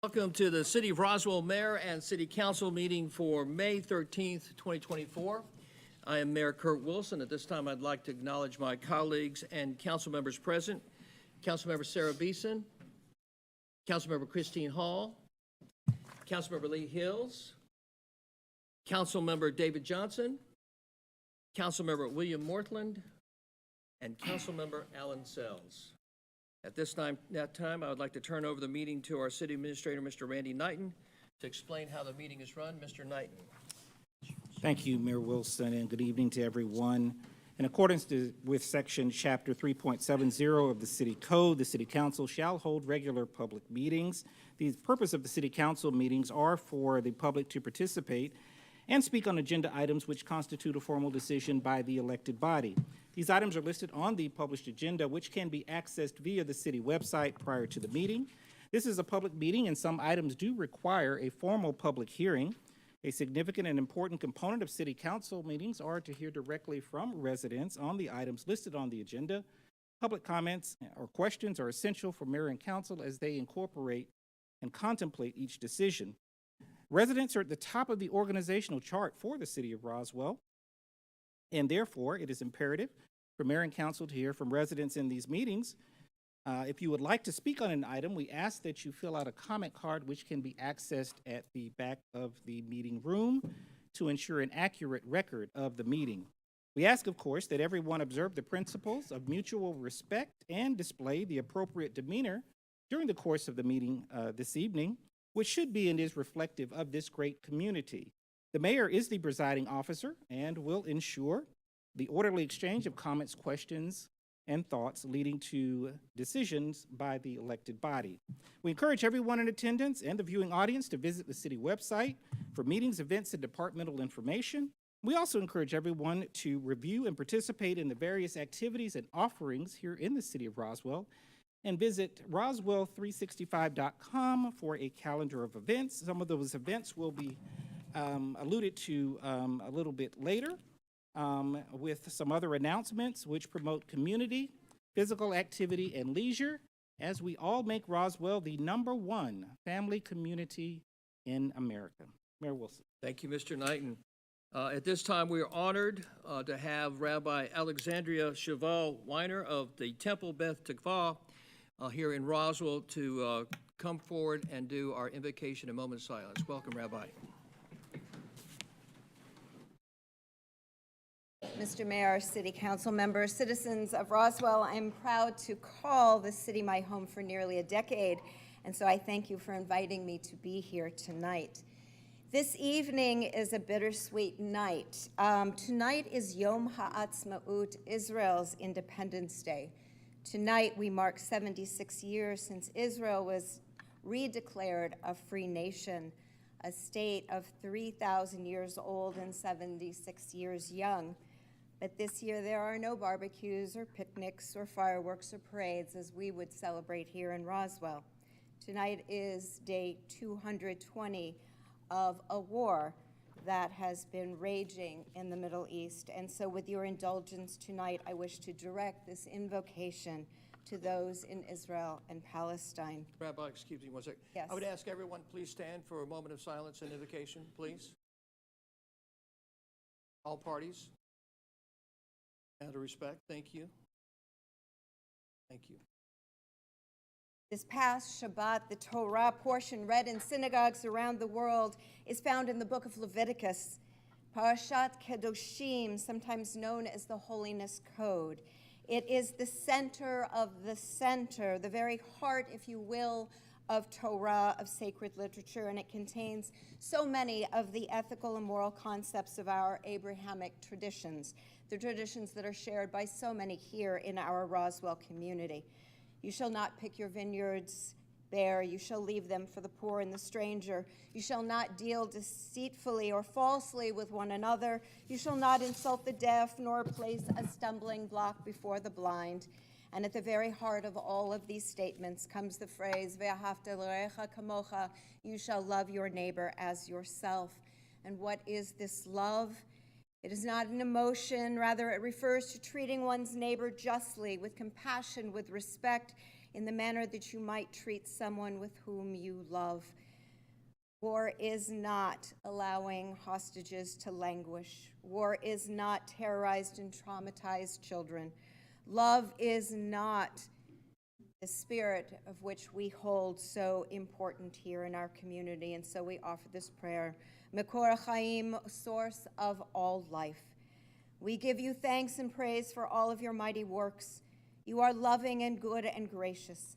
Welcome to the City of Roswell Mayor and City Council meeting for May 13th, 2024. I am Mayor Kurt Wilson. At this time, I'd like to acknowledge my colleagues and council members present. Councilmember Sarah Beeson, Councilmember Christine Hall, Councilmember Lee Hills, Councilmember David Johnson, Councilmember William Mortland, and Councilmember Alan Sells. At this time, I would like to turn over the meeting to our City Administrator, Mr. Randy Knighton, to explain how the meeting is run. Mr. Knighton. Thank you, Mayor Wilson, and good evening to everyone. In accordance with Section Chapter 3.70 of the City Code, the City Council shall hold regular public meetings. The purpose of the City Council meetings are for the public to participate and speak on agenda items which constitute a formal decision by the elected body. These items are listed on the published agenda, which can be accessed via the city website prior to the meeting. This is a public meeting, and some items do require a formal public hearing. A significant and important component of city council meetings are to hear directly from residents on the items listed on the agenda. Public comments or questions are essential for mayor and council as they incorporate and contemplate each decision. Residents are at the top of the organizational chart for the city of Roswell, and therefore it is imperative for mayor and council to hear from residents in these meetings. If you would like to speak on an item, we ask that you fill out a comment card which can be accessed at the back of the meeting room to ensure an accurate record of the meeting. We ask, of course, that everyone observe the principles of mutual respect and display the appropriate demeanor during the course of the meeting this evening, which should be and is reflective of this great community. The mayor is the presiding officer and will ensure the orderly exchange of comments, questions, and thoughts leading to decisions by the elected body. We encourage everyone in attendance and the viewing audience to visit the city website for meetings, events, and departmental information. We also encourage everyone to review and participate in the various activities and offerings here in the city of Roswell, and visit roswell365.com for a calendar of events. Some of those events will be alluded to a little bit later with some other announcements which promote community, physical activity, and leisure as we all make Roswell the #1 family community in America. Mayor Wilson. Thank you, Mr. Knighton. At this time, we are honored to have Rabbi Alexandria Cheval Weiner of the Temple Beth Tikvah here in Roswell to come forward and do our invocation and moment of silence. Welcome, Rabbi. Mr. Mayor, City Council members, citizens of Roswell, I'm proud to call this city my home for nearly a decade, and so I thank you for inviting me to be here tonight. This evening is a bittersweet night. Tonight is Yom Ha'atzmaut, Israel's Independence Day. Tonight we mark 76 years since Israel was redeclared a free nation, a state of 3,000 years old and 76 years young. But this year there are no barbecues or picnics or fireworks or parades as we would celebrate here in Roswell. Tonight is day 220 of a war that has been raging in the Middle East. And so with your indulgence tonight, I wish to direct this invocation to those in Israel and Palestine. Rabbi, excuse me one second. Yes. I would ask everyone, please stand for a moment of silence and invocation, please. All parties. Out of respect, thank you. Thank you. This past Shabbat, the Torah portion read in synagogues around the world is found in the book of Leviticus, Parashat Kedoshim, sometimes known as the Holiness Code. It is the center of the center, the very heart, if you will, of Torah, of sacred literature, and it contains so many of the ethical and moral concepts of our Abrahamic traditions, the traditions that are shared by so many here in our Roswell community. You shall not pick your vineyards bare. You shall leave them for the poor and the stranger. You shall not deal deceitfully or falsely with one another. You shall not insult the deaf, nor place a stumbling block before the blind. And at the very heart of all of these statements comes the phrase, Ve'ahavta l'recha kamocha, you shall love your neighbor as yourself. And what is this love? It is not an emotion, rather it refers to treating one's neighbor justly, with compassion, with respect, in the manner that you might treat someone with whom you love. War is not allowing hostages to languish. War is not terrorized and traumatized children. Love is not the spirit of which we hold so important here in our community, and so we offer this prayer. Mekor Chaim, source of all life. We give you thanks and praise for all of your mighty works. You are loving and good and gracious.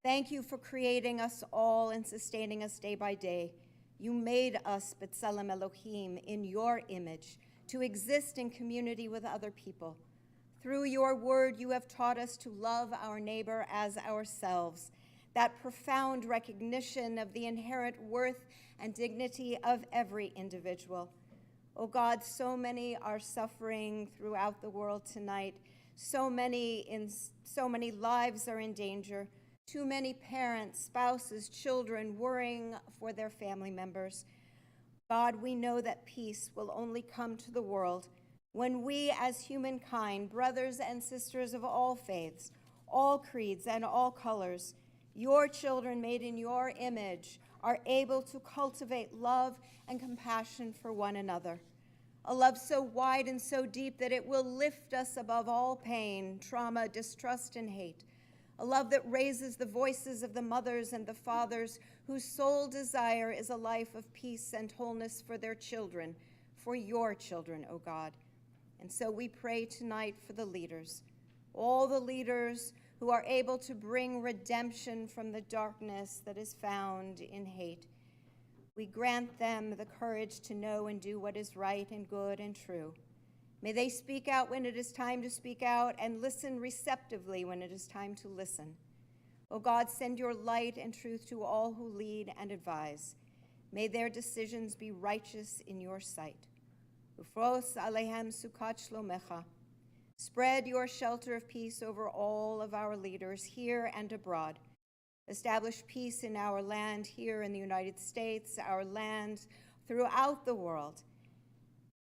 Thank you for creating us all and sustaining us day by day. You made us, B'Tselem Elohim, in your image, to exist in community with other people. Through your word, you have taught us to love our neighbor as ourselves. That profound recognition of the inherent worth and dignity of every individual. Oh God, so many are suffering throughout the world tonight. So many lives are in danger. Too many parents, spouses, children worrying for their family members. God, we know that peace will only come to the world when we as humankind, brothers and sisters of all faiths, all creeds and all colors, your children made in your image, are able to cultivate love and compassion for one another. A love so wide and so deep that it will lift us above all pain, trauma, distrust, and hate. A love that raises the voices of the mothers and the fathers whose sole desire is a life of peace and wholeness for their children, for your children, O God. And so we pray tonight for the leaders, all the leaders who are able to bring redemption from the darkness that is found in hate. We grant them the courage to know and do what is right and good and true. May they speak out when it is time to speak out and listen receptively when it is time to listen. O God, send your light and truth to all who lead and advise. May their decisions be righteous in your sight. Ufros alehem sukat shlomecha. Spread your shelter of peace over all of our leaders here and abroad. Establish peace in our land here in the United States, our land throughout the world,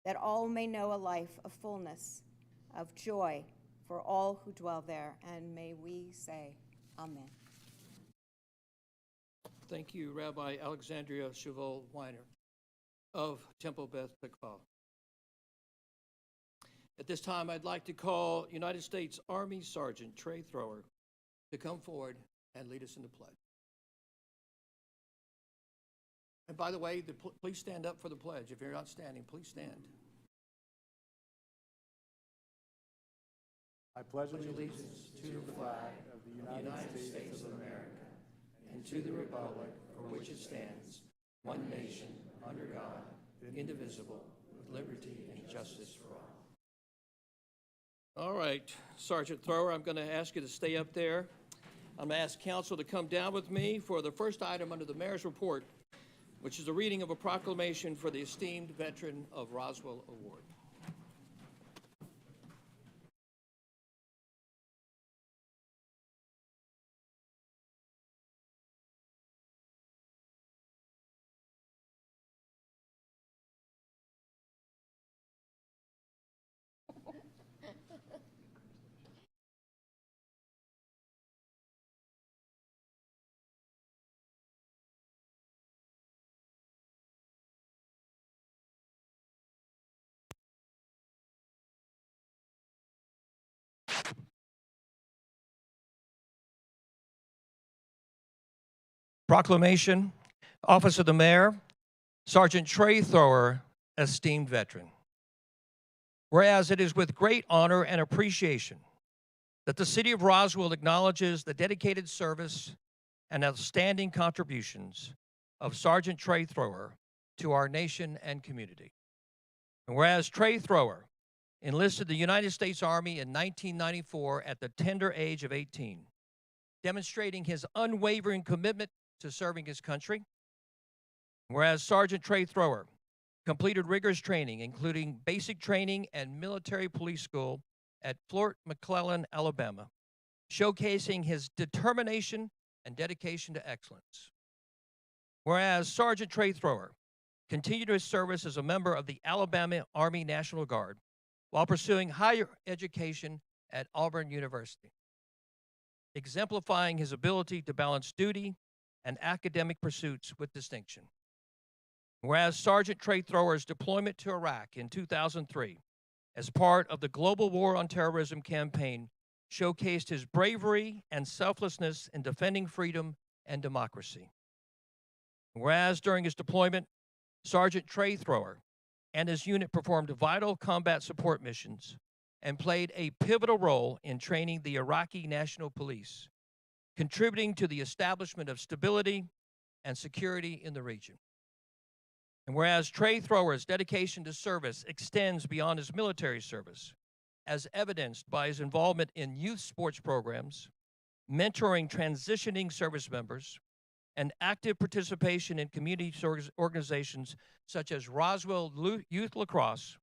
that all may know a life of fullness, of joy for all who dwell there. And may we say, Amen. Thank you, Rabbi Alexandria Cheval Weiner of Temple Beth Tikva. At this time, I'd like to call United States Army Sergeant Trey Thrower to come forward and lead us in the pledge. And by the way, please stand up for the pledge. If you're not standing, please stand. I pledge allegiance to the flag of the United States of America and to the republic for which it stands, one nation, under God, indivisible, with liberty and justice for all. All right, Sergeant Thrower, I'm going to ask you to stay up there. I'm going to ask council to come down with me for the first item under the mayor's report, which is a reading of a proclamation for the esteemed veteran of Roswell Award. Proclamation, Office of the Mayor, Sergeant Trey Thrower, esteemed veteran. Whereas it is with great honor and appreciation that the city of Roswell acknowledges the dedicated service and outstanding contributions of Sergeant Trey Thrower to our nation and community. And whereas Trey Thrower enlisted the United States Army in 1994 at the tender age of 18, demonstrating his unwavering commitment to serving his country. Whereas Sergeant Trey Thrower completed rigorous training, including basic training and military police school at Fort McClellan, Alabama, showcasing his determination and dedication to excellence. Whereas Sergeant Trey Thrower continued his service as a member of the Alabama Army National Guard while pursuing higher education at Auburn University, exemplifying his ability to balance duty and academic pursuits with distinction. Whereas Sergeant Trey Thrower's deployment to Iraq in 2003 as part of the Global War on Terrorism campaign showcased his bravery and selflessness in defending freedom and democracy. Whereas during his deployment, Sergeant Trey Thrower and his unit performed vital combat support missions and played a pivotal role in training the Iraqi National Police, contributing to the establishment of stability and security in the region. And whereas Trey Thrower's dedication to service extends beyond his military service, as evidenced by his involvement in youth sports programs, mentoring transitioning service members, and active participation in community organizations such as Roswell Youth Lacrosse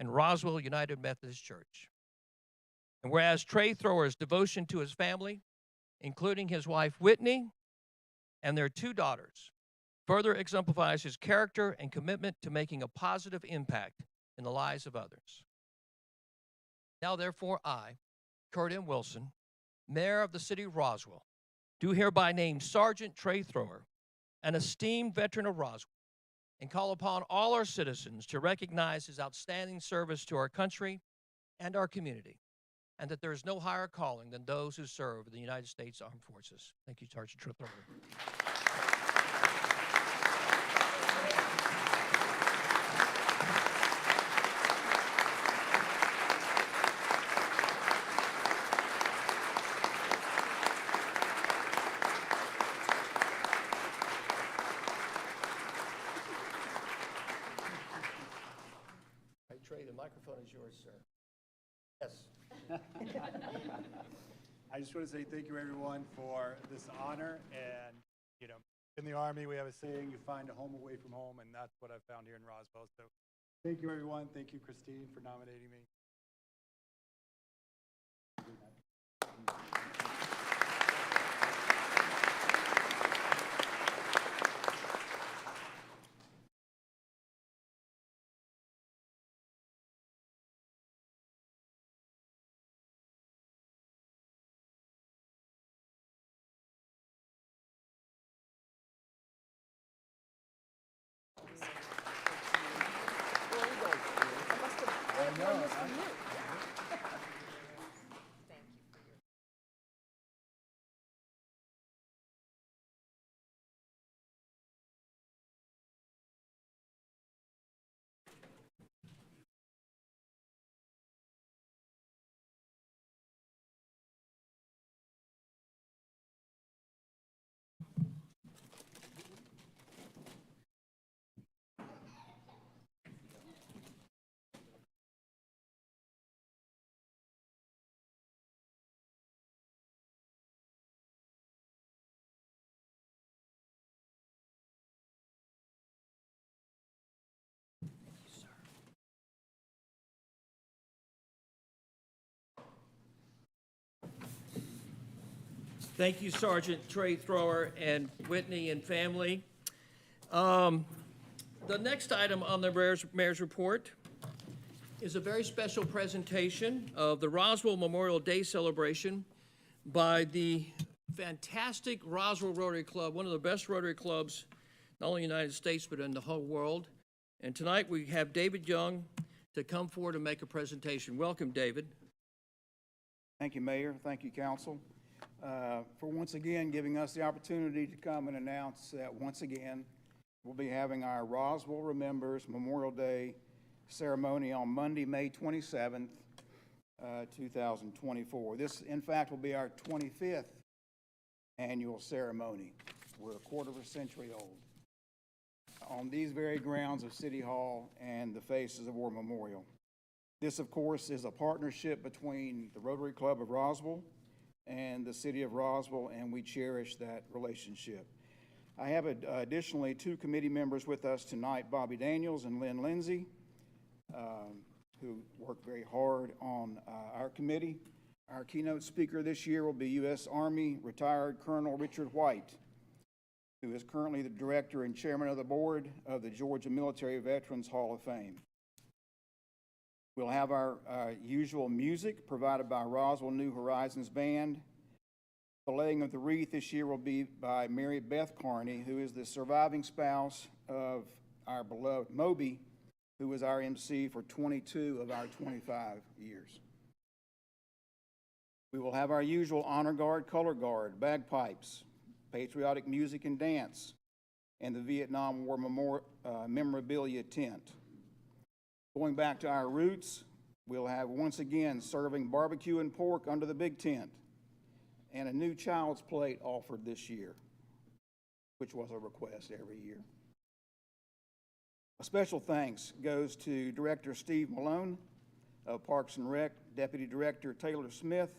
and Roswell United Methodist Church. And whereas Trey Thrower's devotion to his family, including his wife Whitney and their 2 daughters, further exemplifies his character and commitment to making a positive impact in the lives of others. Now, therefore, I, Kurt M. Wilson, Mayor of the City of Roswell, do hereby name Sergeant Trey Thrower, an esteemed veteran of Roswell, and call upon all our citizens to recognize his outstanding service to our country and our community, and that there is no higher calling than those who serve in the United States Armed Forces. Thank you, Sergeant Trey Thrower. Trey, the microphone is yours, sir. Yes. I just want to say thank you, everyone, for this honor. And, you know, in the Army, we have a saying, you find a home away from home, and that's what I've found here in Roswell. So thank you, everyone. Thank you, Christine, for nominating me. Thank you, Sergeant Trey Thrower and Whitney and family. The next item on the Mayor's report is a very special presentation of the Roswell Memorial Day celebration by the fantastic Roswell Rotary Club, one of the best Rotary clubs, not only in the United States, but in the whole world. And tonight we have David Young to come forward and make a presentation. Welcome, David. Thank you, Mayor. Thank you, Council, for once again giving us the opportunity to come and announce that once again we'll be having our Roswell Remembers Memorial Day ceremony on Monday, May 27th, 2024. This, in fact, will be our 25th annual ceremony. We're a quarter of a century old. On these very grounds of City Hall and the Faces of War Memorial. This, of course, is a partnership between the Rotary Club of Roswell and the City of Roswell, and we cherish that relationship. I have additionally 2 committee members with us tonight, Bobby Daniels and Lynn Lindsay, who work very hard on our committee. Our keynote speaker this year will be U.S. Army retired Colonel Richard White, who is currently the Director and Chairman of the Board of the Georgia Military Veterans Hall of Fame. We'll have our usual music provided by Roswell New Horizons Band. The laying of the wreath this year will be by Mary Beth Carney, who is the surviving spouse of our beloved Moby, who was our MC for 22 of our 25 years. We will have our usual honor guard, color guard, bagpipes, patriotic music and dance, and the Vietnam War memorabilia tent. Going back to our roots, we'll have once again serving barbecue and pork under the big tent, and a new child's plate offered this year, which was a request every year. A special thanks goes to Director Steve Malone of Parks and Rec, Deputy Director Taylor Smith,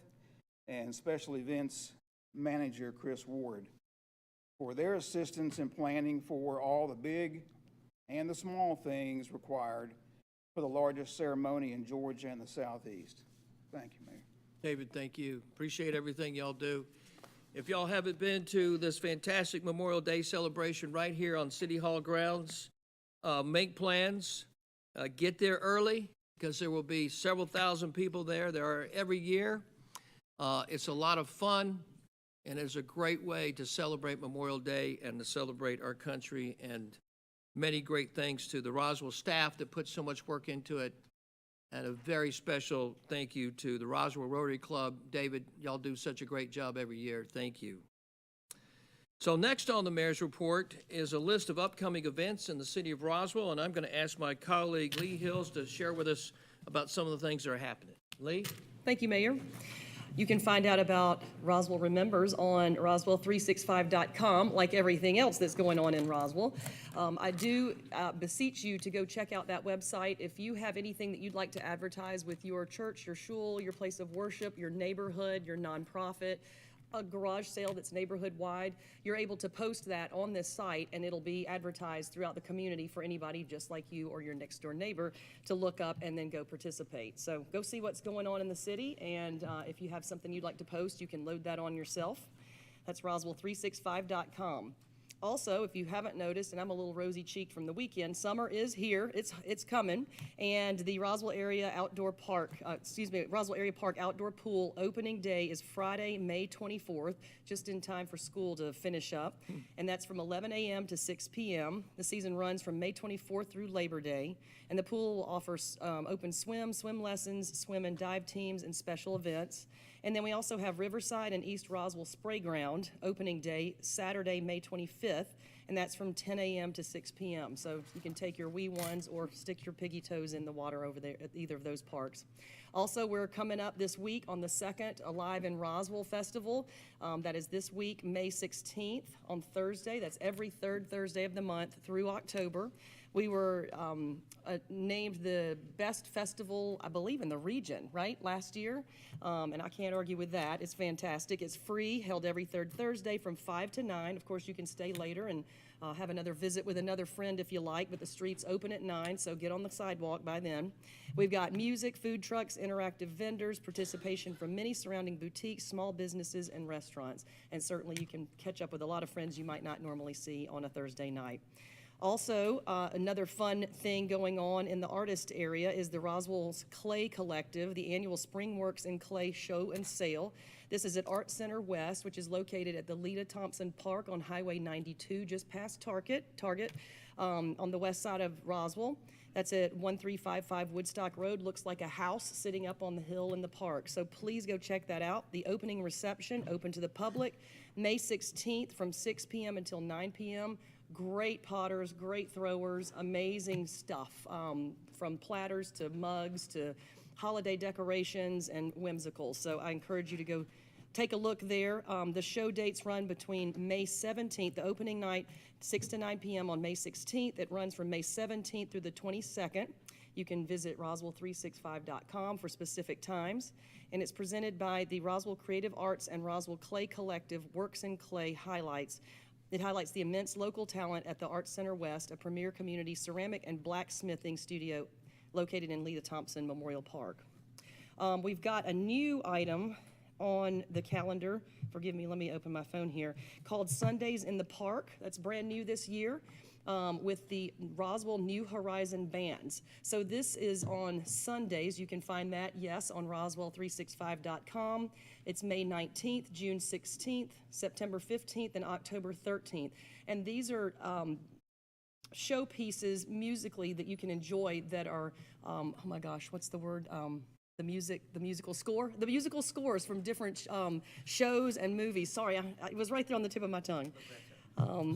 and Special Events Manager Chris Ward for their assistance in planning for all the big and the small things required for the largest ceremony in Georgia and the Southeast. Thank you, Mayor. David, thank you. Appreciate everything y'all do. If y'all haven't been to this fantastic Memorial Day celebration right here on City Hall grounds, make plans, get there early, because there will be several thousand people there. There are every year. It's a lot of fun, and it's a great way to celebrate Memorial Day and to celebrate our country. And many great thanks to the Roswell staff that put so much work into it. And a very special thank you to the Roswell Rotary Club. David, y'all do such a great job every year. Thank you. So next on the mayor's report is a list of upcoming events in the city of Roswell, and I'm going to ask my colleague Lee Hills to share with us about some of the things that are happening. Lee? Thank you, Mayor. You can find out about Roswell Remembers on Roswell365.com, like everything else that's going on in Roswell. I do beseech you to go check out that website. If you have anything that you'd like to advertise with your church, your shul, your place of worship, your neighborhood, your nonprofit, a garage sale that's neighborhood-wide, you're able to post that on this site, and it'll be advertised throughout the community for anybody just like you or your next-door neighbor to look up and then go participate. So go see what's going on in the city, and if you have something you'd like to post, you can load that on yourself. That's Roswell365.com. Also, if you haven't noticed, and I'm a little rosy-cheeked from the weekend, summer is here. It's coming, and the Roswell Area Roswell Area Park Outdoor Pool opening day is Friday, May 24th, just in time for school to finish up, and that's from 11 a.m. to 6 p.m. The season runs from May 24th through Labor Day, and the pool offers open swim lessons, swim and dive teams, and special events. And then we also have Riverside and East Roswell Spray Ground opening day, Saturday, May 25th, and that's from 10 a.m. to 6 p.m. So you can take your wee ones or stick your piggy toes in the water over there at either of those parks. Also, we're coming up this week on the second Alive in Roswell Festival. That is this week, May 16th on Thursday. That's every third Thursday of the month through October. We were named the best festival, I believe, in the region, right, last year, and I can't argue with that. It's fantastic. It's free, held every third Thursday from 5 to 9. Of course, you can stay later and have another visit with another friend if you like, but the streets open at 9, so get on the sidewalk by then. We've got music, food trucks, interactive vendors, participation from many surrounding boutiques, small businesses, and restaurants, and certainly you can catch up with a lot of friends you might not normally see on a Thursday night. Also, another fun thing going on in the artist area is the Roswell's Clay Collective, the annual Spring Works in Clay show and sale. This is at Art Center West, which is located at the Lita Thompson Park on Highway 92, just past Target, on the west side of Roswell. That's at 1355 Woodstock Road. Looks like a house sitting up on the hill in the park. So please go check that out. The opening reception, open to the public, May 16th from 6 p.m. until 9 p.m. Great potters, great throwers, amazing stuff, from platters to mugs to holiday decorations and whimsicals. So I encourage you to go take a look there. The show dates run between May 17th, the opening night, 6 to 9 p.m. on May 16th. It runs from May 17th through the 22nd. You can visit Roswell365.com for specific times. And it's presented by the Roswell Creative Arts and Roswell Clay Collective Works in Clay Highlights. It highlights the immense local talent at the Art Center West, a premier community ceramic and blacksmithing studio located in Lita Thompson Memorial Park. We've got a new item on the calendar, forgive me, let me open my phone here, called Sundays in the Park. That's brand new this year. With the Roswell New Horizon bands. So this is on Sundays. You can find that, yes, on roswell365.com. It's May 19th, June 16th, September 15th, and October 13th. And these are showpieces musically that you can enjoy that are, oh my gosh, what's the word? The musical scores from different shows and movies. Sorry, it was right there on the tip of my tongue.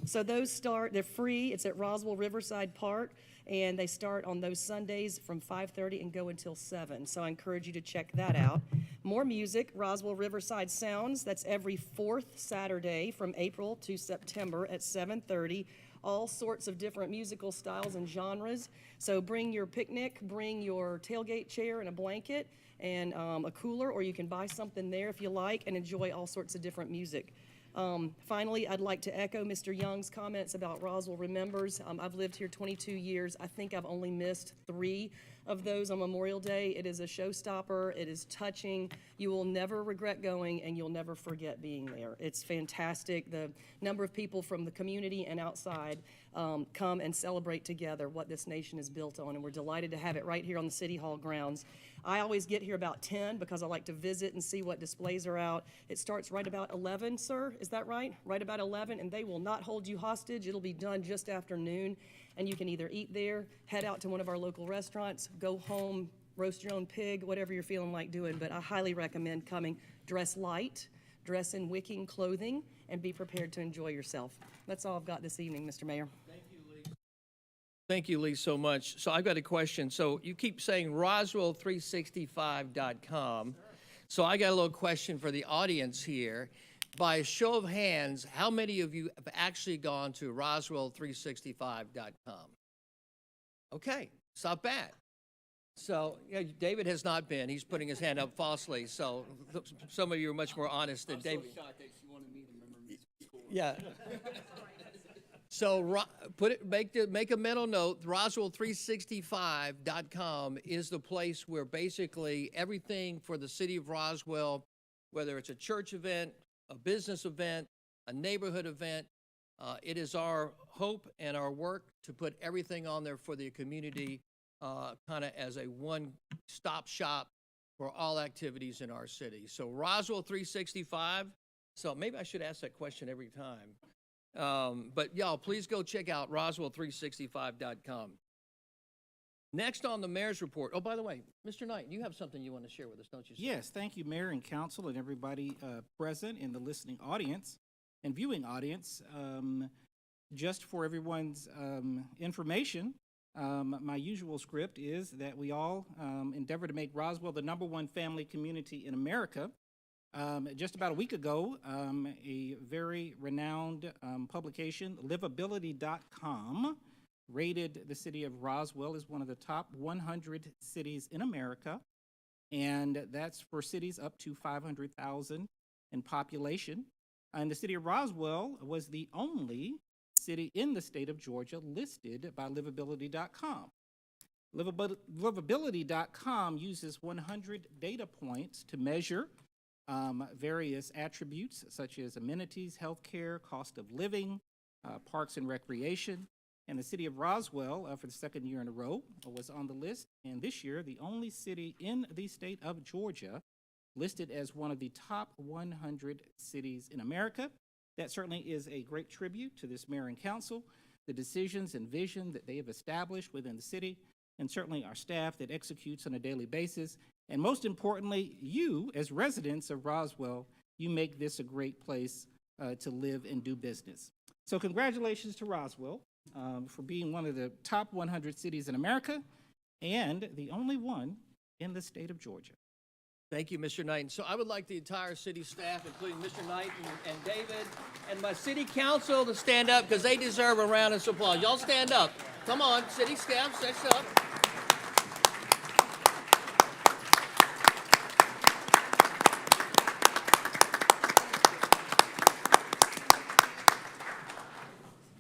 So those they're free. It's at Roswell Riverside Park, and they start on those Sundays from 5:30 and go until 7. So I encourage you to check that out. More music, Roswell Riverside Sounds. That's every fourth Saturday from April to September at 7:30. All sorts of different musical styles and genres. So bring your picnic, bring your tailgate chair and a blanket and a cooler, or you can buy something there if you like and enjoy all sorts of different music. Finally, I'd like to echo Mr. Young's comments about Roswell Remembers. I've lived here 22 years. I think I've only missed 3 of those on Memorial Day. It is a showstopper. It is touching. You will never regret going, and you'll never forget being there. It's fantastic. The number of people from the community and outside come and celebrate together what this nation is built on, and we're delighted to have it right here on the City Hall grounds. I always get here about 10 because I like to visit and see what displays are out. It starts right about 11, sir, is that right? Right about 11, and they will not hold you hostage. It'll be done just after noon, and you can either eat there, head out to one of our local restaurants, go home, roast your own pig, whatever you're feeling like doing, but I highly recommend coming. Dress light, dress in wicking clothing, and be prepared to enjoy yourself. That's all I've got this evening, Mr. Mayor. Thank you, Lee, so much. So I've got a question. So you keep saying Roswell365.com. So I got a little question for the audience here. By a show of hands, how many of you have actually gone to Roswell365.com? Okay, it's not bad. So, yeah, David has not been. He's putting his hand up falsely. So some of you are much more honest than David. I'm so shocked that you wanted me to remember music score. Yeah. So make a mental note. Roswell365.com is the place where basically everything for the city of Roswell, whether it's a church event, a business event, a neighborhood event, it is our hope and our work to put everything on there for the community, kind of as a one-stop shop for all activities in our city. So Roswell365. So maybe I should ask that question every time. But y'all, please go check out Roswell365.com. Next on the mayor's report. Oh, by the way, Mr. Knight, you have something you want to share with us, don't you, sir? Yes, thank you, Mayor and Council, and everybody present in the listening audience and viewing audience. Just for everyone's information, my usual script is that we all endeavor to make Roswell the #1 family community in America. Just about a week ago, a very renowned publication, Livability.com, rated the city of Roswell as one of the top 100 cities in America, and that's for cities up to 500,000 in population. And the city of Roswell was the only city in the state of Georgia listed by Livability.com. Livability.com uses 100 data points to measure various attributes such as amenities, healthcare, cost of living, parks and recreation. And the city of Roswell, for the second year in a row, was on the list. And this year, the only city in the state of Georgia listed as one of the top 100 cities in America. That certainly is a great tribute to this mayor and council, the decisions and vision that they have established within the city, and certainly our staff that executes on a daily basis. And most importantly, you, as residents of Roswell, you make this a great place to live and do business. So congratulations to Roswell for being one of the top 100 cities in America and the only one in the state of Georgia. Thank you, Mr. Knight. And so I would like the entire city staff, including Mr. Knight and David, and my city council to stand up because they deserve a round of applause. Y'all stand up. Come on, city staff, stand up.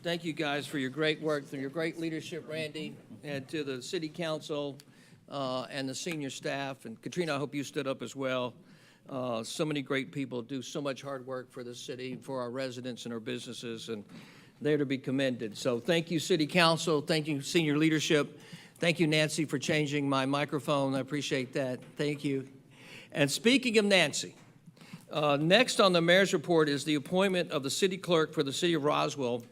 Thank you guys for your great work, for your great leadership, Randy, and to the city council and the senior staff. And Katrina, I hope you stood up as well. So many great people do so much hard work for the city, for our residents and our businesses, and they're to be commended. So thank you, City Council. Thank you, senior leadership. Thank you, Nancy, for changing my microphone. I appreciate that. Thank you. And speaking of Nancy, next on the mayor's report is the appointment of the city clerk for the city of Roswell,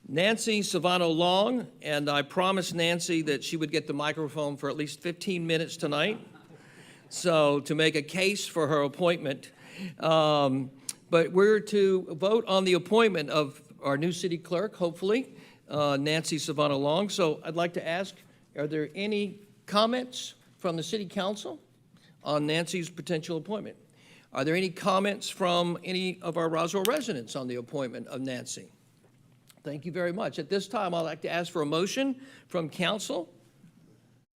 Nancy Savano Long, and I promised Nancy that she would get the microphone for at least 15 minutes tonight, so to make a case for her appointment. But we're to vote on the appointment of our new city clerk, hopefully, Nancy Savano Long. So I'd like to ask, are there any comments from the city council on Nancy's potential appointment? Are there any comments from any of our Roswell residents on the appointment of Nancy? Thank you very much. At this time, I'd like to ask for a motion from council.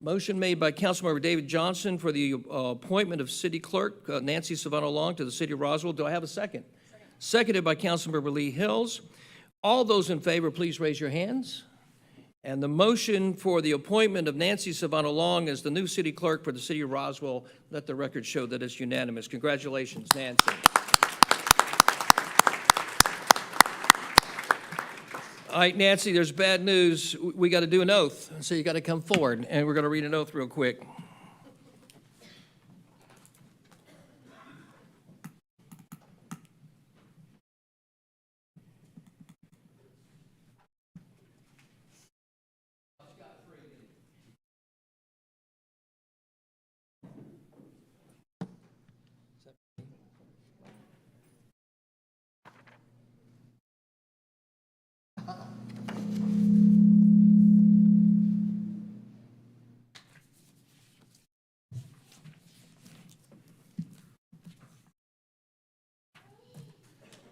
Motion made by Councilmember David Johnson for the appointment of city clerk Nancy Savano Long to the city of Roswell. Do I have a second? Seconded by Councilmember Lee Hills. All those in favor, please raise your hands. And the motion for the appointment of Nancy Savano Long as the new city clerk for the city of Roswell, let the record show that it's unanimous. Congratulations, Nancy. All right, Nancy, there's bad news. We got to do an oath, so you got to come forward, and we're going to read an oath real quick.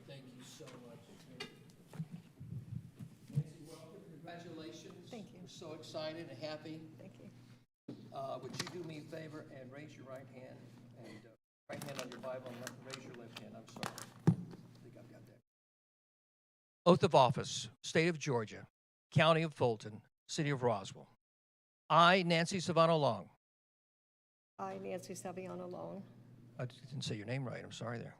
Thank you so much. Nancy, welcome. Congratulations. Thank you. We're so excited and happy. Thank you. Would you do me a favor and raise your right hand and right hand on your Bible and raise your left hand? I'm sorry. I think I've got that. Oath of office, State of Georgia, County of Fulton, City of Roswell. I, Nancy Savano Long. I, Nancy Saviano Long, I didn't say your name right. I'm sorry there.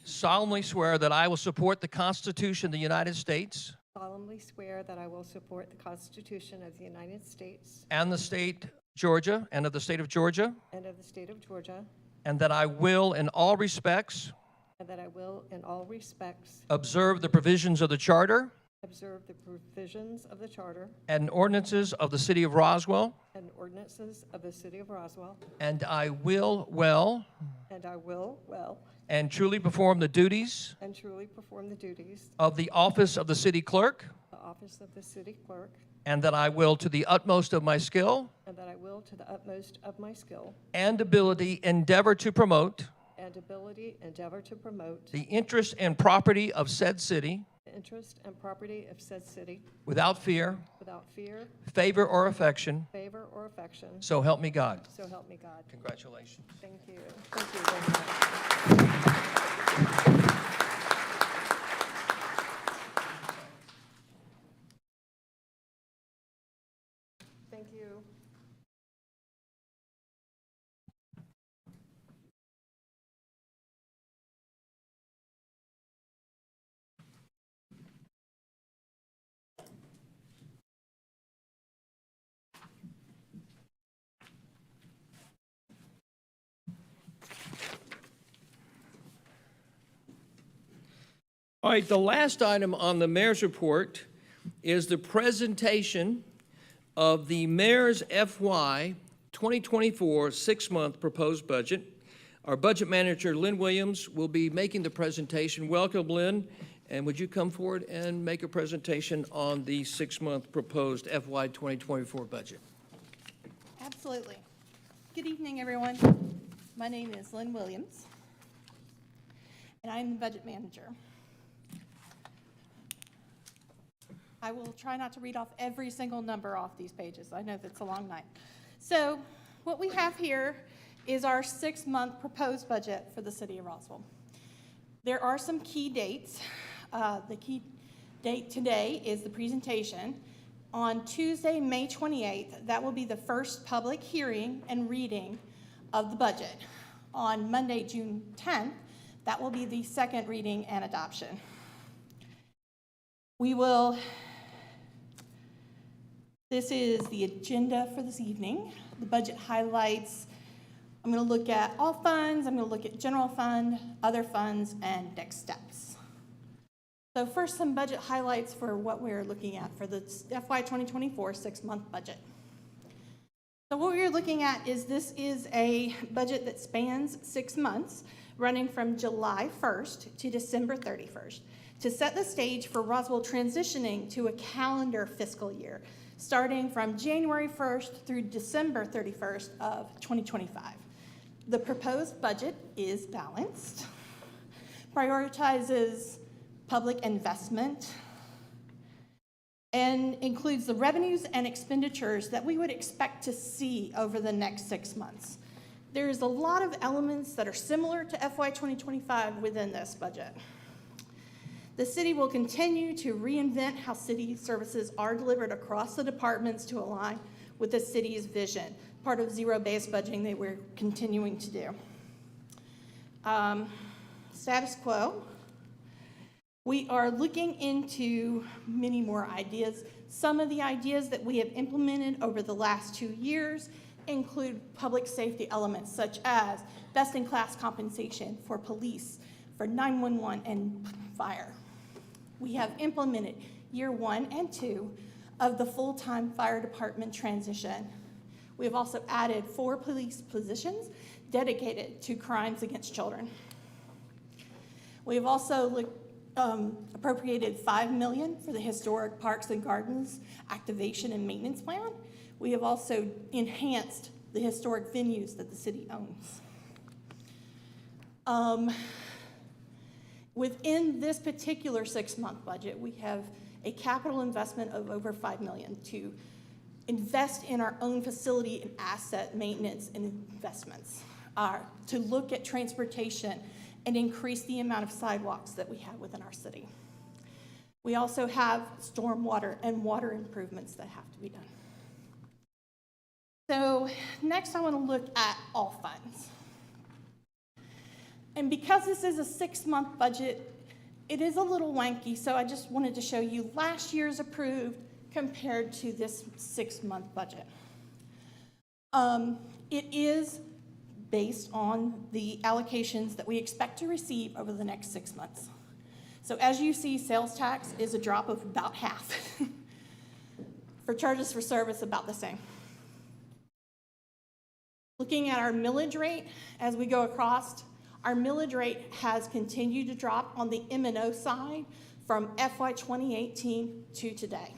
Solemnly swear that I will support the Constitution of the United States solemnly swear that I will support the Constitution of the United States and the state Georgia and of the state of Georgia, and of the state of Georgia, and that I will in all respects and that I will, in all respects, observe the provisions of the Charter observe the provisions of the Charter and ordinances of the city of Roswell, and ordinances of the city of Roswell, and I will well and I will well and truly perform the duties and truly perform the duties of the office of the city clerk, of the office of the city clerk, and that I will, to the utmost of my skill and that I will, to the utmost of my skill and ability, endeavor to promote and ability, endeavor to promote the interest and property of said city the interest and property of said city without fear, without fear, favor, or affection. favor, or affection. So help me God. So help me God. Congratulations. Thank you. Thank you very much. Thank you. All right, the last item on the mayor's report is the presentation of the mayor's FY 2024 six-month proposed budget. Our budget manager, Lynn Williams, will be making the presentation. Welcome, Lynn, and would you come forward and make a presentation on the six-month proposed FY 2024 budget? Absolutely. Good evening, everyone. My name is Lynn Williams, and I'm the budget manager. I will try not to read off every single number off these pages. I know that's a long night. So what we have here is our six-month proposed budget for the city of Roswell. There are some key dates. The key date today is the presentation. On Tuesday, May 28th, that will be the first public hearing and reading of the budget. on Monday, June 10th. That will be the second reading and adoption. This is the agenda for this evening. The budget highlights, I'm going to look at all funds, I'm going to look at general fund, other funds, and next steps. So first, some budget highlights for what we're looking at for the FY 2024 six-month budget. So what we're looking at is this is a budget that spans 6 months, running from July 1st to December 31st, to set the stage for Roswell transitioning to a calendar fiscal year, starting from January 1st through December 31st of 2025. The proposed budget is balanced, prioritizes public investment, and includes the revenues and expenditures that we would expect to see over the next 6 months. There's a lot of elements that are similar to FY 2025 within this budget. The city will continue to reinvent how city services are delivered across the departments to align with the city's vision, part of zero-based budgeting that we're continuing to do. Status quo. We are looking into many more ideas. Some of the ideas that we have implemented over the last 2 years include public safety elements such as best-in-class compensation for police, for 911 and fire. We have implemented year 1 and 2 of the full-time fire department transition. We have also added 4 police positions dedicated to crimes against children. We have also appropriated $5 million for the Historic Parks and Gardens Activation and Maintenance Plan. We have also enhanced the historic venues that the city owns. Within this particular 6-month budget, we have a capital investment of over $5 million to invest in our own facility and asset maintenance and investments, to look at transportation and increase the amount of sidewalks that we have within our city. We also have stormwater and water improvements that have to be done. So next I want to look at all funds. And because this is a 6-month budget, it is a little wanky, so I just wanted to show you last year's approved compared to this 6-month budget. It is based on the allocations that we expect to receive over the next 6 months. So as you see, sales tax is a drop of about half. For charges for service, about the same. Looking at our millage rate as we go across, our millage rate has continued to drop on the M&O side from FY 2018 to today.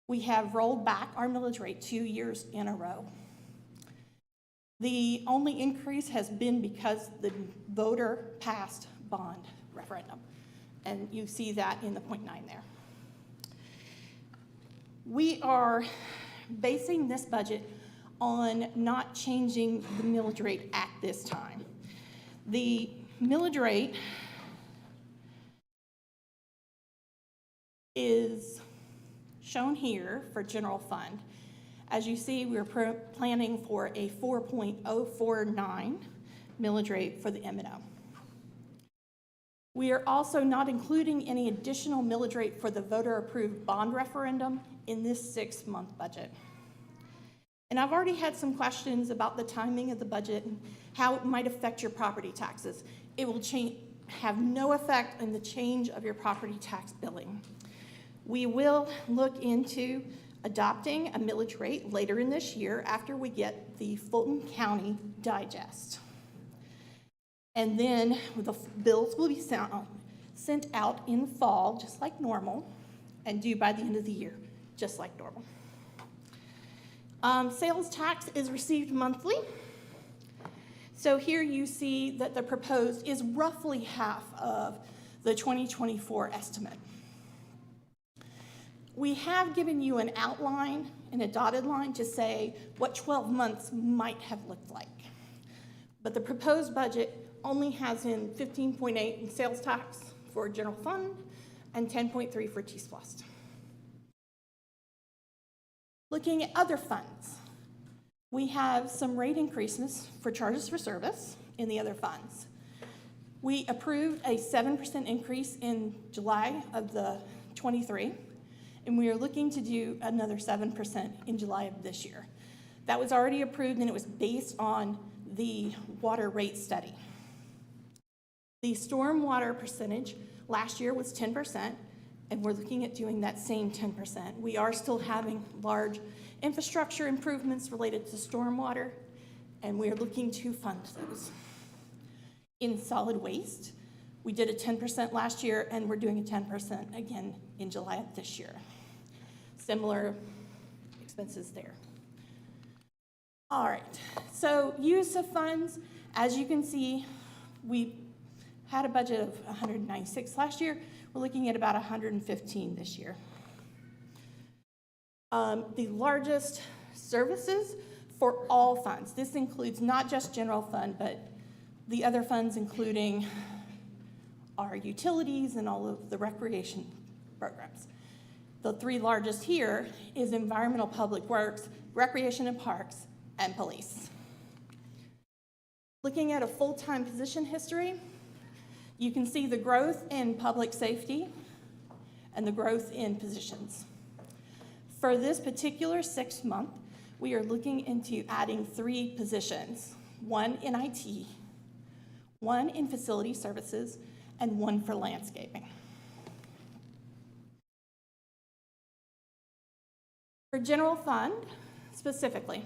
We have rolled back our millage rate 2 years in a row. The only increase has been because the voter passed bond referendum, and you see that in the 0.9 there. We are basing this budget on not changing the millage rate at this time. The millage rate is shown here for general fund. As you see, we're planning for a 4.049 millage rate for the M&O. We are also not including any additional millage rate for the voter-approved bond referendum in this 6-month budget. And I've already had some questions about the timing of the budget and how it might affect your property taxes. It will have no effect on the change of your property tax billing. We will look into adopting a millage rate later in this year after we get the Fulton County digest. And then the bills will be sent out in fall, just like normal, and due by the end of the year, just like normal. Sales tax is received monthly. So here you see that the proposed is roughly half of the 2024 estimate. We have given you an outline and a dotted line to say what 12 months might have looked like. But the proposed budget only has in 15.8 in sales tax for general fund and 10.3 for T-SPLOST. Looking at other funds, We have some rate increases for charges for service in the other funds. We approved a 7% increase in July of the 23, and we are looking to do another 7% in July of this year. That was already approved, and it was based on the water rate study. The stormwater percentage last year was 10%, and we're looking at doing that same 10%. We are still having large infrastructure improvements related to stormwater, and we are looking to fund those. In solid waste, we did a 10% last year, and we're doing a 10% again in July of this year. Similar expenses there. All right, so use of funds, as you can see, we had a budget of 196 last year. We're looking at about 115 this year. The largest services for all funds. This includes not just general fund, but the other funds, including our utilities and all of the recreation programs. The three largest here is environmental public works, recreation and parks, and police. Looking at a full-time position history, you can see the growth in public safety and the growth in positions. For this particular 6 month, we are looking into adding 3 positions, 1 in IT, 1 in facility services, and 1 for landscaping. For general fund, specifically,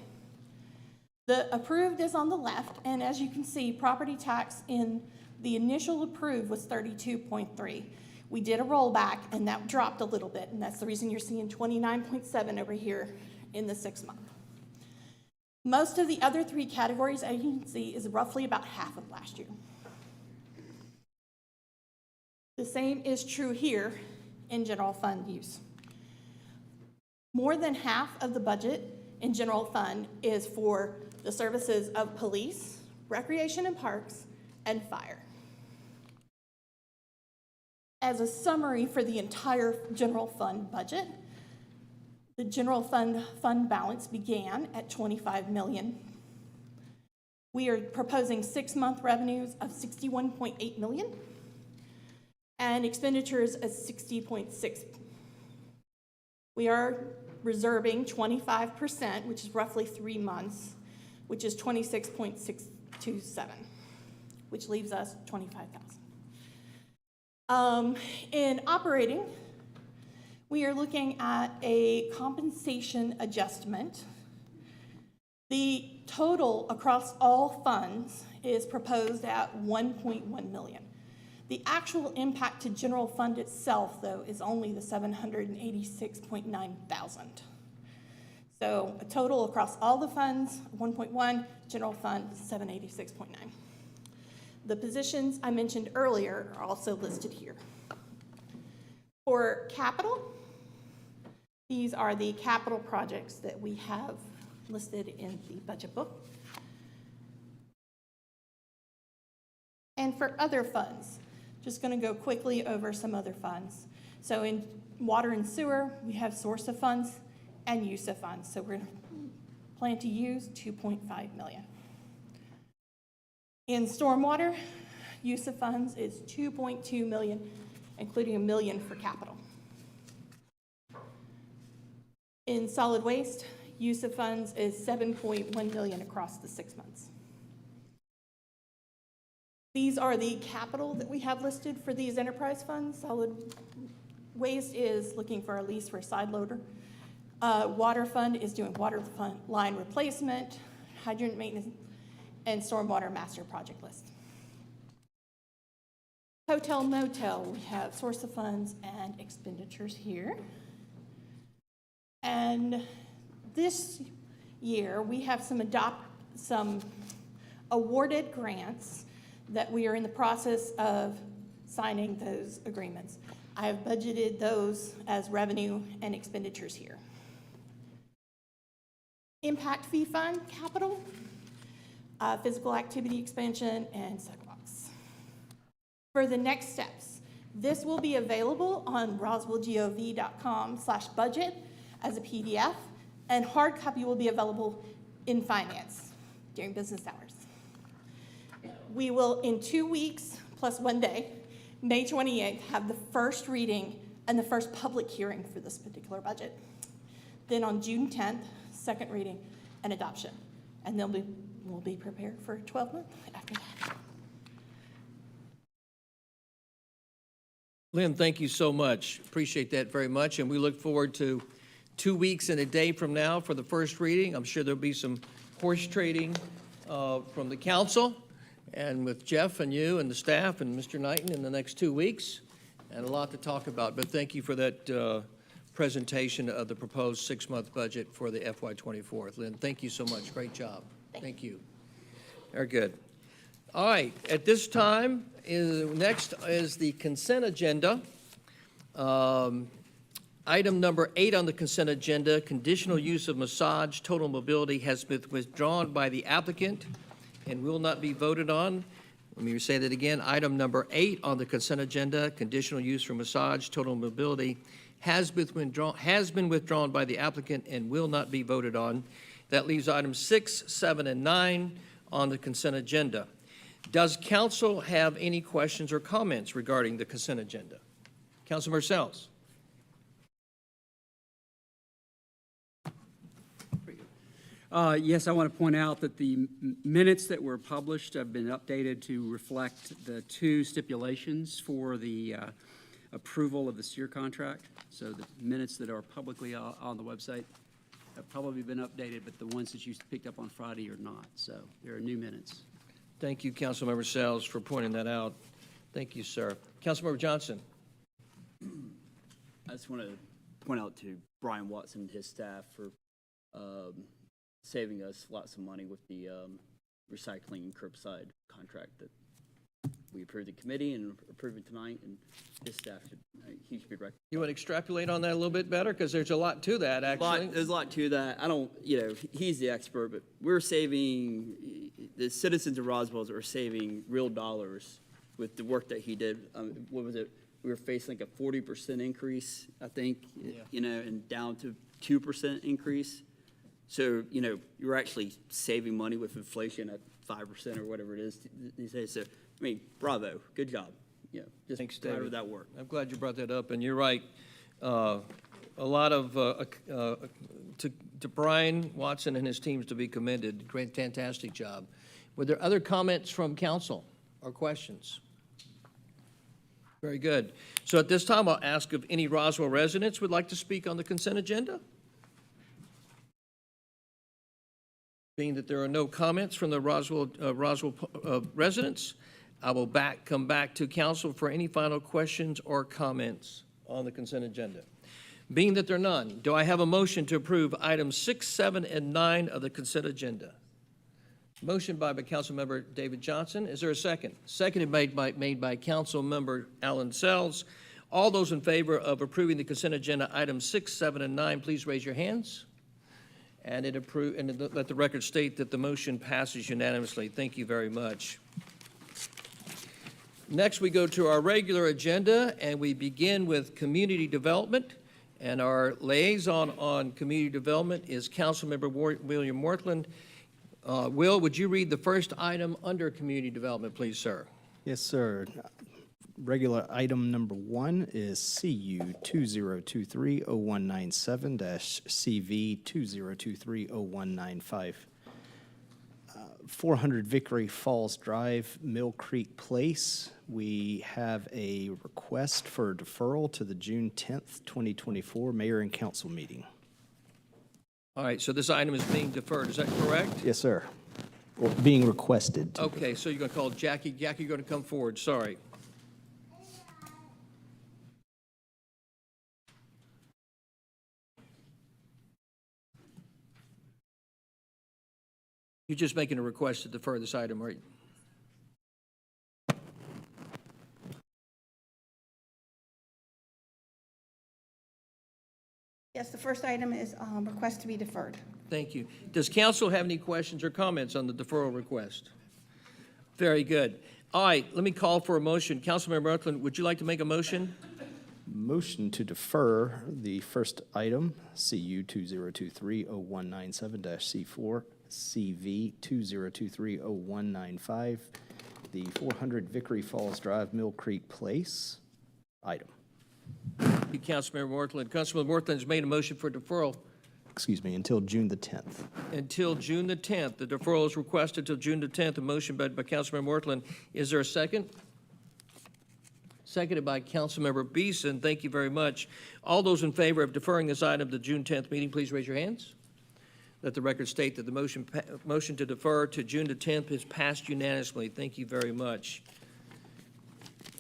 the approved is on the left, and as you can see, property tax in the initial approved was 32.3. We did a rollback, and that dropped a little bit, and that's the reason you're seeing 29.7 over here in the 6 month. Most of the other 3 categories, as you can see, is roughly about half of last year. The same is true here in general fund use. More than half of the budget in general fund is for the services of police, recreation and parks, and fire. As a summary for the entire general fund budget, the general fund balance began at $25 million. We are proposing 6-month revenues of $61.8 million and expenditures of $60.6. We are reserving 25%, which is roughly 3 months, which is 26.627, which leaves us 25,000. In operating, we are looking at a compensation adjustment. The total across all funds is proposed at $1.1 million. The actual impact to general fund itself, though, is only the $786.9 thousand. So a total across all the funds, 1.1, general fund, 786.9. The positions I mentioned earlier are also listed here. For capital, these are the capital projects that we have listed in the budget book. And for other funds, just going to go quickly over some other funds. So in water and sewer, we have source of funds and use of funds. So we're going to plan to use $2.5 million. In stormwater, use of funds is $2.2 million, including $1 million for capital. In solid waste, use of funds is $7.1 million across the 6 months. These are the capital that we have listed for these enterprise funds. Solid waste is looking for a lease for a side loader. Water fund is doing water line replacement, hydrant maintenance, and stormwater master project list. Hotel motel, we have source of funds and expenditures here. And this year, we have some awarded grants that we are in the process of signing those agreements. I have budgeted those as revenue and expenditures here. Impact fee fund, capital, physical activity expansion, and sidewalks. For the next steps, this will be available on roswellgov.com/budget as a PDF, and hard copy will be available in finance during business hours. We will, in 2 weeks plus 1 day, May 28th, have the first reading and the first public hearing for this particular budget. Then on June 10th, second reading and adoption. And then we'll be prepared for 12 months after that. Lynn, thank you so much. Appreciate that very much, and we look forward to 2 weeks and a day from now for the first reading. I'm sure there'll be some horse trading from the council and with Jeff and you and the staff and Mr. Knighton in the next 2 weeks, and a lot to talk about. But thank you for that presentation of the proposed 6-month budget for the FY24. Lynn, thank you so much. Great job. Thank you. Very good. All right, at this time, next is the consent agenda. Item number 8 on the consent agenda, conditional use of massage total mobility, has been withdrawn by the applicant and will not be voted on. Let me say that again. Item number 8 on the consent agenda, conditional use for massage total mobility, has been withdrawn by the applicant and will not be voted on. That leaves items 6, 7, and 9 on the consent agenda. Does council have any questions or comments regarding the consent agenda? Councilmember Sells. Yes, I want to point out that the minutes that were published have been updated to reflect the 2 stipulations for the approval of the SEER contract. So the minutes that are publicly on the website have probably been updated, but the ones that you picked up on Friday are not. So there are new minutes. Thank you, Councilmember Sells, for pointing that out. Thank you, sir. Councilmember Johnson. I just want to point out to Brian Watson and his staff for saving us lots of money with the recycling and curbside contract that we approved in committee and approved it tonight, and his staff he should be recognized. You want to extrapolate on that a little bit better? Because there's a lot to that, actually. There's a lot to that. I don't, he's the expert, but we're saving, the citizens of Roswell are saving real dollars with the work that he did. What was it? We were facing like a 40% increase, I think, and down to 2% increase. So, you're actually saving money with inflation at 5% or whatever it is these days. So, I mean, bravo, good job. Just Thanks, proud David. of that work. I'm glad you brought that up, and you're right. A lot of, to Brian Watson and his teams to be commended. Great, fantastic job. Were there other comments from council or questions? Very good. So at this time, I'll ask if any Roswell residents would like to speak on the consent agenda. Being that there are no comments from the Roswell residents, I will come back to council for any final questions or comments on the consent agenda. Being that there are none, do I have a motion to approve items 6, 7, and 9 of the consent agenda? Motion by Councilmember David Johnson. Is there a second? Seconded made by Councilmember Alan Sells. All those in favor of approving the consent agenda items 6, 7, and 9, please raise your hands. And let the record state that the motion passes unanimously. Thank you very much. Next, we go to our regular agenda, and we begin with community development. And our liaison on community development is Councilmember William Mortland. Will, would you read the first item under community development, please, sir? Yes, sir. Regular item number 1 is CU 2023-0197-CV 2023-0195. 400 Vickery Falls Drive, Mill Creek Place. We have a request for deferral to the June 10th, 2024 Mayor and Council meeting. All right, so this item is being deferred, is that correct? Yes, sir. Or being requested. Okay, so you're going to call Jackie. Jackie, you're going to come forward, sorry. You're just making a request to defer this item, right? Yes, the first item is request to be deferred. Thank you. Does council have any questions or comments on the deferral request? Very good. All right, let me call for a motion. Councilmember Earthland, would you like to make a motion? Motion to defer the first item, CU 2023-0197-C4, CV 2023-0195, the 400 Vickery Falls Drive, Mill Creek Place item. Thank you, Councilmember Mortland. Councilmember Mortland has made a motion for deferral Excuse me, until June the 10th. until June the 10th. The deferral is requested till June the 10th. A motion by Councilmember Mortland. Is there a second? Seconded by Councilmember Beeson. Thank you very much. All those in favor of deferring this item to the June 10th meeting, please raise your hands. Let the record state that the motion to defer to June the 10th is passed unanimously. Thank you very much.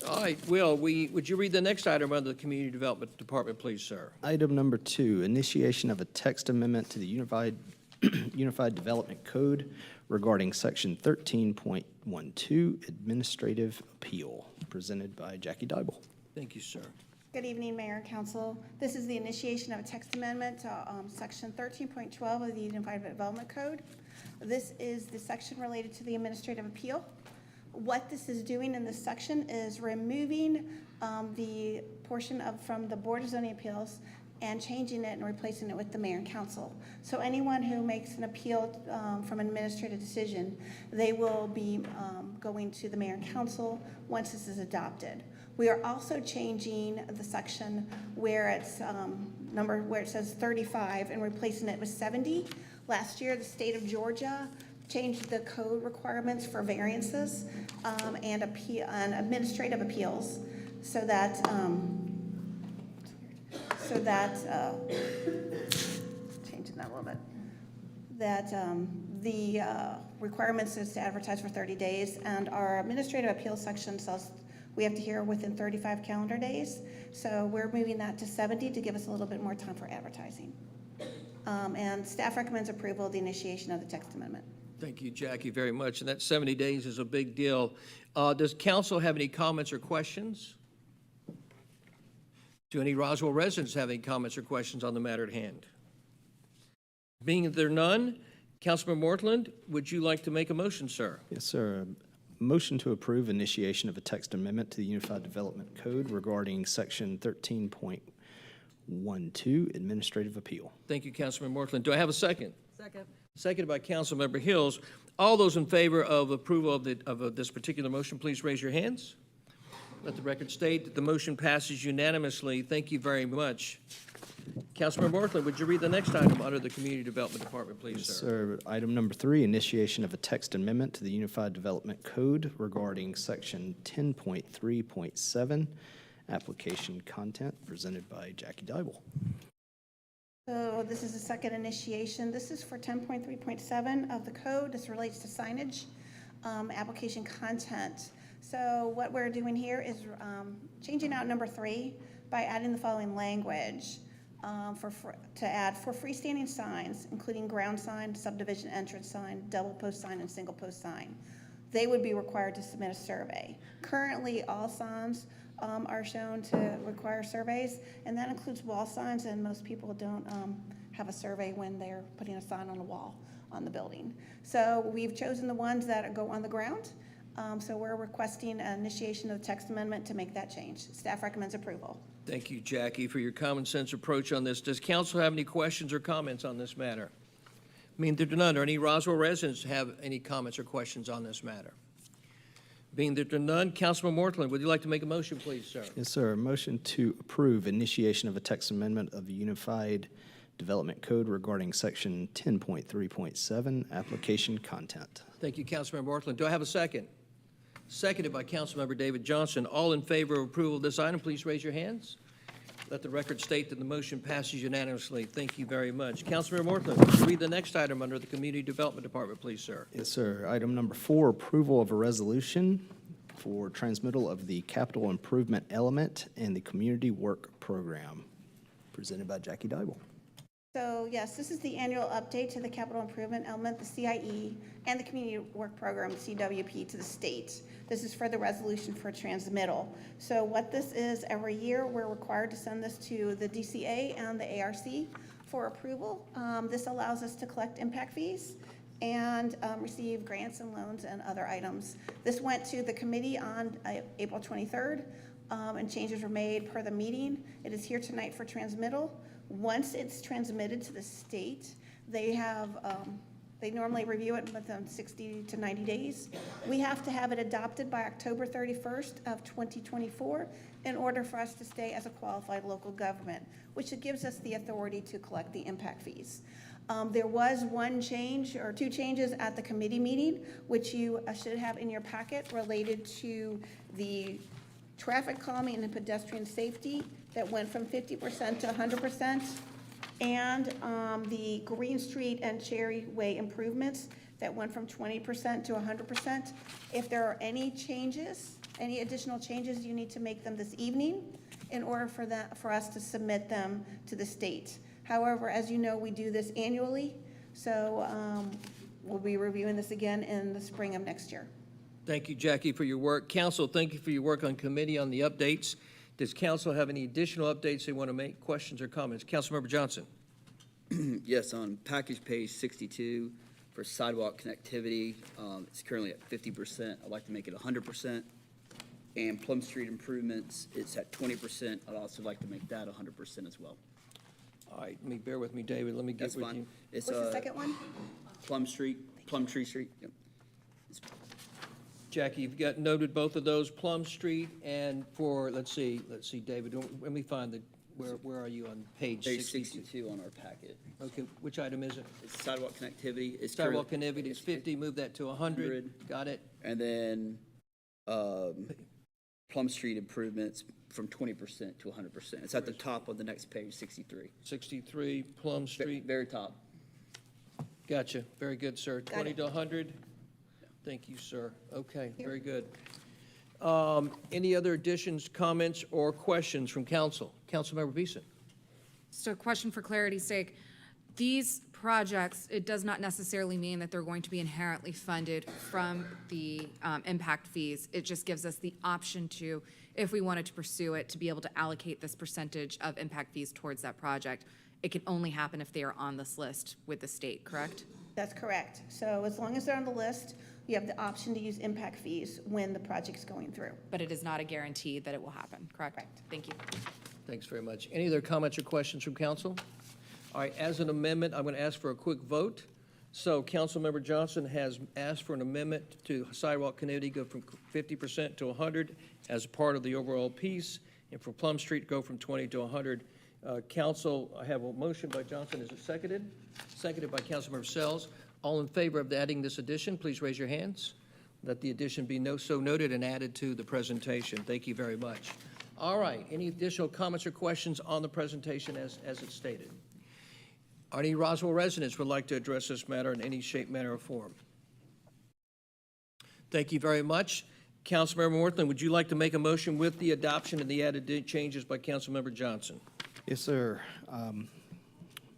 All right, Will, would you read the next item under the Community Development Department, please, sir? Item number 2, initiation of a text amendment to the Unified Development Code regarding Section 13.12, Administrative Appeal, presented by Jackie Dybel. Thank you, sir. Good evening, Mayor and Council. This is the initiation of a text amendment to Section 13.12 of the Unified Development Code. This is the section related to the administrative appeal. What this is doing in this section is removing the portion from the Board of Zoning Appeals and changing it and replacing it with the mayor and council. So anyone who makes an appeal from an administrative decision, they will be going to the mayor and council once this is adopted. We are also changing the section where it's where it says 35 and replacing it with 70. Last year, the state of Georgia changed the code requirements for variances and administrative appeals so that changing that a little bit, that the requirements is to advertise for 30 days, and our administrative appeals section says we have to hear within 35 calendar days. So we're moving that to 70 to give us a little bit more time for advertising. And staff recommends approval of the initiation of the text amendment. Thank you, Jackie, very much. And that 70 days is a big deal. Does council have any comments or questions? Do any Roswell residents have any comments or questions on the matter at hand? Being that there are none, Councilman Mortland, would you like to make a motion, sir? Yes, sir. Motion to approve initiation of a text amendment to the Unified Development Code regarding Section 13.12, Administrative Appeal. Thank you, Councilman Mortland. Do I have a second? Second. Seconded by Councilmember Hills. All those in favor of approval of this particular motion, please raise your hands. Let the record state that the motion passes unanimously. Thank you very much. Councilmember Mortland, would you read the next item under the Community Development Department, please, Yes, sir? sir. Item number 3, initiation of a text amendment to the Unified Development Code regarding Section 10.3.7, application content, presented by Jackie Dybel. So this is the second initiation. This is for 10.3.7 of the code. This relates to signage, application content. So what we're doing here is changing out number 3 by adding the following language to add for freestanding signs, including ground sign, subdivision entrance sign, double post sign, and single post sign. They would be required to submit a survey. Currently, all signs are shown to require surveys, and that includes wall signs, and most people don't have a survey when they're putting a sign on the wall on the building. So we've chosen the ones that go on the ground. So we're requesting an initiation of the text amendment to make that change. Staff recommends approval. Thank you, Jackie, for your common sense approach on this. Does council have any questions or comments on this matter? I mean, there are none. Are any Roswell residents have any comments or questions on this matter? Being that there are none, Councilman Mortland, would you like to make a motion, please, sir? Yes, sir. A motion to approve initiation of a text amendment of the Unified Development Code regarding Section 10.3.7, application content. Thank you, Councilman Mortland. Do I have a second? Seconded by Councilmember David Johnson. All in favor of approval of this item, please raise your hands. Let the record state that the motion passes unanimously. Thank you very much. Councilmember Mortland, would you read the next item under the Community Development Department, please, sir? Yes, sir. Item number 4, approval of a resolution for transmittal of the capital improvement element and the community work program, presented by Jackie Dybel. So yes, this is the annual update to the capital improvement element, the CIE, and the community work program, CWP, to the state. This is for the resolution for transmittal. So what this is, every year we're required to send this to the DCA and the ARC for approval. This allows us to collect impact fees and receive grants and loans and other items. This went to the committee on April 23rd, and changes were made per the meeting. It is here tonight for transmittal. Once it's transmitted to the state, they have They normally review it within 60 to 90 days. We have to have it adopted by October 31st of 2024 in order for us to stay as a qualified local government, which gives us the authority to collect the impact fees. There was one change or two changes at the committee meeting, which you should have in your packet, related to the traffic calming and pedestrian safety that went from 50% to 100%, and the Green Street and Cherry Way improvements that went from 20% to 100%. If there are any changes, any additional changes, you need to make them this evening in order for us to submit them to the state. However, as you know, we do this annually, so we'll be reviewing this again in the spring of next year. Thank you, Jackie, for your work. Council, thank you for your work on committee on the updates. Does council have any additional updates they want to make, questions or comments? Councilmember Johnson. Yes, on package page 62 for sidewalk connectivity, it's currently at 50%. I'd like to make it 100%. And Plum Street improvements, it's at 20%. I'd also like to make that 100% as well. All right, bear with me, David. Let me get That's with fine. you. It's What's the second one? Plum Tree Street. Yep. Jackie, you've got noted both of those, Plum Street and for, let's see, David, let me find the, where are you on page Page 62? 62 on our packet. Okay, which item is it? It's sidewalk connectivity. It's Sidewalk current- connectivity is 50, move that to 100. Got it. And then Plum Street improvements from 20% to 100%. It's at the top of the next page, 63. 63, Plum Street. Very top. Gotcha. Very good, sir. Got 20 it. to 100. Thank you, sir. Okay, very good. Any other additions, comments, or questions from council? Councilmember Beeson. So question for clarity's sake, these projects, it does not necessarily mean that they're going to be inherently funded from the impact fees. It just gives us the option to, if we wanted to pursue it, to be able to allocate this percentage of impact fees towards that project. It can only happen if they are on this list with the state, correct? That's correct. So as long as they're on the list, you have the option to use impact fees when the project's going through. But it is not a guarantee that it will happen, correct? Correct. Thank you. Thanks very much. Any other comments or questions from council? All right, as an amendment, I'm going to ask for a quick vote. So Councilmember Johnson has asked for an amendment to sidewalk connectivity go from 50% to 100 as a part of the overall piece, and for Plum Street go from 20 to 100. Council, I have a motion by Johnson. Is it seconded? Seconded by Councilmember Sells. All in favor of adding this addition, please raise your hands. Let the addition be so noted and added to the presentation. Thank you very much. All right, any additional comments or questions on the presentation as it's stated? Are any Roswell residents would like to address this matter in any shape, manner, or form? Thank you very much. Councilmember Morthland, would you like to make a motion with the adoption and the added changes by Councilmember Johnson? Yes, sir.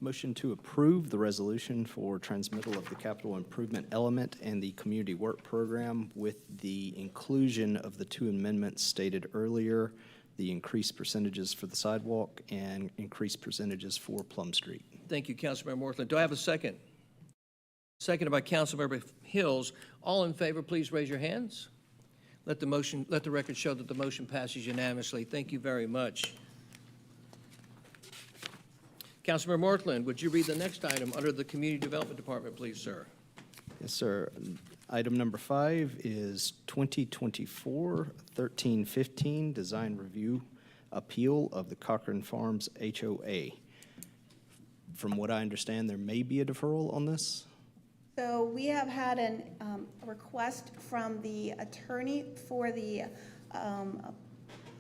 Motion to approve the resolution for transmittal of the capital improvement element and the community work program with the inclusion of the two amendments stated earlier, the increased percentages for the sidewalk and increased percentages for Plum Street. Thank you, Councilmember Morthland. Do I have a second? Seconded by Councilmember Hills. All in favor, please raise your hands. Let the record show that the motion passes unanimously. Thank you very much. Councilmember Morthland, would you read the next item under the Community Development Department, please, sir? Yes, sir. Item number 5 is 2024-1315 Design Review Appeal of the Cochran Farms HOA. From what I understand, there may be a deferral on this. So we have had a request from the attorney for the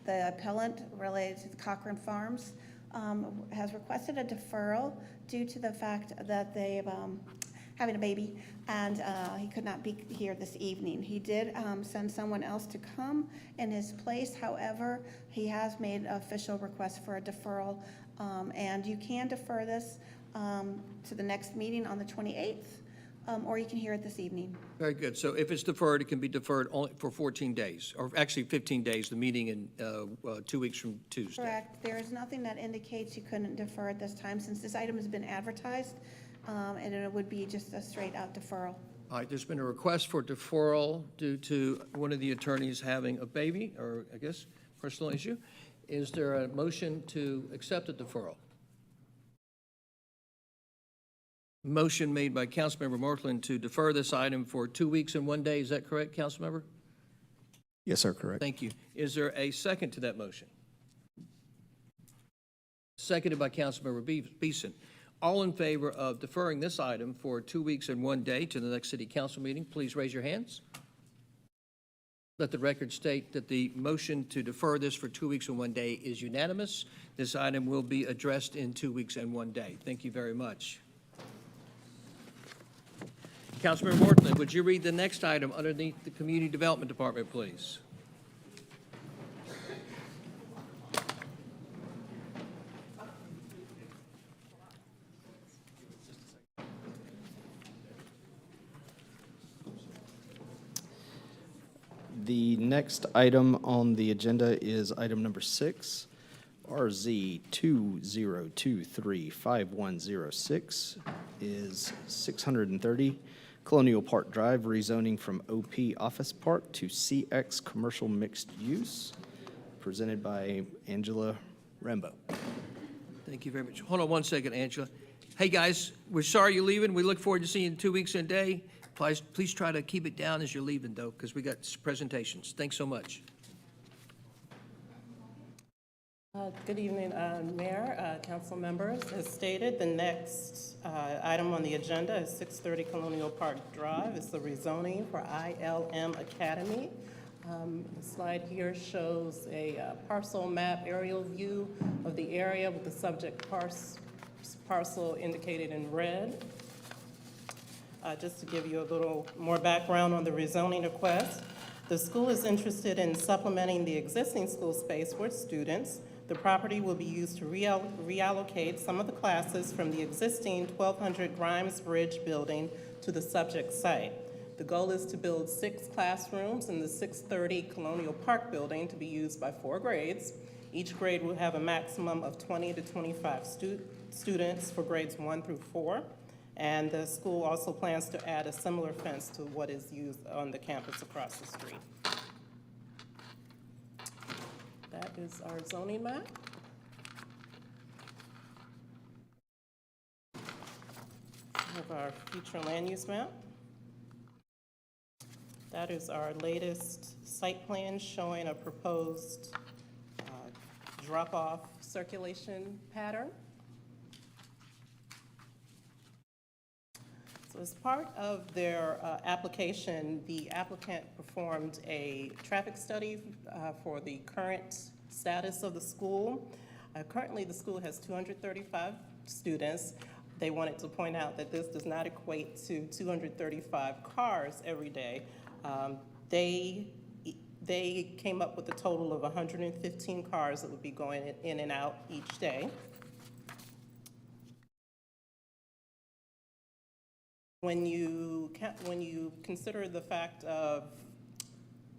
appellant related to the Cochran Farms, has requested a deferral due to the fact that they've having a baby, and he could not be here this evening. He did send someone else to come in his place. However, he has made an official request for a deferral, and you can defer this to the next meeting on the 28th, or you can hear it this evening. Very good. So if it's deferred, it can be deferred only for 14 days, or actually 15 days, the meeting in 2 weeks from Tuesday. Correct. There is nothing that indicates you couldn't defer at this time, since this item has been advertised, and it would be just a straight-out deferral. All right, there's been a request for deferral due to one of the attorneys having a baby, or I guess personal issue. Is there a motion to accept the deferral? Motion made by Councilmember Mortland to defer this item for 2 weeks and 1 day. Is that correct, Councilmember? Yes, sir, correct. Thank you. Is there a second to that motion? Seconded by Councilmember Beeson. All in favor of deferring this item for 2 weeks and 1 day to the next city council meeting, please raise your hands. Let the record state that the motion to defer this for 2 weeks and 1 day is unanimous. This item will be addressed in 2 weeks and 1 day. Thank you very much. Councilmember Mortland, would you read the next item underneath the Community Development Department, please? The next item on the agenda is item number 6, RZ 20235106 is 630 Colonial Park Drive, rezoning from OP Office Park to CX Commercial Mixed Use, presented by Angela Rambo. Thank you very much. Hold on one second, Angela. Hey, guys, we're sorry you're leaving. We look forward to seeing you in 2 weeks and a day. Please try to keep it down as you're leaving, though, because we got presentations. Thanks so much. Good evening, Mayor, council members. As stated, the next item on the agenda is 630 Colonial Park Drive. It's the rezoning for ILM Academy. The slide here shows a parcel map aerial view of the area with the subject parcel indicated in red. Just to give you a little more background on the rezoning request, the school is interested in supplementing the existing school space with students. The property will be used to reallocate some of the classes from the existing 1200 Grimes Bridge building to the subject site. The goal is to build 6 classrooms in the 630 Colonial Park building to be used by 4 grades. Each grade will have a maximum of 20 to 25 students for grades 1 through 4. And the school also plans to add a similar fence to what is used on the campus across the street. That is our zoning map. We have our future land use map. That is our latest site plan showing a proposed drop-off circulation pattern. So as part of their application, the applicant performed a traffic study for the current status of the school. Currently, the school has 235 students. They wanted to point out that this does not equate to 235 cars every day. They came up with a total of 115 cars that would be going in and out each day. When you consider the fact of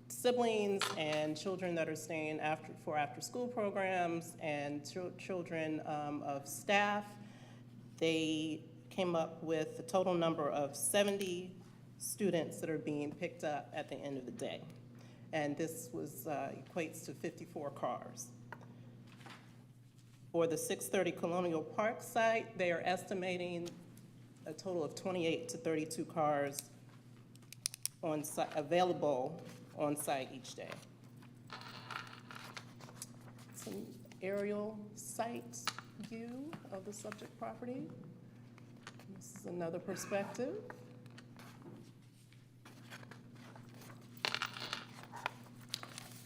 siblings and children that are staying for after-school programs and children of staff, they came up with a total number of 70 students that are being picked up at the end of the day. And this equates to 54 cars. For the 630 Colonial Park site, they are estimating a total of 28 to 32 cars on site, available on site each day. Some aerial site view of the subject property. This is another perspective.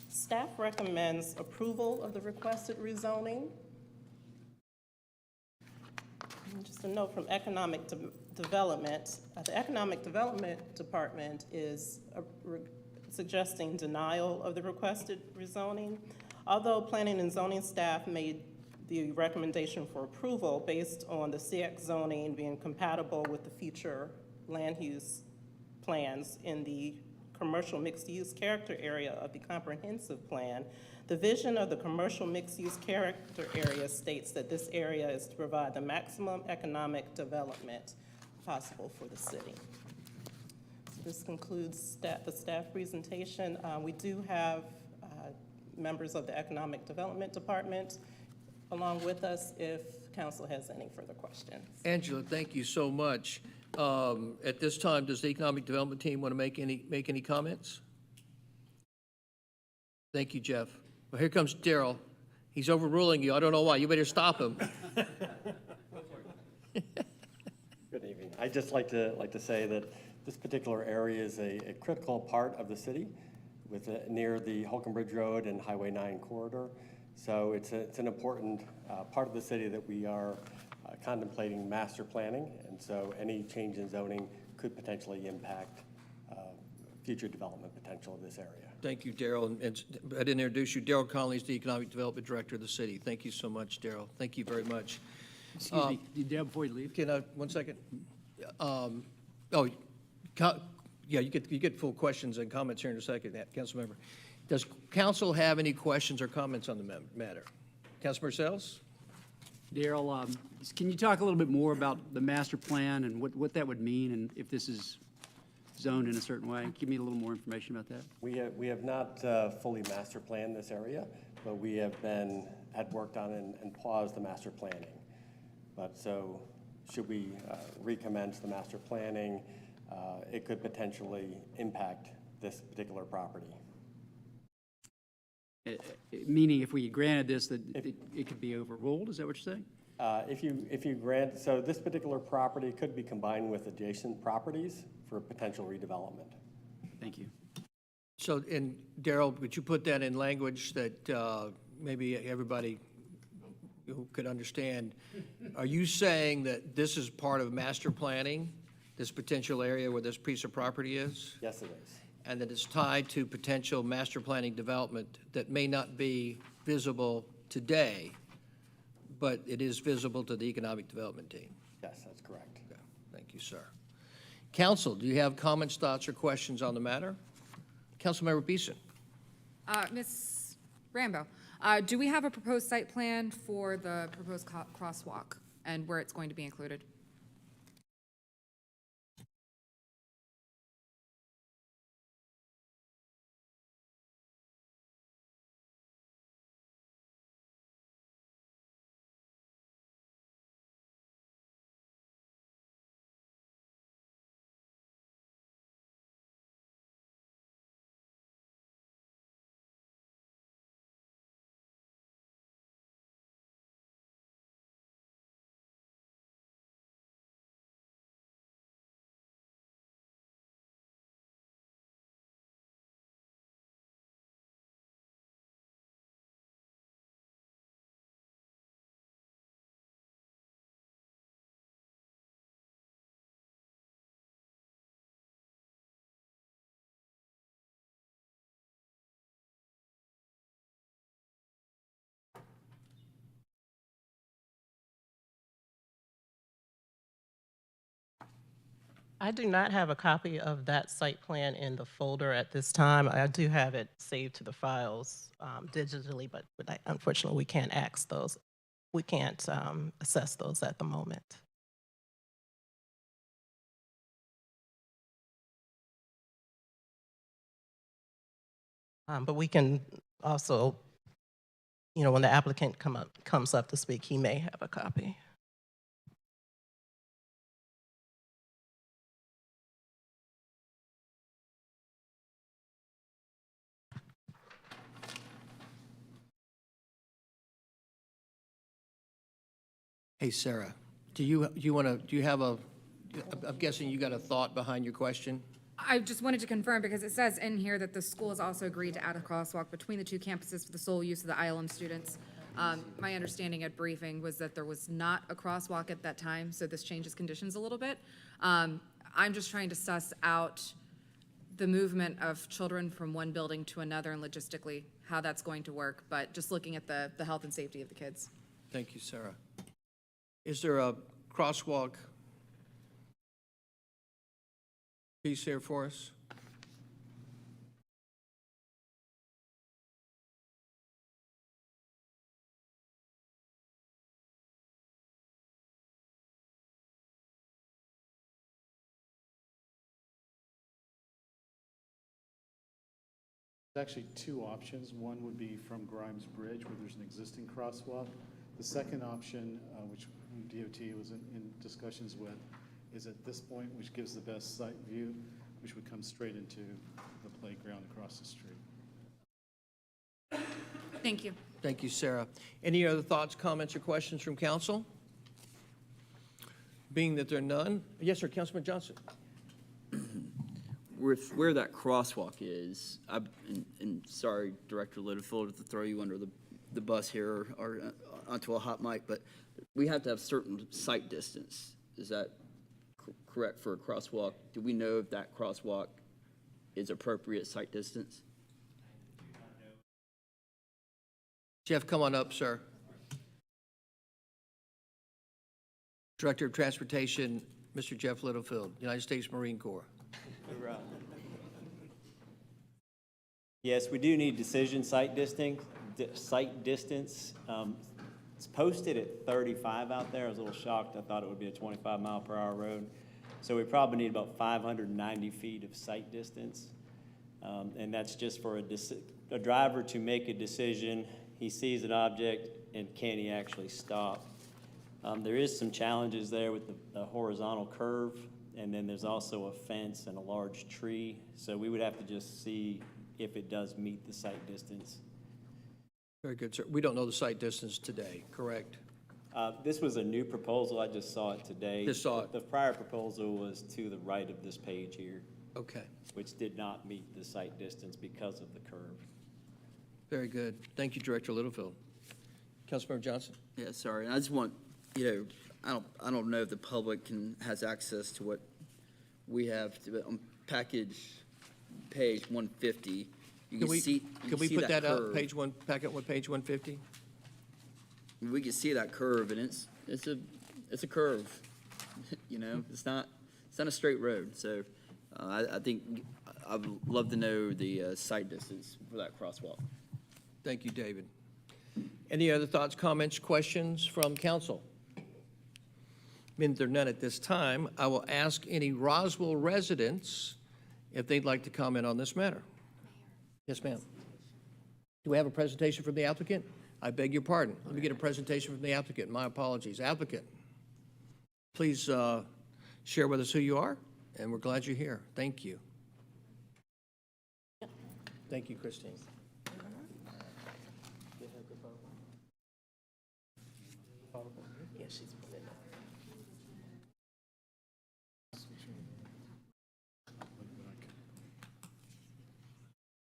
Staff recommends approval of the requested rezoning. And just a note from Economic Development. The Economic Development Department is suggesting denial of the requested rezoning. Although Planning and Zoning staff made the recommendation for approval based on the CX zoning being compatible with the future land use plans in the commercial mixed-use character area of the comprehensive plan, the vision of the commercial mixed-use character area states that this area is to provide the maximum economic development possible for the city. So this concludes the staff presentation. We do have members of the Economic Development Department along with us if council has any further questions. Angela, thank you so much. At this time, does the Economic Development Team want to make any comments? Thank you, Jeff. Well, here comes Daryl. He's overruling you. I don't know why. You better stop him. Good evening. I'd just like to say that this particular area is a critical part of the city with near the Holcomb Bridge Road and Highway 9 corridor. So it's an important part of the city that we are contemplating master planning, and so any change in zoning could potentially impact future development potential of this area. Thank you, Daryl. And I didn't introduce you. Daryl Conley is the Economic Development Director of the city. Thank you so much, Daryl. Thank you very much. Excuse me, Deb, before you leave. Can I, 1 second? Yeah, you get full questions and comments here in a second, Councilmember. Does council have any questions or comments on the matter? Councilmember Sells? Daryl, can you talk a little bit more about the master plan and what that would mean, and if this is zoned in a certain way? Give me a little more information about that. We have not fully master planned this area, but we had worked on and paused the master planning. But so should we recommence the master planning, it could potentially impact this particular property. Meaning if we granted this, that it could be overruled, is that what you're saying? If you grant, so this particular property could be combined with adjacent properties for potential redevelopment. Thank you. So, and Daryl, would you put that in language that maybe everybody who could understand? Are you saying that this is part of master planning, this potential area where this piece of property is? Yes, it is. And that it's tied to potential master planning development that may not be visible today, but it is visible to the Economic Development Team? Yes, that's correct. Okay. Thank you, sir. Council, do you have comments, thoughts, or questions on the matter? Councilmember Beeson. Ms. Rambo, do we have a proposed site plan for the proposed crosswalk and where it's going to be included? I do not have a copy of that site plan in the folder at this time. I do have it saved to the files digitally, but unfortunately we can't access those. We can't assess those at the moment. But we can also, when the applicant comes up to speak, he may have a copy. Hey, Sarah, do you have I'm guessing you got a thought behind your question? I just wanted to confirm, because it says in here that the school has also agreed to add a crosswalk between the two campuses for the sole use of the ILM students. My understanding at briefing was that there was not a crosswalk at that time, so this changes conditions a little bit. I'm just trying to suss out the movement of children from one building to another and logistically how that's going to work, but just looking at the health and safety of the kids. Thank you, Sarah. Is there a crosswalk piece here for us? There's actually two options. One would be from Grimes Bridge, where there's an existing crosswalk. The second option, which DOT was in discussions with, is at this point, which gives the best site view, which would come straight into the playground across the street. Thank you. Thank you, Sarah. Any other thoughts, comments, or questions from council? Being that there are none, yes, sir, Councilman Johnson. With where that crosswalk is, and sorry, Director Littlefield, to throw you under the bus here or onto a hot mic, but we have to have certain sight distance. Is that correct for a crosswalk? Do we know if that crosswalk is appropriate sight distance? Jeff, come on up, sir. Director of Transportation, Mr. Jeff Littlefield, United States Marine Corps. Yes, we do need decision sight distance. It's posted at 35 out there. I was a little shocked. I thought it would be a 25-mile-per-hour road. So we probably need about 590 feet of sight distance. And that's just for a driver to make a decision. He sees an object, and can he actually stop? There is some challenges there with the horizontal curve, and then there's also a fence and a large tree. So we would have to just see if it does meet the sight distance. Very good, sir. We don't know the sight distance today, correct? This was a new proposal. I just saw it today. Just saw it. The prior proposal was to the right of this page here. Okay. Which did not meet the sight distance because of the curve. Very good. Thank you, Director Littlefield. Councilmember Johnson. Yeah, sorry. I just want, I don't know if the public has access to what we have on page 150. You Can can see. we put that up, curve. page 150? We can see that curve, and it's a curve. It's not a straight road. So I think I would love to know the sight distance for that crosswalk. Thank you, David. Any other thoughts, comments, questions from council? Being there are none at this time, I will ask any Roswell residents if they'd like to comment on this matter. Yes, ma'am. Do we have a presentation from the applicant? I beg your pardon. Let me get a presentation from the applicant. My apologies. Applicant, please share with us who you are, and we're glad you're here. Thank you. Thank you, Christine.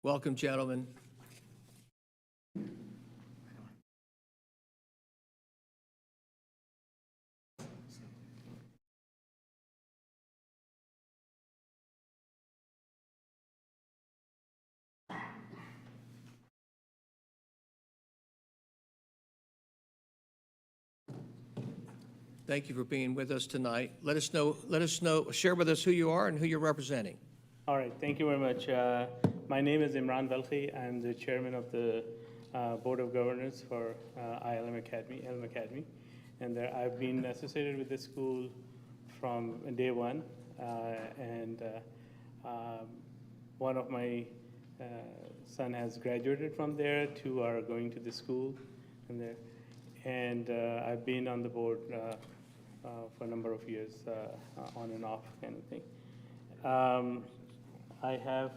Welcome, gentlemen. Thank you for being with us tonight. Let us know, share with us who you are and who you're representing. All right, thank you very much. My name is Imran Belkhi. I'm the chairman of the Board of Governors for Elm Academy. And I've been associated with the school from day one. One of my son has graduated from there, two are going to the school from there. And I've been on the board for a number of years, on and off kind of thing. I have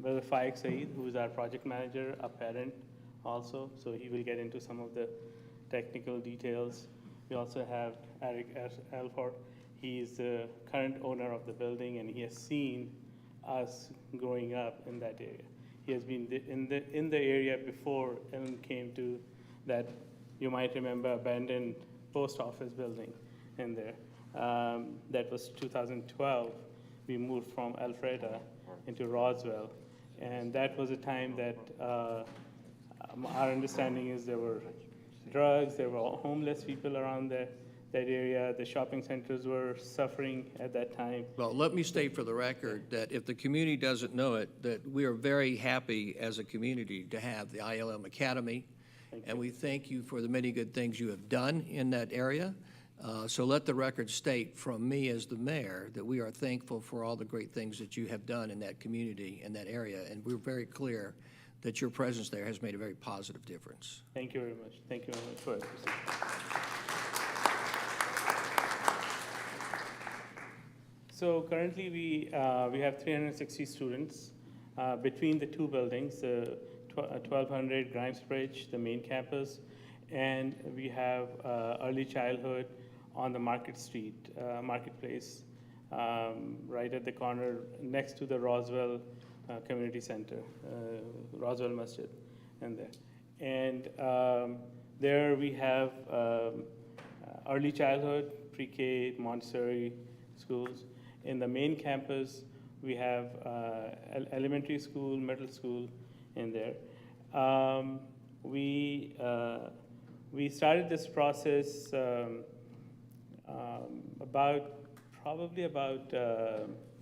Brother Faik Saeed, who is our project manager, a parent also, so he will get into some of the technical details. We also have Eric Elford. He is the current owner of the building, and he has seen us growing up in that area. He has been in the area before Elm came to that, you might remember, abandoned post office building in there. That was 2012. We moved from Alpharetta into Roswell, and that was a time that our understanding is there were drugs, there were homeless people around that area. The shopping centers were suffering at that time. Well, let me state for the record that if the community doesn't know it, that we are very happy as a community to have the ILM Academy, and we thank you for the many good things you have done in that area. So let the record state from me as the mayor that we are thankful for all the great things that you have done in that community, in that area, and we're very clear that your presence there has made a very positive difference. Thank you very much. Thank you very much for it. So currently, we have 360 students between the two buildings, 1200 Grimes Bridge, the main campus, and we have early childhood on the Marketplace, right at the corner next to the Roswell Community Center, Roswell Masjid, and there. And there we have early childhood, pre-K, Montessori schools. In the main campus, we have elementary school, middle school in there. We started this process probably about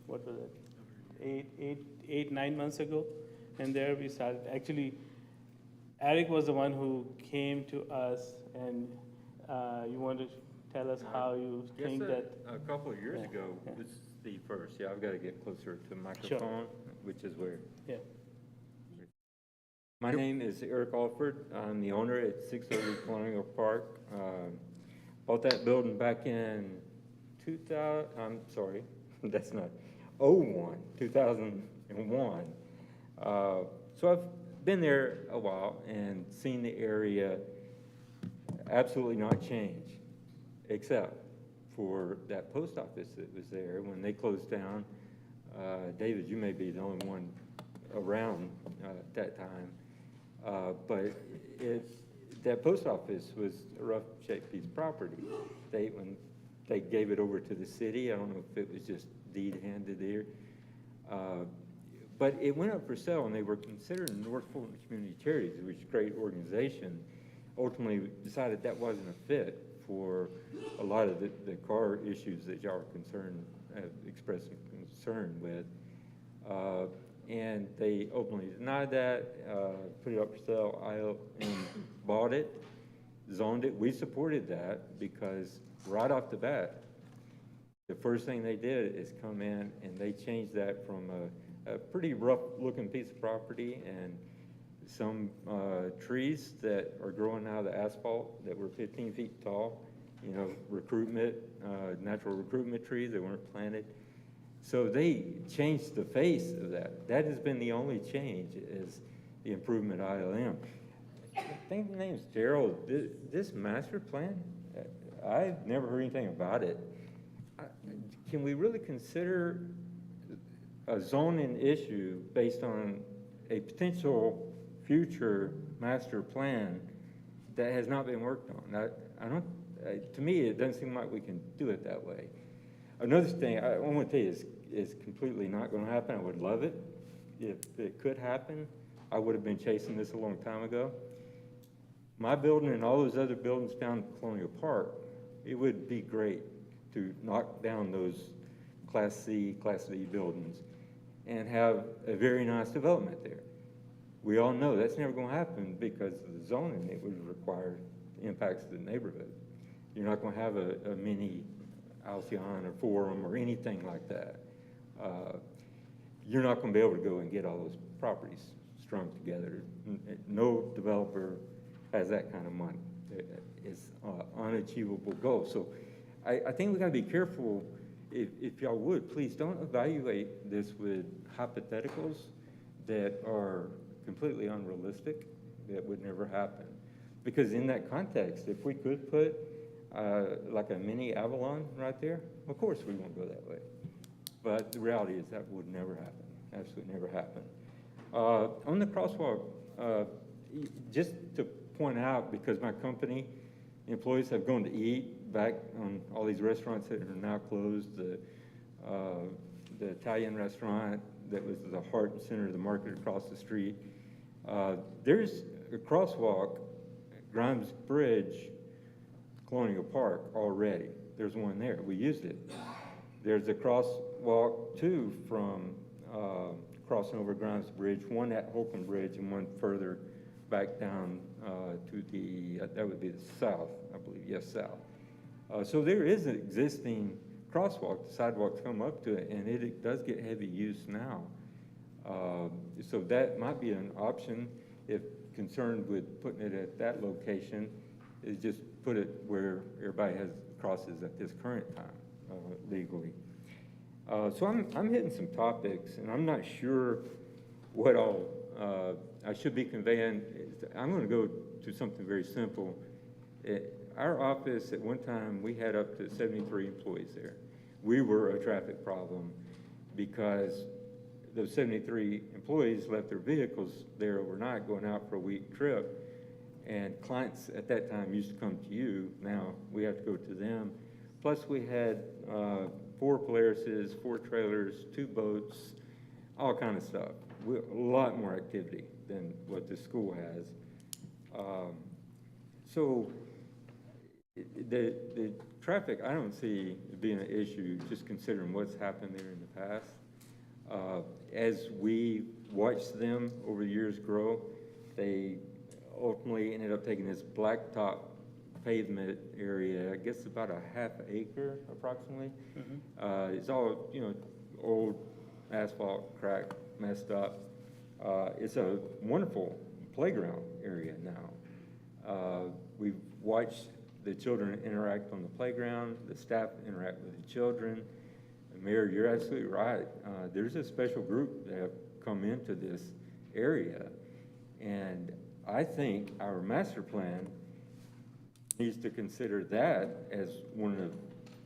what was it, 9 months ago, and there we started. Actually, Eric was the one who came to us, and you want to tell us how you think that a couple of years ago was the first. Yeah, I've got to get closer to the microphone, which is where. Yeah. My name is Eric Alford. I'm the owner at 630 Colonial Park. Bought that building back in 2000. I'm sorry, that's not 2001. So I've been there a while and seen the area absolutely not change, except for that post office that was there when they closed down. David, you may be the only one around at that time, but that post office was a rough-shaped piece of property. When they gave it over to the city, I don't know if it was just deed-handed there, but it went up for sale, and they were considered North Fulton Community Charities, which is a great organization. Ultimately decided that wasn't a fit for a lot of the car issues that y'all are have expressed concern with. And they openly denied that, put it up for sale, and bought it, zoned it. We supported that because right off the bat, the first thing they did is come in and they changed that from a pretty rough looking piece of property and some trees that are growing out of the asphalt that were 15 feet tall, natural recruitment trees that weren't planted. So they changed the face of that. That has been the only change, is the improvement ILM. I think the name's Gerald. This master plan, I've never heard anything about it. Can we really consider a zoning issue based on a potential future master plan that has not been worked on? To me, it doesn't seem like we can do it that way. Another thing I want to tell you is completely not going to happen. I would love it if it could happen. I would have been chasing this a long time ago. My building and all those other buildings down in Colonial Park, it would be great to knock down those Class C, Class D buildings and have a very nice development there. We all know that's never going to happen because of the zoning it would require, the impacts of the neighborhood. You're not going to have a mini Alcyon or Forum or anything like that. You're not going to be able to go and get all those properties strung together. No developer has that kind of money. It's an unachievable goal. So I think we got to be careful. If y'all would, please don't evaluate this with hypotheticals that are completely unrealistic, that would never happen. Because in that context, if we could put like a mini Avalon right there, of course we won't go that way. But the reality is that would never happen, absolutely never happen. On the crosswalk, just to point out, because my company employees have gone to eat back on all these restaurants that are now closed, the Italian restaurant that was the heart and center of the market across the street. There's a crosswalk, Grimes Bridge, Colonial Park already. There's one there. We used it. There's a crosswalk too from crossing over Grimes Bridge, one at Holcomb Bridge and one further back down to the, that would be the south, I believe, yes, south. So there is an existing crosswalk, the sidewalks come up to it, and it does get heavy use now. So that might be an option if concerned with putting it at that location, is just put it where everybody crosses at this current time legally. So I'm hitting some topics, and I'm not sure what all I should be conveying. I'm going to go to something very simple. Our office, at one time, we had up to 73 employees there. We were a traffic problem because those 73 employees left their vehicles there overnight going out for a week trip. And clients at that time used to come to you. Now we have to go to them. Plus we had 4 Polarises, 4 trailers, 2 boats, all kind of stuff. A lot more activity than what the school has. So the traffic, I don't see it being an issue, just considering what's happened there in the past. As we watched them over the years grow, they ultimately ended up taking this blacktop pavement area, I guess about a ½ acre approximately. It's all, old asphalt, cracked, messed up. It's a wonderful playground area now. We've watched the children interact on the playground, the staff interact with the children. And Mayor, you're absolutely right. There's a special group that have come into this area, and I think our master plan needs to consider that as one of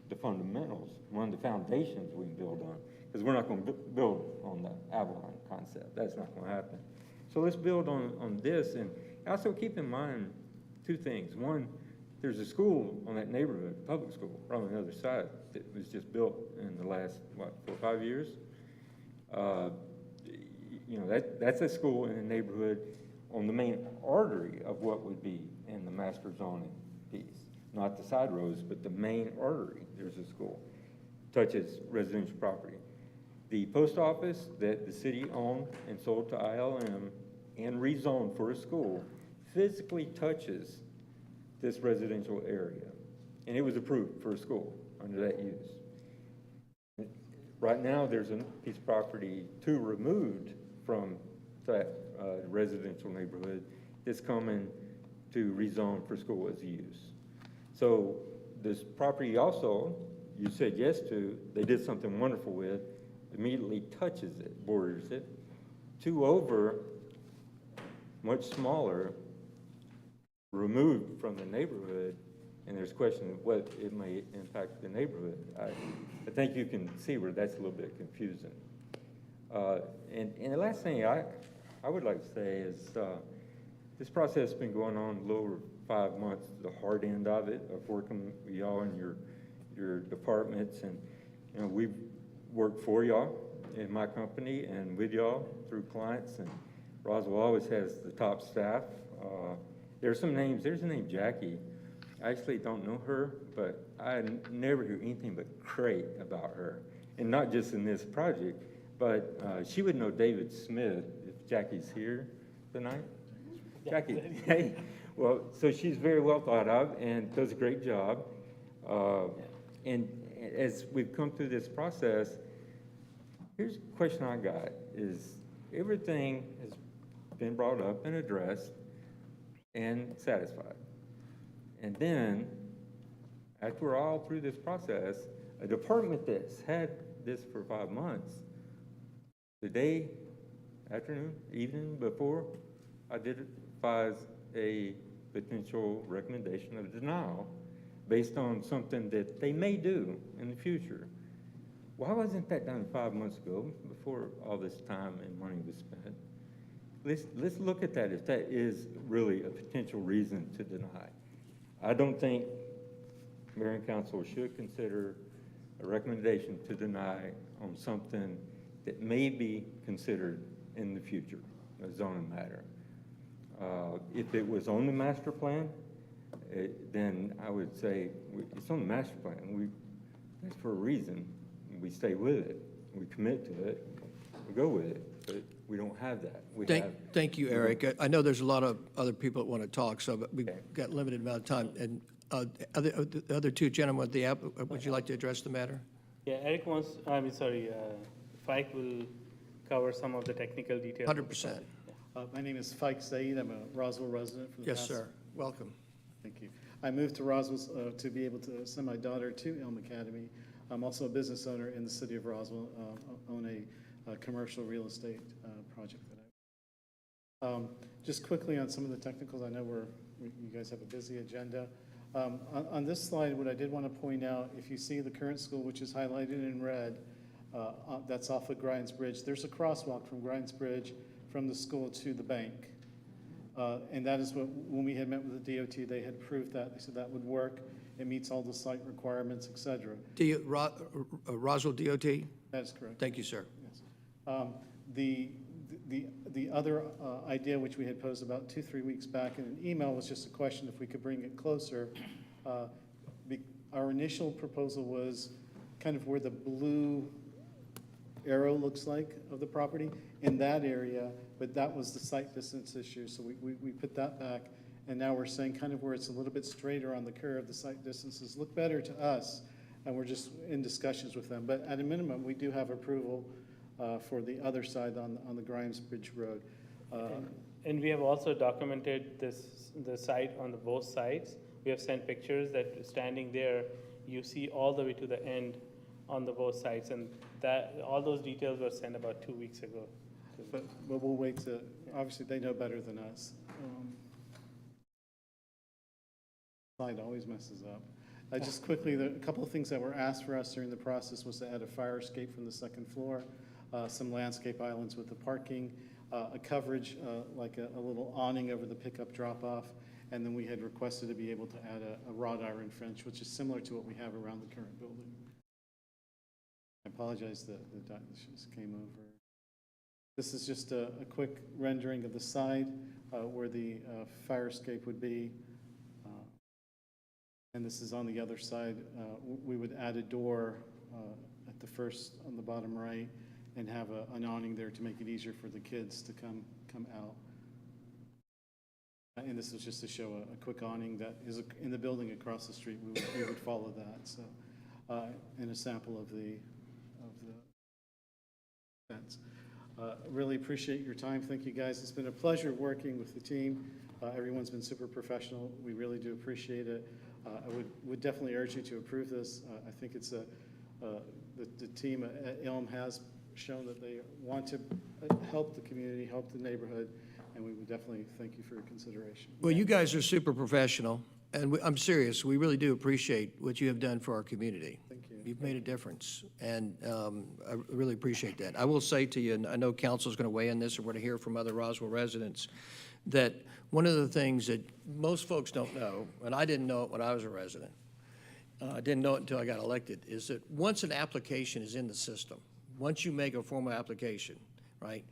the fundamentals, one of the foundations we can build on, because we're not going to build on the Avalon concept. That's not going to happen. So let's build on this, and also keep in mind 2 things. One, there's a school on that neighborhood, public school, right on the other side, that was just built in the last, 4 or 5 years. That's a school in a neighborhood on the main artery of what would be in the master zoning piece. Not the side roads, but the main artery, there's a school. Touches residential property. The post office that the city owned and sold to ILM and rezoned for a school physically touches this residential area. And it was approved for a school under that use. Right now, there's a piece of property 2 removed from that residential neighborhood that's coming to rezone for school as a use. So this property also, you said yes to, they did something wonderful with, immediately touches it, borders it. 2 over, much smaller, removed from the neighborhood, and there's question of what it may impact the neighborhood. I think you can see where that's a little bit confusing. And the last thing I would like to say is this process has been going on a little over 5 months, the hard end of it, of working with y'all and your departments, and we've worked for y'all in my company and with y'all through clients, and Roswell always has the top staff. There are some names, there's a name Jackie. I actually don't know her, but I never hear anything but great about her. And not just in this project, but she would know David Smith if Jackie's here tonight. Jackie, hey. Well, so she's very well thought of and does a great job. And as we've come through this process, here's a question I got is everything has been brought up and addressed and satisfied. And then, after we're all through this process, a department that's had this for 5 months, the day, afternoon, evening before, identifies a potential recommendation of denial based on something that they may do in the future. Why wasn't that done 5 months ago before all this time and money was spent? Let's look at that if that is really a potential reason to deny. I don't think mayor and council should consider a recommendation to deny on something that may be considered in the future, a zoning matter. If it was on the master plan, then I would say it's on the master plan. That's for a reason. We stay with it. We commit to it. We go with it. But we don't have that. Thank you, Eric. I know there's a lot of other people that want to talk, so we've got limited amount of time. And the other 2 gentlemen with the app, would you like to address the matter? Yeah, Eric wants, Faik will cover some of the technical details. 100%. My name is Faik Saeed. I'm a Roswell resident for the Yes, past. sir. Welcome. Thank you. I moved to Roswell to be able to send my daughter to Elm Academy. I'm also a business owner in the city of Roswell, own a commercial real estate project that I. Just quickly on some of the technicals, I know you guys have a busy agenda. On this slide, what I did want to point out, if you see the current school, which is highlighted in red, that's off of Grimes Bridge. There's a crosswalk from Grimes Bridge from the school to the bank. And that is what, when we had met with the DOT, they had proved that. They said that would work. It meets all the site requirements, et cetera. Roswell DOT? That is correct. Thank you, sir. Yes. The other idea, which we had posed about 2-3 weeks back in an email, was just a question if we could bring it closer. Our initial proposal was kind of where the blue arrow looks like of the property in that area, but that was the site distance issue, so we put that back, and now we're saying kind of where it's a little bit straighter on the curve, the site distances look better to us, and we're just in discussions with them. But at a minimum, we do have approval for the other side on the Grimes Bridge Road. And we have also documented the site on both sides. We have sent pictures that standing there, you see all the way to the end on the both sides, and that all those details were sent about 2 weeks ago. But we'll wait to, obviously they know better than us. Slide always messes up. Just quickly, a couple of things that were asked for us during the process was to add a fire escape from the second floor, some landscape islands with the parking, a coverage like a little awning over the pickup drop-off, and then we had requested to be able to add a wrought iron fence, which is similar to what we have around the current building. I apologize that this just came over. This is just a quick rendering of the side where the fire escape would be. And this is on the other side. We would add a door at the first, on the bottom right, and have an awning there to make it easier for the kids to come out. And this is just to show a quick awning that is in the building across the street. We would follow that. So, and a sample of the fence. Really appreciate your time. Thank you, guys. It's been a pleasure working with the team. Everyone's been super professional. We really do appreciate it. I would definitely urge you to approve this. I think it's the team at Elm has shown that they want to help the community, help the neighborhood, and we would definitely thank you for your consideration. Well, you guys are super professional, and I'm serious. We really do appreciate what you have done for our community. Thank you. You've made a difference, and I really appreciate that. I will say to you, and I know council's going to weigh in this, or we're going to hear from other Roswell residents, that one of the things that most folks don't know, and I didn't know it when I was a resident, I didn't know it until I got elected, is that once an application is in the system, once you make a formal application, right,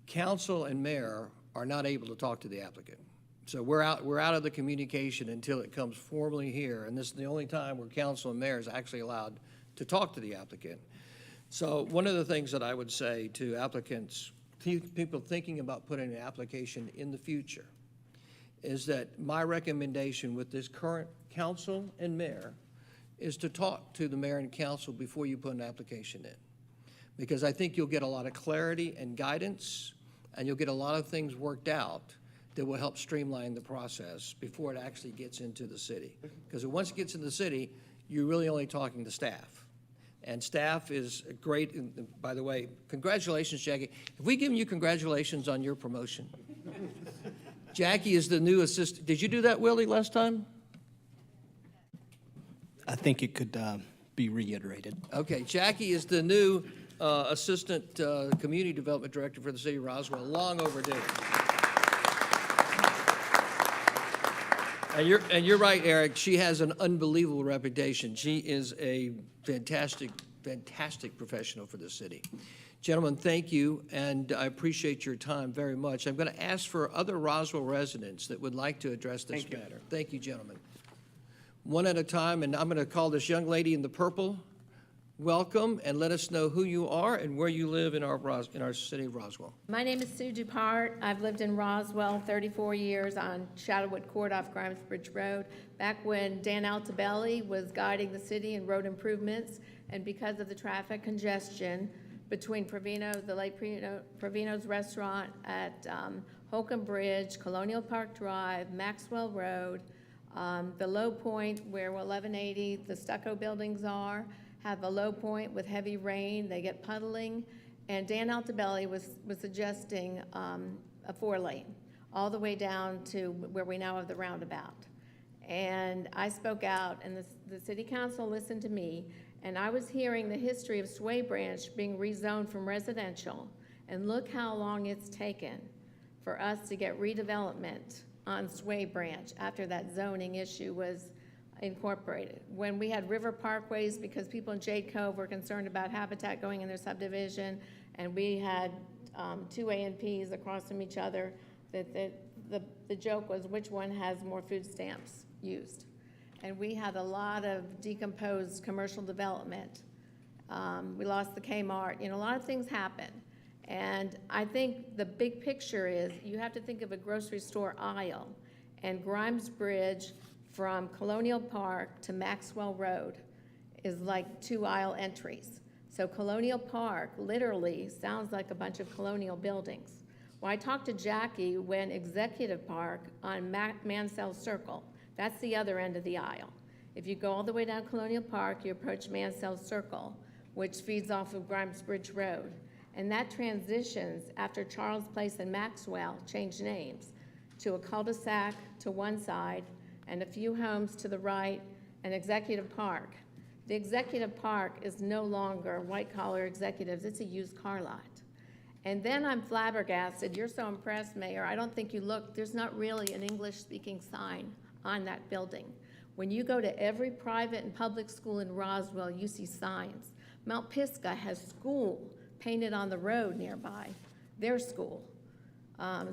council and mayor are not able to talk to the applicant. So we're out of the communication until it comes formally here, and this is the only time where council and mayor is actually allowed to talk to the applicant. So one of the things that I would say to applicants, people thinking about putting an application in the future, is that my recommendation with this current council and mayor is to talk to the mayor and council before you put an application in. Because I think you'll get a lot of clarity and guidance, and you'll get a lot of things worked out that will help streamline the process before it actually gets into the city. Because once it gets into the city, you're really only talking to staff. And staff is great. And by the way, congratulations, Jackie. Have we given you congratulations on your promotion? Jackie is the new assistant. Did you do that, Willie, last time? I think it could be reiterated. Okay, Jackie is the new assistant community development director for the city of Roswell, long overdue. And you're right, Eric. She has an unbelievable reputation. She is a fantastic, fantastic professional for the city. Gentlemen, thank you, and I appreciate your time very much. I'm going to ask for other Roswell residents that would like to address this matter. Thank you, gentlemen. One at a time, and I'm going to call this young lady in the purple. Welcome, and let us know who you are and where you live in our city of Roswell. My name is Sue Dupart. I've lived in Roswell 34 years on Shadowwood Court off Grimes Bridge Road, back when Dan Altabelli was guiding the city in road improvements, and because of the traffic congestion between Provino, the late Provino's Restaurant at Holcomb Bridge, Colonial Park Drive, Maxwell Road, the low point where 1180, the stucco buildings are, have a low point with heavy rain, they get puddling, and Dan Altabelli was suggesting a 4-lane, all the way down to where we now have the roundabout. And I spoke out, and the city council listened to me, and I was hearing the history of Sway Branch being rezoned from residential, and look how long it's taken for us to get redevelopment on Sway Branch after that zoning issue was incorporated. When we had river parkways, because people in Jade Cove were concerned about habitat going in their subdivision, and we had 2 A&Ps across from each other, the joke was which one has more food stamps used. And we had a lot of decomposed commercial development. We lost the Kmart, a lot of things happened. And I think the big picture is you have to think of a grocery store aisle, and Grimes Bridge from Colonial Park to Maxwell Road is like 2 aisle entries. So Colonial Park literally sounds like a bunch of colonial buildings. Well, I talked to Jackie when Executive Park on Mansell Circle, that's the other end of the aisle. If you go all the way down Colonial Park, you approach Mansell Circle, which feeds off of Grimes Bridge Road. And that transitions after Charles Place and Maxwell changed names to a cul-de-sac to one side and a few homes to the right and Executive Park. The Executive Park is no longer white-collar executives, it's a used car lot. And then I'm flabbergasted, you're so impressed, Mayor, I don't think you looked, there's not really an English-speaking sign on that building. When you go to every private and public school in Roswell, you see signs. Mount Pisgah has school painted on the road nearby, their school.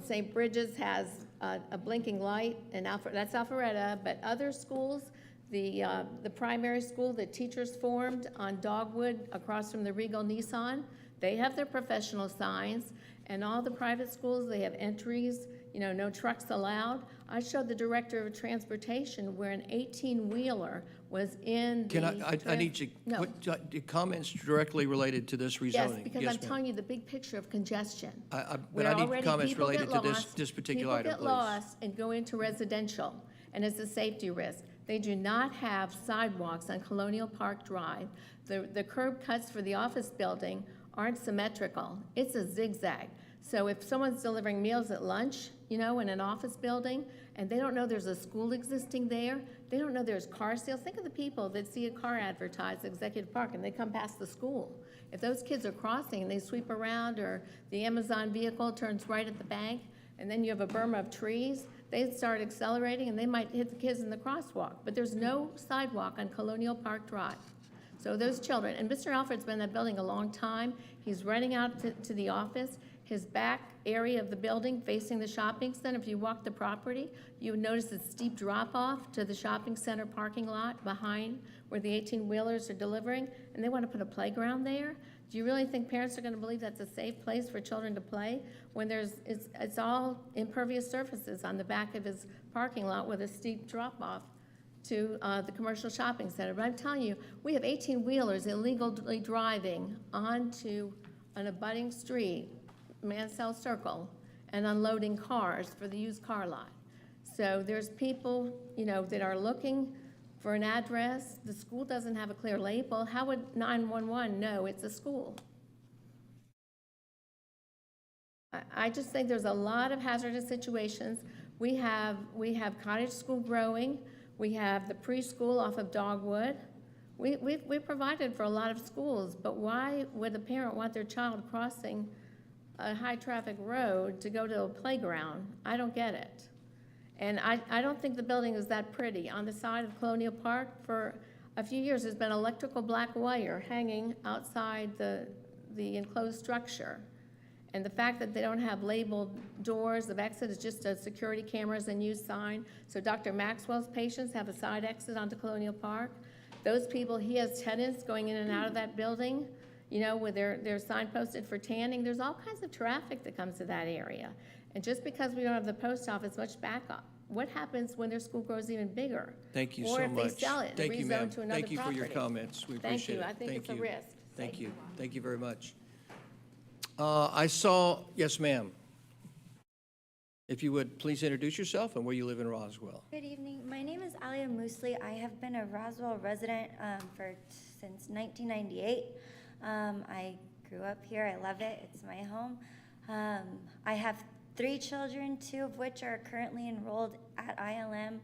St. Bridges has a blinking light, and that's Alpharetta, but other schools, the primary school that teachers formed on Dogwood across from the Regal Nissan, they have their professional signs, and all the private schools, they have entries, no trucks allowed. I showed the director of transportation where an 18-wheeler was in the... I need you, put comments directly related to this rezoning. Yes, because I'm telling you the big picture of congestion. But I need comments related to this particular item, please. People get lost and go into residential, and it's a safety risk. They do not have sidewalks on Colonial Park Drive. The curb cuts for the office building aren't symmetrical. It's a zigzag. So if someone's delivering meals at lunch, in an office building, and they don't know there's a school existing there, they don't know there's car sales. Think of the people that see a car advertised at Executive Park and they come past the school. If those kids are crossing and they sweep around, or the Amazon vehicle turns right at the bank, and then you have a berm of trees, they start accelerating and they might hit the kids in the crosswalk. But there's no sidewalk on Colonial Park Drive. So those children, and Mr. Alfred's been in that building a long time. He's running out to the office. His back area of the building facing the shopping center, if you walk the property, you would notice a steep drop-off to the shopping center parking lot behind where the 18-wheelers are delivering, and they want to put a playground there. Do you really think parents are going to believe that's a safe place for children to play when it's all impervious surfaces on the back of his parking lot with a steep drop-off to the commercial shopping center? But I'm telling you, we have 18-wheelers illegally driving onto an abutting street, Mansell Circle, and unloading cars for the used car lot. So there's people, that are looking for an address. The school doesn't have a clear label. How would 911 know it's a school? I just think there's a lot of hazardous situations. We have cottage school growing. We have the preschool off of Dogwood. We provided for a lot of schools, but why would a parent want their child crossing a high-traffic road to go to a playground? I don't get it. And I don't think the building is that pretty. On the side of Colonial Park, for a few years, there's been electrical black wire hanging outside the enclosed structure. And the fact that they don't have labeled doors of exit is just a security cameras and use sign. So Dr. Maxwell's patients have a side exit onto Colonial Park. Those people, he has tenants going in and out of that building, with their sign posted for tanning. There's all kinds of traffic that comes to that area. And just because we don't have the post office much backup, what happens when their school grows even bigger? Thank you so Or much. if they sell it and Thank you, rezone ma'am. to another Thank you for your property. comments. We appreciate it. Thank you. I think it's a risk. Thank you. Thank you very much. Yes, ma'am. If you would, please introduce yourself and where you live in Roswell. Good evening. My name is Alia Moosley. I have been a Roswell resident since 1998. I grew up here. I love it. It's my home. I have 3 children, 2 of which are currently enrolled at ILM,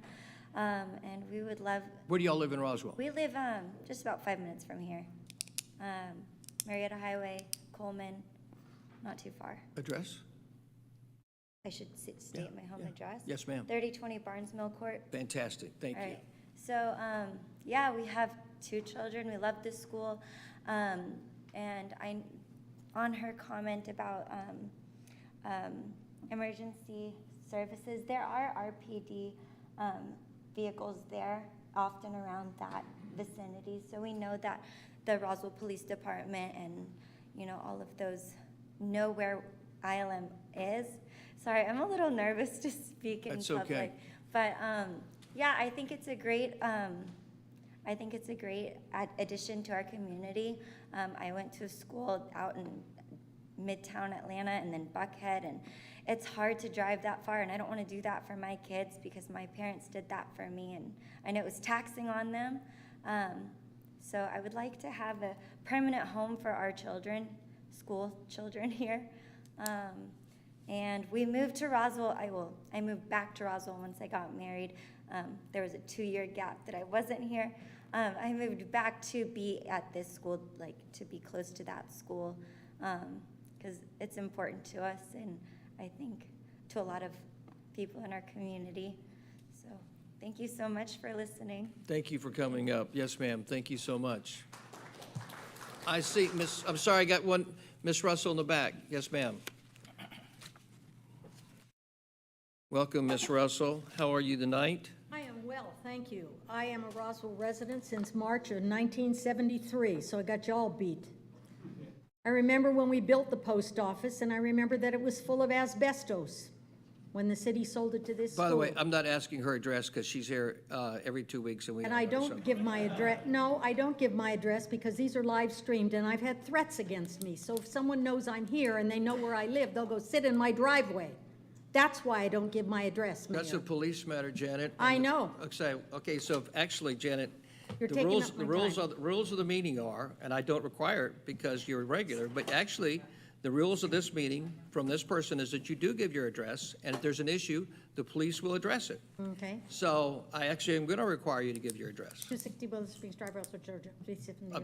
and we would love... Where do y'all live in Roswell? We live just about 5 minutes from here. Marietta Highway, Coleman, not too far. Address? I should state my home address? Yes, ma'am. 3020 Barnes Mill Court. Fantastic. Thank you. Right. So, yeah, we have 2 children. We love this school. And on her comment about emergency services, there are RPD vehicles there, often around that vicinity. So we know that the Roswell Police Department and, all of those know where ILM is. Sorry, I'm a little nervous to speak in That's public. okay. But yeah, I think it's a great addition to our community. I went to school out in Midtown Atlanta and then Buckhead, and it's hard to drive that far, and I don't want to do that for my kids because my parents did that for me, and I know it was taxing on them. So I would like to have a permanent home for our children, school children here. And we moved to Roswell. I moved back to Roswell once I got married. There was a 2-year gap that I wasn't here. I moved back to be at this school, to be close to that school, because it's important to us, and I think to a lot of people in our community. So thank you so much for listening. Thank you for coming up. Yes, ma'am. Thank you so much. I see, I'm sorry, I got one, Miss Russell in the back. Yes, ma'am. Welcome, Miss Russell. How are you tonight? I am well, thank you. I am a Roswell resident since March of 1973, so I got you all beat. I remember when we built the post office, and I remember that it was full of asbestos when the city sold it to this school. By the way, I'm not asking her address because she's here every 2 weeks and we. And I don't give my address. No, I don't give my address because these are live streamed, and I've had threats against me. So if someone knows I'm here and they know where I live, they'll go sit in my driveway. That's why I don't give my address, Mayor. That's a police matter, Janet. I know. Okay, so actually, Janet, You're the taking rules, up my the rules of the meeting are, and I don't require it because you're regular, but actually, the rules of this meeting from this person is that you do give your address, and if there's an issue, the police will address it. Okay. So I actually am going to require you to give your address. 260 Willow Springs Drive, Roswell, Georgia. Please sit in the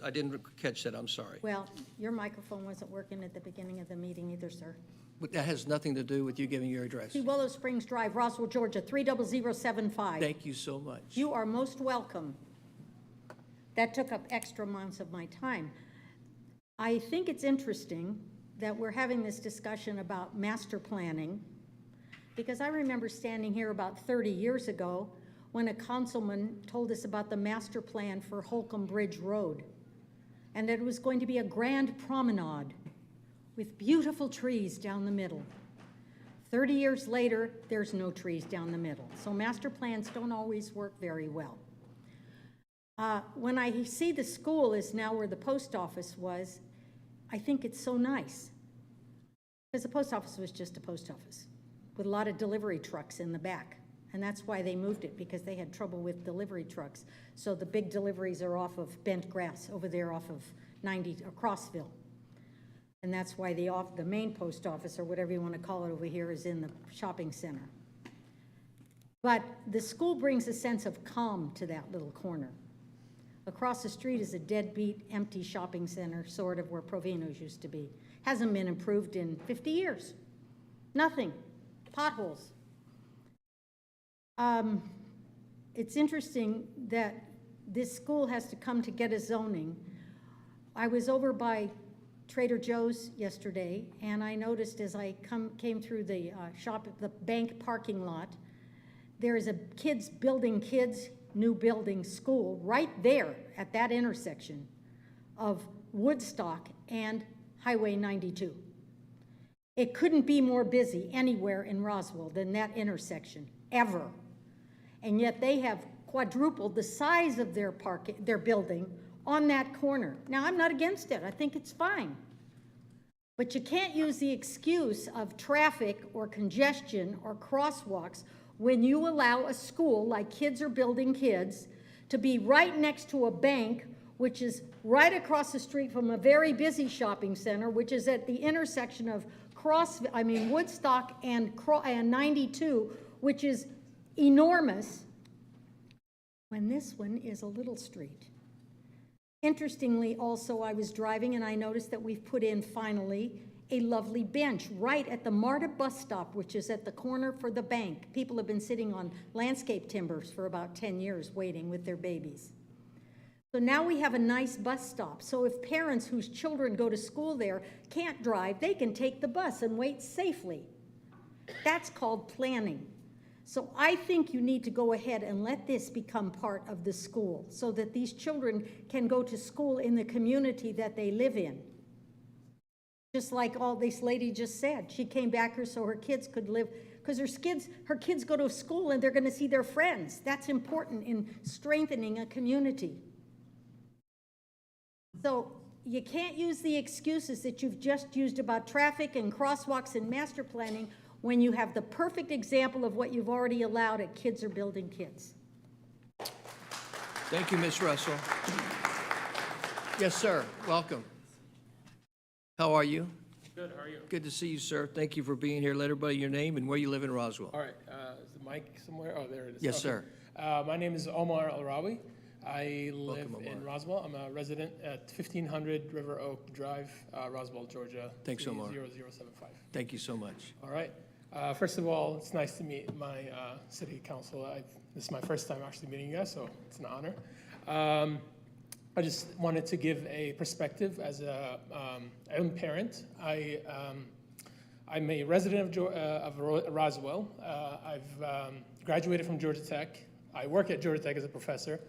I didn't catch that. I'm sorry. Well, your microphone wasn't working at the beginning of the meeting either, sir. But that has nothing to do with you giving your address. Willow Springs Drive, Roswell, Georgia, 30075. Thank you so much. You are most welcome. That took up extra amounts of my time. I think it's interesting that we're having this discussion about master planning, because I remember standing here about 30 years ago when a councilman told us about the master plan for Holcomb Bridge Road, and that it was going to be a grand promenade with beautiful trees down the middle. 30 years later, there's no trees down the middle. So master plans don't always work very well. When I see the school is now where the post office was, I think it's so nice. Because the post office was just a post office with a lot of delivery trucks in the back. And that's why they moved it, because they had trouble with delivery trucks. So the big deliveries are off of Bent Grass, over there off of 90, or Crossville. And that's why the main post office, or whatever you want to call it over here, is in the shopping center. But the school brings a sense of calm to that little corner. Across the street is a deadbeat, empty shopping center, sort of where Provino's used to be. Hasn't been improved in 50 years. Nothing. Potholes. It's interesting that this school has to come to get a zoning. I was over by Trader Joe's yesterday, and I noticed as I came through the the bank parking lot, there is a new building school right there at that intersection of Woodstock and Highway 92. It couldn't be more busy anywhere in Roswell than that intersection, ever. And yet they have quadrupled the size of their building on that corner. Now, I'm not against it. I think it's fine. But you can't use the excuse of traffic or congestion or crosswalks when you allow a school, like Kids Are Building Kids, to be right next to a bank, which is right across the street from a very busy shopping center, which is at the intersection of Woodstock and 92, which is enormous, when this one is a little street. Interestingly, also, I was driving and I noticed that we've put in, finally, a lovely bench right at the MARTA bus stop, which is at the corner for the bank. People have been sitting on landscape timbers for about 10 years waiting with their babies. So now we have a nice bus stop. So if parents whose children go to school there can't drive, they can take the bus and wait safely. That's called planning. So I think you need to go ahead and let this become part of the school so that these children can go to school in the community that they live in. Just like all this lady just said, she came back here so her kids could live, because her kids go to school and they're going to see their friends. That's important in strengthening a community. So you can't use the excuses that you've just used about traffic and crosswalks and master planning when you have the perfect example of what you've already allowed at Kids Are Building Kids. Thank you, Ms. Russell. Yes, sir. Welcome. How are you? Good, how are you? Good to see you, sir. Thank you for being here. Let everybody your name and where you live in Roswell. All right, is the mic somewhere? Oh, there it is. Yes, Okay. sir. My name is Omar Al-Rawi. I live Welcome, in Omar. Roswell. I'm a resident at 1500 River Oak Drive, Roswell, Georgia. Thanks, Omar. 30075. Thank you so much. All right. First of all, it's nice to meet my city council. This is my first time actually meeting you guys, so it's an honor. I just wanted to give a perspective as a own parent. I'm a resident of Roswell. I've graduated from Georgia Tech. I work at Georgia Tech as a professor.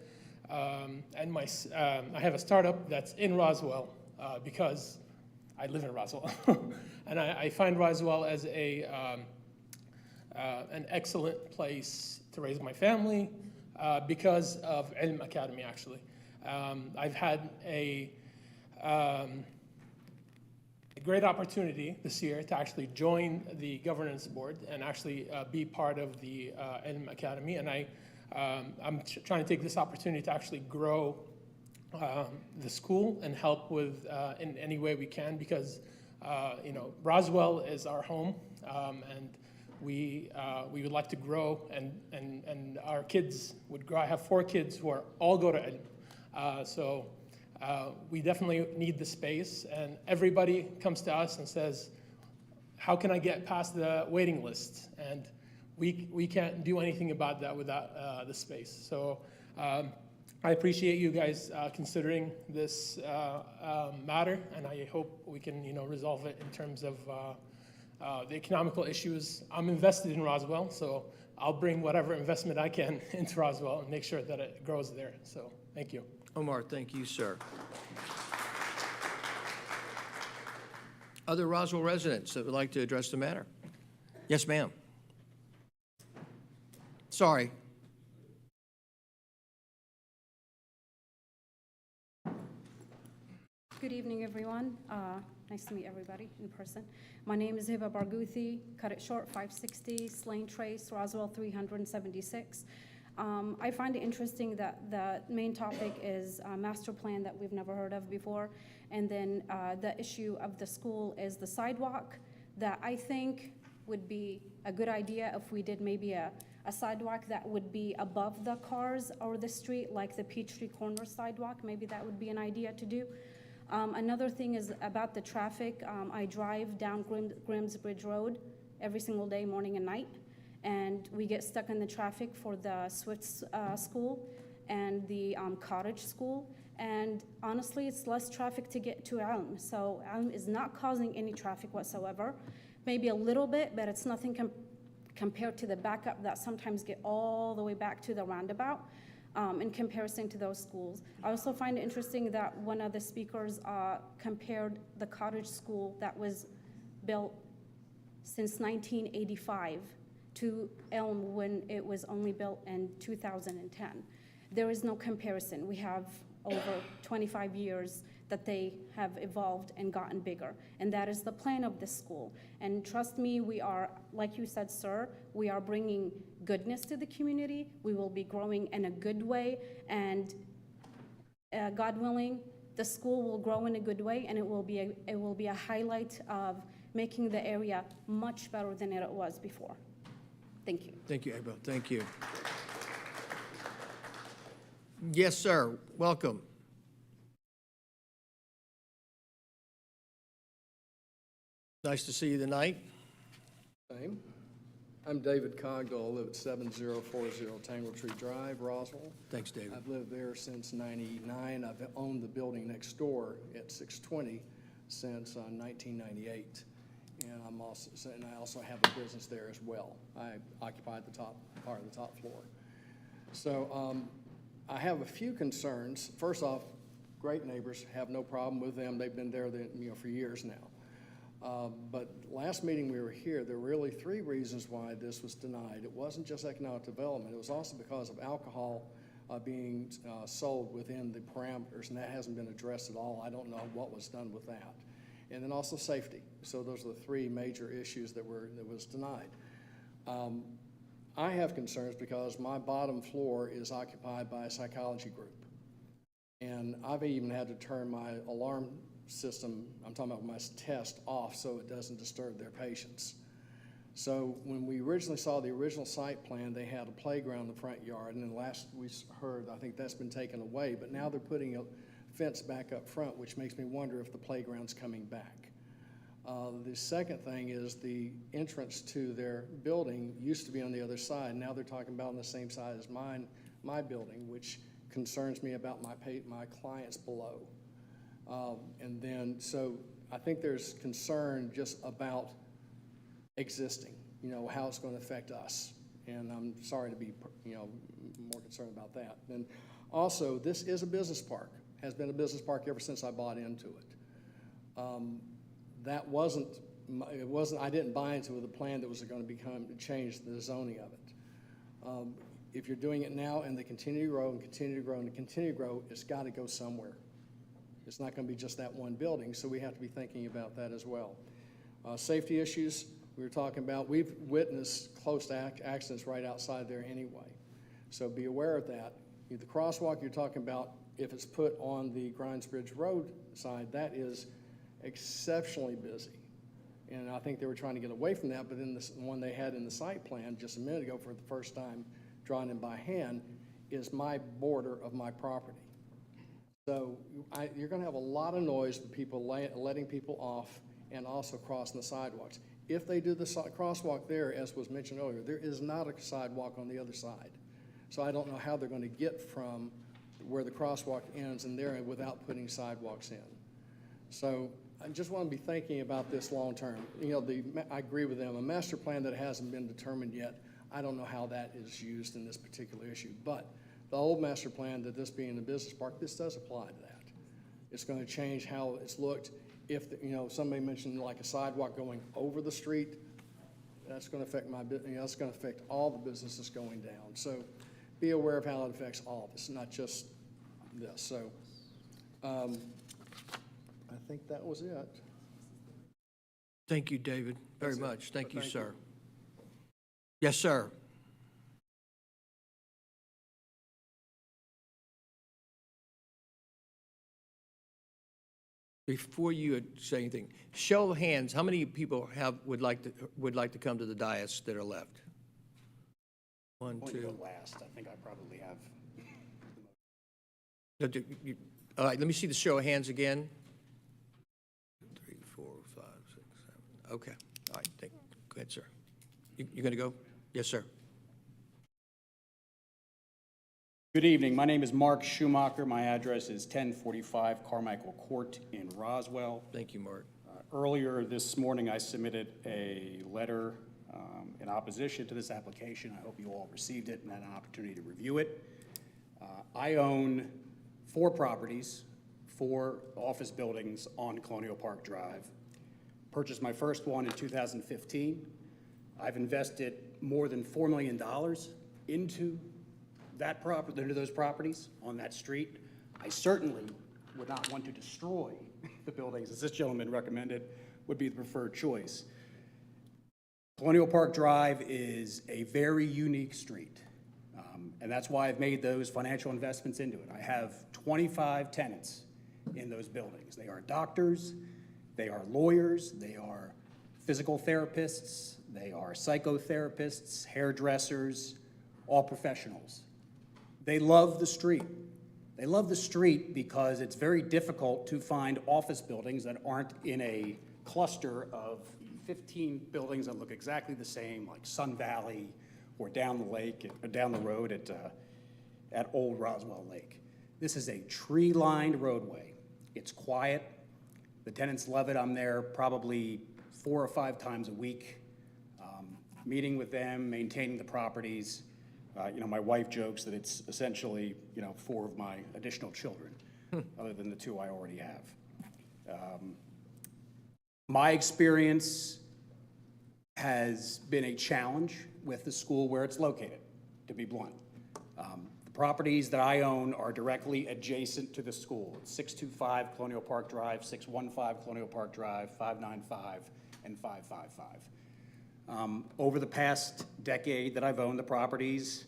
And I have a startup that's in Roswell because I live in Roswell. And I find Roswell as an excellent place to raise my family because of Ilm Academy, actually. I've had a great opportunity this year to actually join the governance board and actually be part of the Ilm Academy. And I'm trying to take this opportunity to actually grow the school and help with in any way we can, because Roswell is our home, and we would like to grow, and our kids would grow. I have 4 kids who all go to Ilm, so we definitely need the space, and everybody comes to us and says, how can I get past the waiting list? And we can't do anything about that without the space. So I appreciate you guys considering this matter, and I hope we can resolve it in terms of the economical issues. I'm invested in Roswell, so I'll bring whatever investment I can into Roswell and make sure that it grows there. So thank you. Omar, thank you, sir. Other Roswell residents that would like to address the matter? Yes, ma'am. Sorry. Good evening, everyone. Nice to meet everybody in person. My name is Hiba Barghouthi, cut it short, 560, Slane Trace, Roswell 376. I find it interesting that the main topic is a master plan that we've never heard of before, and then the issue of the school is the sidewalk that I think would be a good idea if we did maybe a sidewalk that would be above the cars or the street, like the Peachtree Corner sidewalk. Maybe that would be an idea to do. Another thing is about the traffic. I drive down Grimm's Bridge Road every single day, morning and night, and we get stuck in the traffic for the Swift School and the Cottage School. And honestly, it's less traffic to get to Elm. So Elm is not causing any traffic whatsoever. Maybe a little bit, but it's nothing compared to the backup that sometimes get all the way back to the roundabout. In comparison to those schools. I also find it interesting that one of the speakers compared the Cottage School that was built since 1985 to Elm when it was only built in 2010. There is no comparison. We have over 25 years that they have evolved and gotten bigger. And that is the plan of this school. And trust me, we are, like you said, sir, we are bringing goodness to the community. We will be growing in a good way, and God willing, the school will grow in a good way, and it will be a highlight of making the area much better than it was before. Thank you. Thank you, Abel. Thank you. Yes, sir. Welcome. Nice to see you tonight. Same. I'm David Cogdell. I live at 7040 Tangle Tree Drive, Roswell. Thanks, David. I've lived there since '99. I've owned the building next door at 620 since 1998. And I also have a business there as well. I occupy the top part of the top floor. So I have a few concerns. First off, great neighbors, have no problem with them. They've been there for years now. But last meeting we were here, there were really 3 reasons why this was denied. It wasn't just economic development. It was also because of alcohol being sold within the parameters, and that hasn't been addressed at all. I don't know what was done with that. And then also safety. So those are the 3 major issues that was denied. I have concerns because my bottom floor is occupied by a psychology group. And I've even had to turn my alarm system, I'm talking about my test, off so it doesn't disturb their patients. So when we originally saw the original site plan, they had a playground in the front yard, and then last we heard, I think that's been taken away, but now they're putting a fence back up front, which makes me wonder if the playground's coming back. The second thing is the entrance to their building used to be on the other side. Now they're talking about on the same side as my building, which concerns me about my clients below. And then, so I think there's concern just about existing, how it's going to affect us. And I'm sorry to be, more concerned about that. And also, this is a business park, has been a business park ever since I bought into it. I didn't buy into the plan that was going to change the zoning of it. If you're doing it now and they continue to grow and continue to grow and continue to grow, it's got to go somewhere. It's not going to be just that one building, so we have to be thinking about that as well. Safety issues we were talking about, we've witnessed close accidents right outside there anyway. So be aware of that. The crosswalk you're talking about, if it's put on the Grimes Bridge Road side, that is exceptionally busy. And I think they were trying to get away from that, but then the one they had in the site plan just a minute ago for the first time drawn in by hand is my border of my property. So you're going to have a lot of noise with people letting people off and also crossing the sidewalks. If they do the crosswalk there, as was mentioned earlier, there is not a sidewalk on the other side. So I don't know how they're going to get from where the crosswalk ends and there without putting sidewalks in. So I just want to be thinking about this long term. I agree with them. A master plan that hasn't been determined yet, I don't know how that is used in this particular issue. But the old master plan, that this being a business park, this does apply to that. It's going to change how it's looked. If somebody mentioned like a sidewalk going over the street, that's going to affect that's going to affect all the businesses going down. So be aware of how it affects all of us, not just this. So I think that was it. Thank you, David, very much. Thank you, sir. Yes, sir. Before you say anything, show of hands, how many people would like to come to the dais that are left? 1, 2. Last, I think I probably have. All right, let me see the show of hands again. 3, 4, 5, 6, 7. Okay. All right. Go ahead, sir. You going to go? Yes, sir. Good evening. My name is Mark Schumacher. My address is 1045 Carmichael Court in Roswell. Thank you, Mark. Earlier this morning, I submitted a letter in opposition to this application. I hope you all received it and had an opportunity to review it. I own 4 properties, 4 office buildings on Colonial Park Drive. Purchased my first one in 2015. I've invested more than $4 million into those properties on that street. I certainly would not want to destroy the buildings, as this gentleman recommended, would be the preferred choice. Colonial Park Drive is a very unique street, and that's why I've made those financial investments into it. I have 25 tenants in those buildings. They are doctors, they are lawyers, they are physical therapists, they are psychotherapists, hairdressers, all professionals. They love the street. They love the street because it's very difficult to find office buildings that aren't in a cluster of 15 buildings that look exactly the same, like Sun Valley or down the lake, or down the road at Old Roswell Lake. This is a tree-lined roadway. It's quiet. The tenants love it. I'm there probably 4 or 5 times a week, meeting with them, maintaining the properties. My wife jokes that it's essentially, 4 of my additional children, other than the 2 I already have. My experience has been a challenge with the school where it's located, to be blunt. The properties that I own are directly adjacent to the school. It's 625 Colonial Park Drive, 615 Colonial Park Drive, 595, and 555. Over the past decade that I've owned the properties,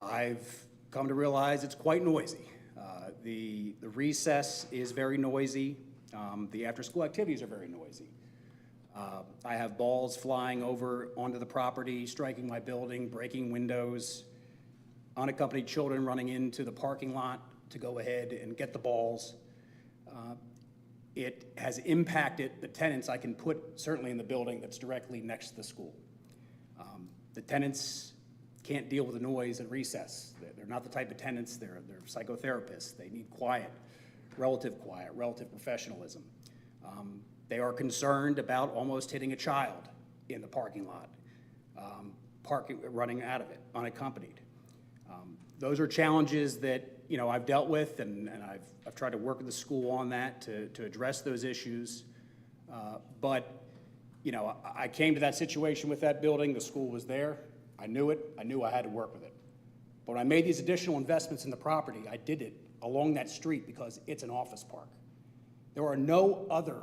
I've come to realize it's quite noisy. The recess is very noisy. The after-school activities are very noisy. I have balls flying over onto the property, striking my building, breaking windows, unaccompanied children running into the parking lot to go ahead and get the balls. It has impacted the tenants I can put certainly in the building that's directly next to the school. The tenants can't deal with the noise at recess. They're not the type of tenants, they're psychotherapists. They need quiet, relative professionalism. They are concerned about almost hitting a child in the parking lot, running out of it unaccompanied. Those are challenges that I've dealt with, and I've tried to work with the school on that to address those issues. But I came to that situation with that building. The school was there. I knew it. I knew I had to work with it. But when I made these additional investments in the property, I did it along that street because it's an office park. There are no other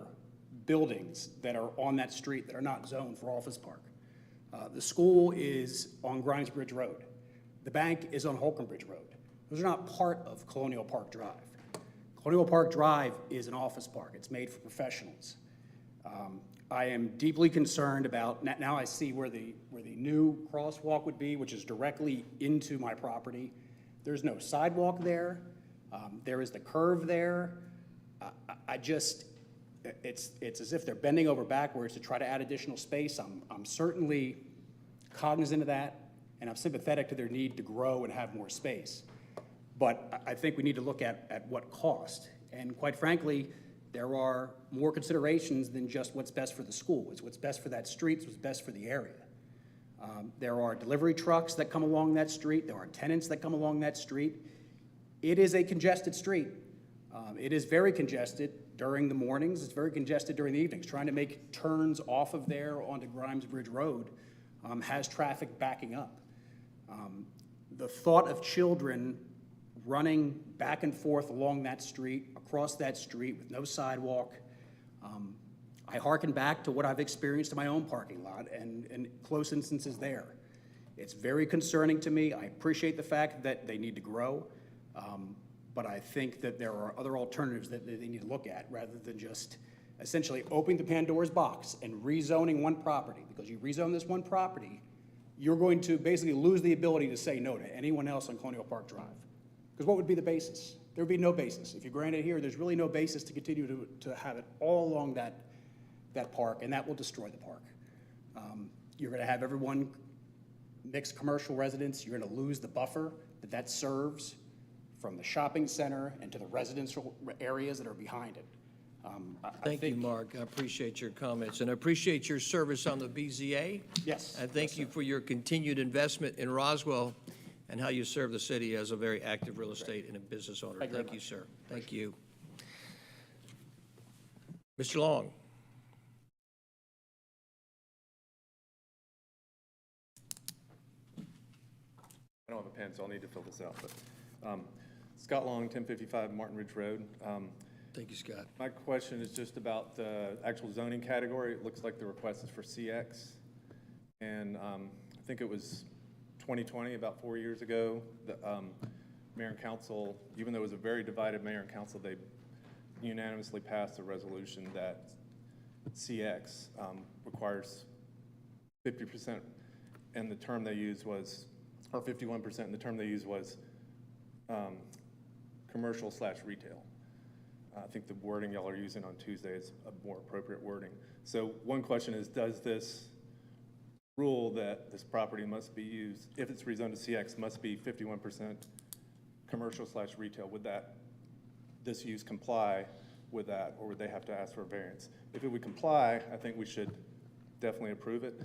buildings that are on that street that are not zoned for office park. The school is on Grimes Bridge Road. The bank is on Holcomb Bridge Road. Those are not part of Colonial Park Drive. Colonial Park Drive is an office park. It's made for professionals. I am deeply concerned about, now I see where the new crosswalk would be, which is directly into my property. There's no sidewalk there. There is the curve there. It's as if they're bending over backwards to try to add additional space. I'm certainly cognizant of that, and I'm sympathetic to their need to grow and have more space. But I think we need to look at what cost. And quite frankly, there are more considerations than just what's best for the school. It's what's best for that street, it's what's best for the area. There are delivery trucks that come along that street. There are tenants that come along that street. It is a congested street. It is very congested during the mornings. It's very congested during the evenings. Trying to make turns off of there onto Grimes Bridge Road has traffic backing up. The thought of children running back and forth along that street, across that street with no sidewalk, I hearken back to what I've experienced in my own parking lot and close instances there. It's very concerning to me. I appreciate the fact that they need to grow, but I think that there are other alternatives that they need to look at rather than just essentially opening the Pandora's box and rezoning one property. Because you rezone this one property, you're going to basically lose the ability to say no to anyone else on Colonial Park Drive. Because what would be the basis? There would be no basis. If you grant it here, there's really no basis to continue to have it all along that park, and that will destroy the park. You're going to have everyone mixed commercial residents. You're going to lose the buffer that serves from the shopping center and to the residential areas that are behind it. Thank you, Mark. I appreciate your comments, and I appreciate your service on the BZA. Yes. And thank you for your continued investment in Roswell and how you serve the city as a very active real estate and a business owner. Thank you, sir. Thank you. Mr. Long. I don't have a pen, so I'll need to fill this out. But Scott Long, 1055 Martin Ridge Road. Thank you, Scott. My question is just about the actual zoning category. It looks like the request is for CX. And I think it was 2020, about 4 years ago, the mayor and council, even though it was a very divided mayor and council, they unanimously passed a resolution that CX requires 50%, and the term they used was, or 51%, and the term they used was commercial/retail. I think the wording y'all are using on Tuesday is a more appropriate wording. So one question is, does this rule that this property must be used, if it's rezoned to CX, must be 51% commercial/retail? Would this use comply with that, or would they have to ask for a variance? If it would comply, I think we should definitely approve it,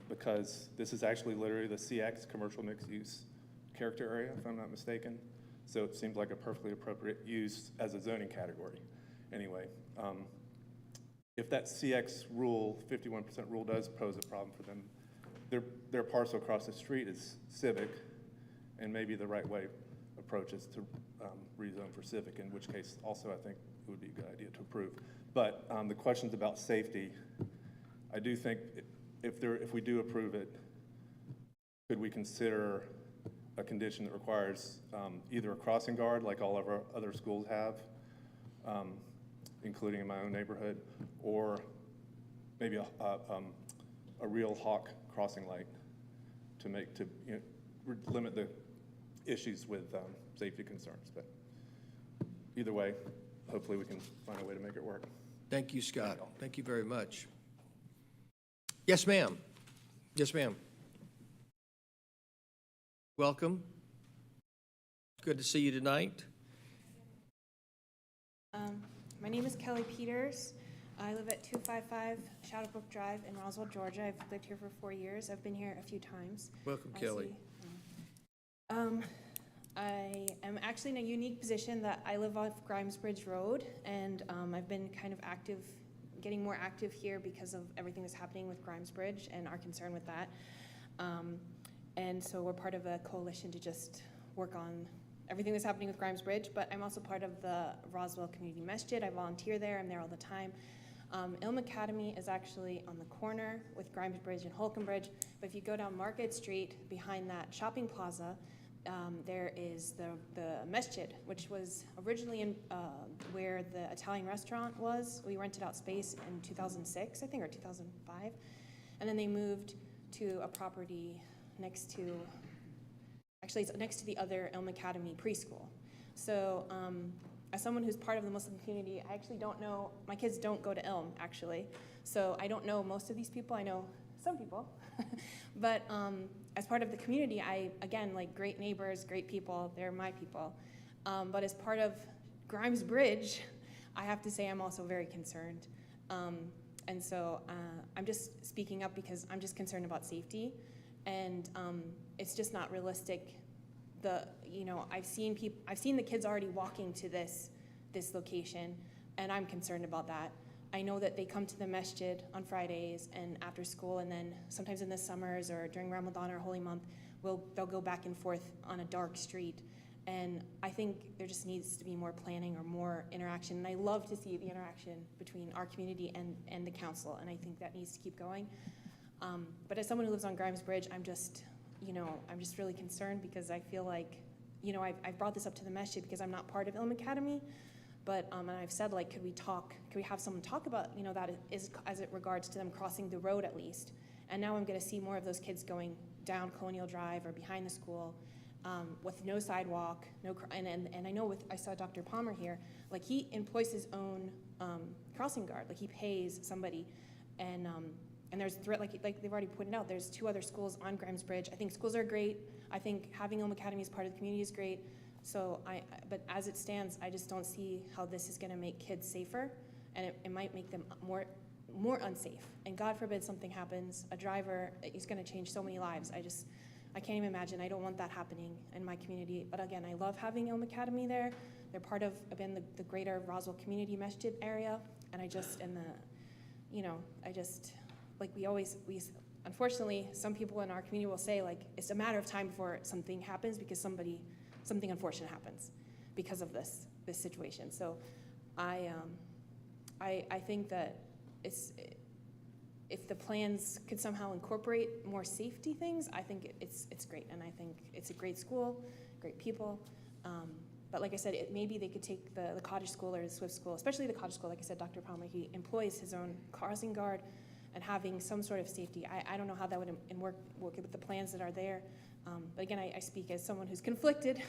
because this is actually literally the CX, commercial mixed use character area, if I'm not mistaken. So it seems like a perfectly appropriate use as a zoning category. Anyway, if that CX rule, 51% rule, does pose a problem for them, their parcel across the street is Civic, and maybe the right way approach is to rezone for Civic, in which case also I think it would be a good idea to approve. But the questions about safety, I do think if we do approve it, could we consider a condition that requires either a crossing guard like all of our other schools have, including in my own neighborhood, or maybe a real hawk crossing light to limit the issues with safety concerns. But either way, hopefully we can find a way to make it work. Thank you, Scott. Thank you very much. Yes, ma'am. Yes, ma'am. Welcome. Good to see you tonight. My name is Kelly Peters. I live at 255 Shadowbrook Drive in Roswell, Georgia. I've lived here for 4 years. I've been here a few times. Welcome, Kelly. I am actually in a unique position that I live off Grimes Bridge Road, and I've been kind of getting more active here because of everything that's happening with Grimes Bridge and our concern with that. And so we're part of a coalition to just work on everything that's happening with Grimes Bridge, but I'm also part of the Roswell Community Masjid. I volunteer there. I'm there all the time. Ilm Academy is actually on the corner with Grimes Bridge and Holcomb Bridge, but if you go down Market Street behind that shopping plaza, there is the masjid, which was originally in where the Italian restaurant was. We rented out space in 2006, I think, or 2005, and then they moved to a property next to, actually it's next to the other Ilm Academy preschool. So as someone who's part of the Muslim community, I actually don't know, my kids don't go to Ilm actually, so I don't know most of these people. I know some people, but as part of the community, again, like great neighbors, great people, they're my people. But as part of Grimes Bridge, I have to say I'm also very concerned. And so I'm just speaking up because I'm just concerned about safety. And it's just not realistic. I've seen the kids already walking to this location, and I'm concerned about that. I know that they come to the masjid on Fridays and after school, and then sometimes in the summers or during Ramadan or Holy Month, they'll go back and forth on a dark street. And I think there just needs to be more planning or more interaction. And I love to see the interaction between our community and the council, and I think that needs to keep going. But as someone who lives on Grimes Bridge, I'm just really concerned because I feel like, I've brought this up to the masjid because I'm not part of Ilm Academy, but and I've said, like, could we have someone talk about, that as it regards to them crossing the road at least. And now I'm going to see more of those kids going down Colonial Drive or behind the school with no sidewalk, and I know I saw Dr. Palmer here, like he employs his own crossing guard, like he pays somebody, and there's like they've already pointed out, there's 2 other schools on Grimes Bridge. I think schools are great. I think having Ilm Academy as part of the community is great. So but as it stands, I just don't see how this is going to make kids safer, and it might make them more unsafe. And God forbid something happens, a driver is going to change so many lives. I can't even imagine. I don't want that happening in my community. But again, I love having Ilm Academy there. They're part of, again, the greater Roswell Community Masjid area, and unfortunately, some people in our community will say, like, it's a matter of time before something happens because somebody something unfortunate happens because of this situation. So I think that if the plans could somehow incorporate more safety things, I think it's great, and I think it's a great school, great people. But like I said, maybe they could take the cottage school or the Swift school, especially the cottage school. Like I said, Dr. Palmer, he employs his own crossing guard, and having some sort of safety. I don't know how that would work with the plans that are there. But again, I speak as someone who's conflicted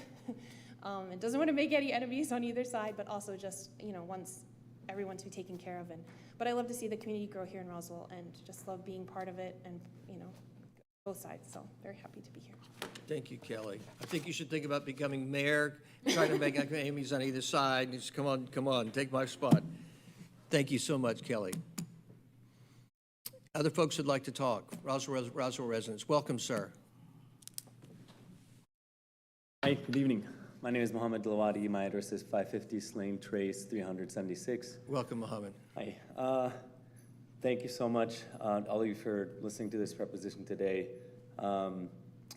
and doesn't want to make any enemies on either side, but also just, wants everyone to be taken care of. But I love to see the community grow here in Roswell, and just love being part of it, and, both sides. So very happy to be here. Thank you, Kelly. I think you should think about becoming mayor, trying to make enemies on either side. Just come on, take my spot. Thank you so much, Kelly. Other folks would like to talk. Roswell residents, welcome, sir. Hi, good evening. My name is Mohammed Lawadi. My address is 550 Slane Trace, 376. Welcome, Mohammed. Hi. Thank you so much, all of you, for listening to this proposition today. I'm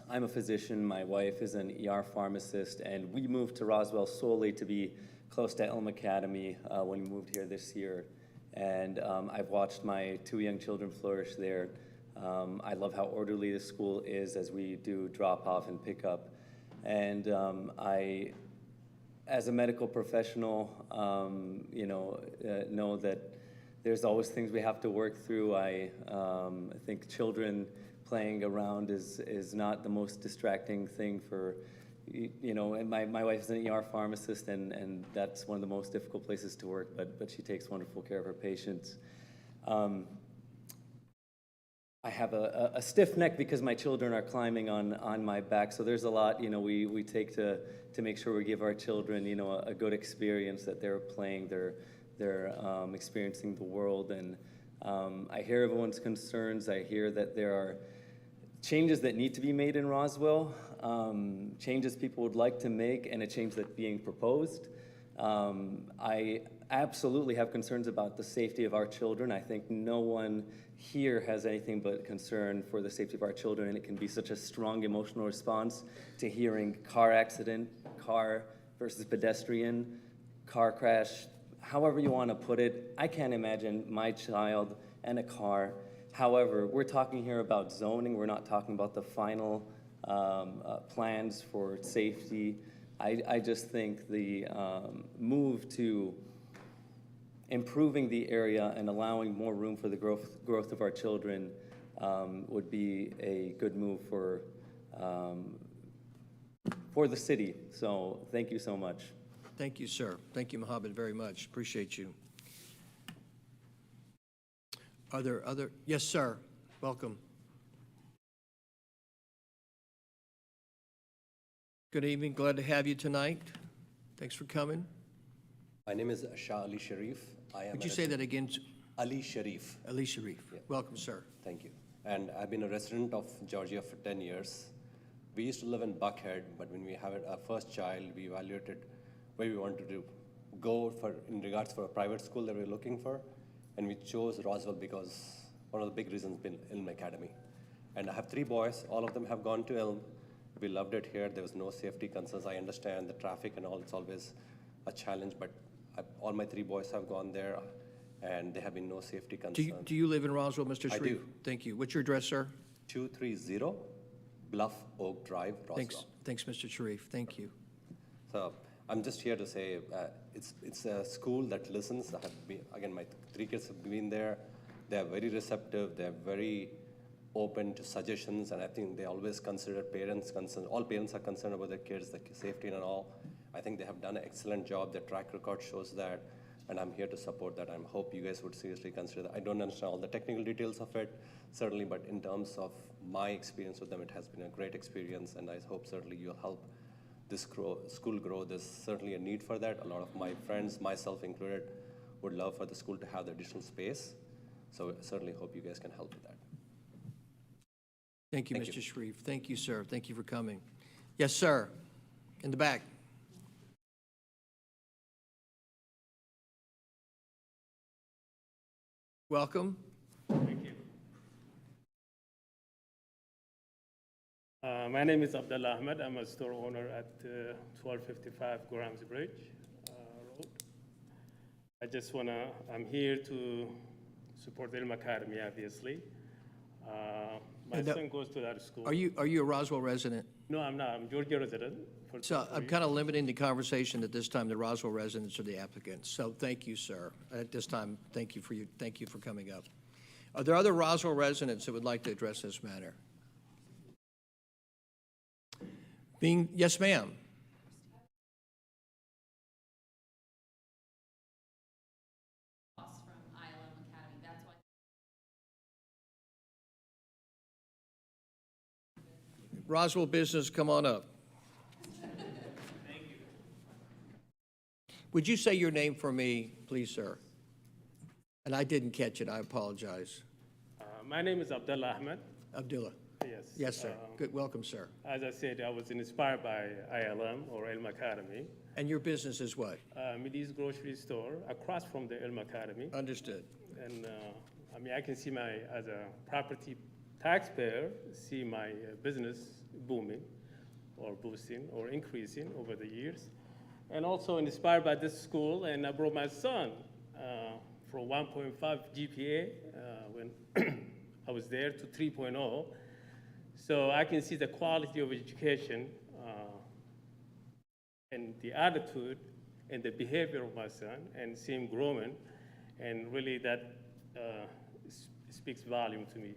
a physician. My wife is an ER pharmacist, and we moved to Roswell solely to be close to Elm Academy when we moved here this year. And I've watched my 2 young children flourish there. I love how orderly the school is as we do drop off and pick up. And I, as a medical professional, know that there's always things we have to work through. I think children playing around is not the most distracting thing for, and my wife is an ER pharmacist, and that's one of the most difficult places to work, but she takes wonderful care of her patients. I have a stiff neck because my children are climbing on my back, so there's a lot, we take to make sure we give our children, a good experience, that they're playing, they're experiencing the world. And I hear everyone's concerns. I hear that there are changes that need to be made in Roswell, changes people would like to make, and a change that's being proposed. I absolutely have concerns about the safety of our children. I think no one here has anything but concern for the safety of our children, and it can be such a strong emotional response to hearing car accident, car versus pedestrian, car crash, however you want to put it. I can't imagine my child and a car. However, we're talking here about zoning. We're not talking about the final plans for safety. I just think the move to improving the area and allowing more room for the growth of our children would be a good move for the city. So thank you so much. Thank you, sir. Thank you, Mohammed, very much. Appreciate you. Are there other? Yes, sir. Welcome. Good evening. Glad to have you tonight. Thanks for coming. My name is Shah Ali Sharif. Could you say that again? Ali Sharif. Ali Sharif. Yeah. Welcome, sir. Thank you. And I've been a resident of Georgia for 10 years. We used to live in Buckhead, but when we had our first child, we evaluated where we wanted to go in regards for a private school that we were looking for. And we chose Roswell because one of the big reasons been Elm Academy. And I have 3 boys. All of them have gone to Elm. We loved it here. There was no safety concerns. I understand the traffic and all. It's always a challenge, but all my 3 boys have gone there, and there have been no safety concerns. Do you live in Roswell, Mr. Sharif? I do. Thank you. What's your address, sir? 230 Bluff Oak Drive, Roswell. Thanks, Mr. Sharif. Thank you. So I'm just here to say it's a school that listens. Again, my 3 kids have been there. They're very receptive. They're very open to suggestions, and I think they always consider parents' concerns. All parents are concerned about their kids, the safety and all. I think they have done an excellent job. Their track record shows that, and I'm here to support that. I hope you guys would seriously consider that. I don't understand all the technical details of it, certainly, but in terms of my experience with them, it has been a great experience, and I hope certainly you'll help this school grow. There's certainly a need for that. A lot of my friends, myself included, would love for the school to have the additional space. So certainly hope you guys can help with that. Thank you, Mr. Sharif. Thank you, sir. Thank you for coming. Yes, sir. In the back. Welcome. Thank you. My name is Abdullah Ahmed. I'm a store owner at 1255 Grimes Bridge Road. I'm here to support the Ilm Academy, obviously. My son goes to that school. Are you a Roswell resident? No, I'm not. I'm Georgia resident. So I'm kind of limiting the conversation at this time. The Roswell residents are the applicants. So thank you, sir. At this time, thank you for coming up. Are there other Roswell residents that would like to address this matter? Yes, ma'am. Roswell business, come on up. Thank you. Would you say your name for me, please, sir? And I didn't catch it. I apologize. My name is Abdullah Ahmed. Abdullah. Yes. Yes, sir. Good. Welcome, sir. As I said, I was inspired by ILM or Ilm Academy. And your business is what? Mideast grocery store across from the Ilm Academy. Understood. And I can see as a property taxpayer, see my business booming or boosting or increasing over the years. And also inspired by this school, and I brought my son from 1.5 GPA when I was there to 3.0. So I can see the quality of education and the attitude and the behavior of my son and see him growing. And really that speaks volume to me.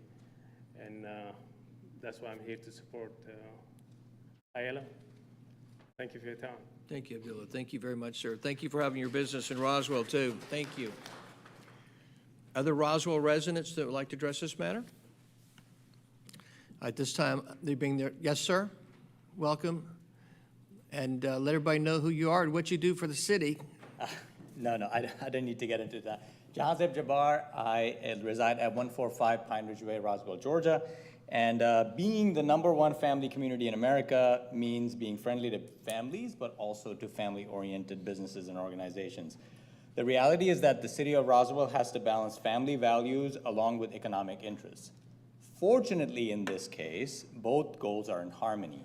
And that's why I'm here to support ILM. Thank you for your time. Thank you, Abdullah. Thank you very much, sir. Thank you for having your business in Roswell, too. Thank you. Other Roswell residents that would like to address this matter? At this time, they being there. Yes, sir. Welcome. And let everybody know who you are and what you do for the city. No, I don't need to get into that. Jahazeb Jabbar, I reside at 145 Pine Ridge Way, Roswell, Georgia. And being the #1 family community in America means being friendly to families, but also to family-oriented businesses and organizations. The reality is that the city of Roswell has to balance family values along with economic interests. Fortunately, in this case, both goals are in harmony.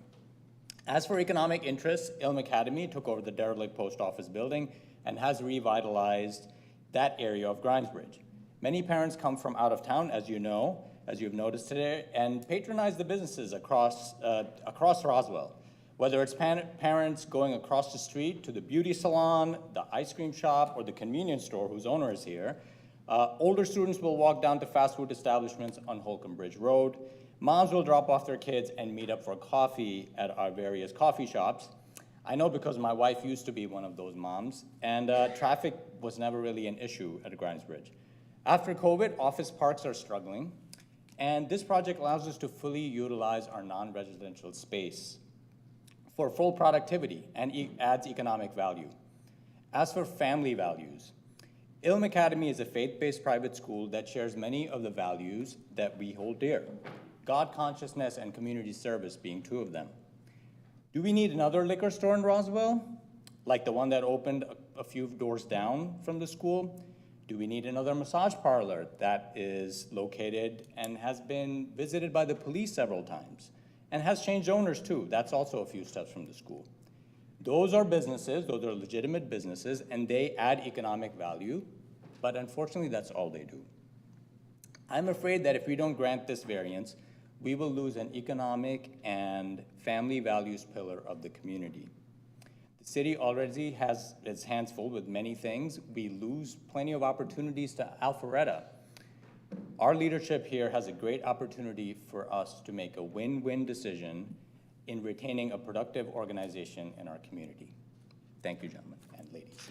As for economic interests, Ilm Academy took over the derelict post office building and has revitalized that area of Grimes Bridge. Many parents come from out of town, as you know, as you've noticed today, and patronize the businesses across Roswell. Whether it's parents going across the street to the beauty salon, the ice cream shop, or the convenience store whose owner is here, older students will walk down to fast food establishments on Holcomb Bridge Road. Moms will drop off their kids and meet up for coffee at our various coffee shops. I know because my wife used to be one of those moms, and traffic was never really an issue at Grimes Bridge. After COVID, office parks are struggling, and this project allows us to fully utilize our non-residential space for full productivity and adds economic value. As for family values, Ilm Academy is a faith-based private school that shares many of the values that we hold dear, God consciousness and community service being two of them. Do we need another liquor store in Roswell, like the one that opened a few doors down from the school? Do we need another massage parlor that is located and has been visited by the police several times and has changed owners too? That's also a few steps from the school. Those are businesses, those are legitimate businesses, and they add economic value, but unfortunately that's all they do. I'm afraid that if we don't grant this variance, we will lose an economic and family values pillar of the community. The city already has its hands full with many things. We lose plenty of opportunities to Alpharetta. Our leadership here has a great opportunity for us to make a win-win decision in retaining a productive organization in our community. Thank you, gentlemen and ladies.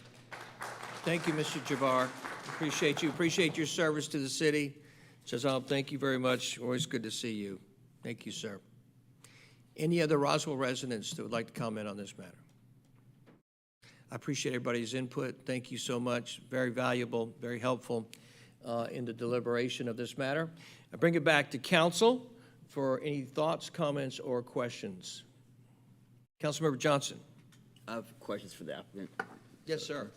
Thank you, Mr. Jabbar. Appreciate you. Appreciate your service to the city. Shazam, thank you very much. Always good to see you. Thank you, sir. Any other Roswell residents that would like to comment on this matter? I appreciate everybody's input. Thank you so much. Very valuable, very helpful in the deliberation of this matter. I bring it back to council for any thoughts, comments, or questions. Councilmember Johnson. I have questions for the applicant. Yes, sir.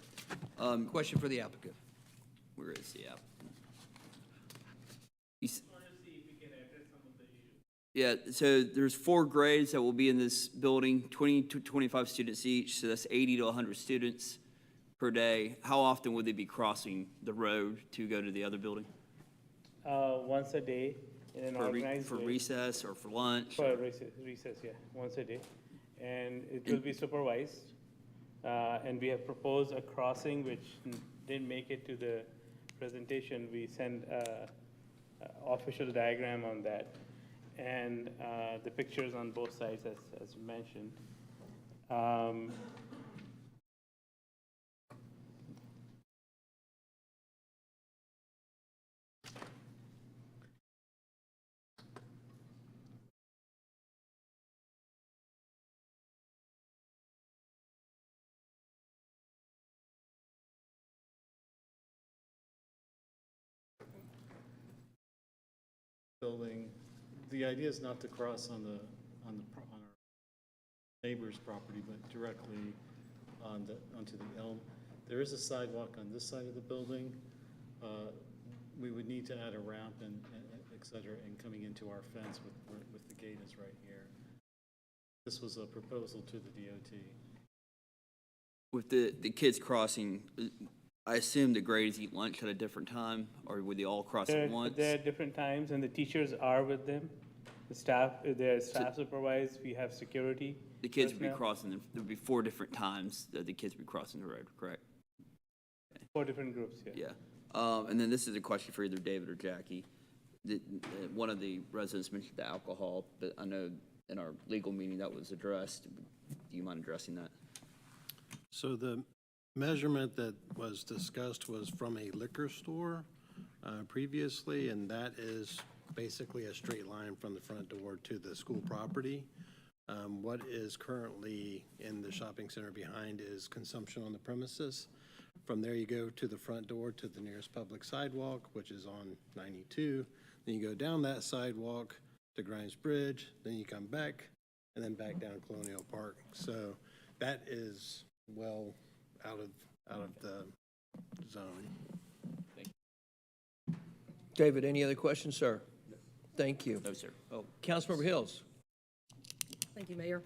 Question for the applicant. Where is the applicant? Yeah, so there's 4 grades that will be in this building, 20 to 25 students each, so that's 80 to 100 students per day. How often would they be crossing the road to go to the other building? Once a day in an organized For way. recess or for lunch? For recess, yeah, once a day. And it will be supervised. And we have proposed a crossing which didn't make it to the presentation. We sent official diagram on that. And the pictures on both sides, as you mentioned. Building, the idea is not to cross on our neighbor's property, but directly onto the Elm. There is a sidewalk on this side of the building. We would need to add a ramp and et cetera, and coming into our fence with the gate is right here. This was a proposal to the DOT. With the kids crossing, I assume the grades eat lunch at a different time, or would they all cross at once? There are different times, and the teachers are with them. The staff, their staff supervised, we have security. The kids would be personnel. crossing, there would be 4 different times that the kids would be crossing the road, correct? 4 different groups, yeah. Yeah. And then this is a question for either David or Jackie. One of the residents mentioned the alcohol, but I know in our legal meeting that was addressed. Do you mind addressing that? So the measurement that was discussed was from a liquor store previously, and that is basically a straight line from the front door to the school property. What is currently in the shopping center behind is consumption on the premises. From there, you go to the front door to the nearest public sidewalk, which is on 92. Then you go down that sidewalk to Grimes Bridge, then you come back, and then back down Colonial Park. So that is well out of the zone. David, any other questions, sir? No. Thank you. No, sir. Oh, Councilmember Hills. Thank you, Mayor.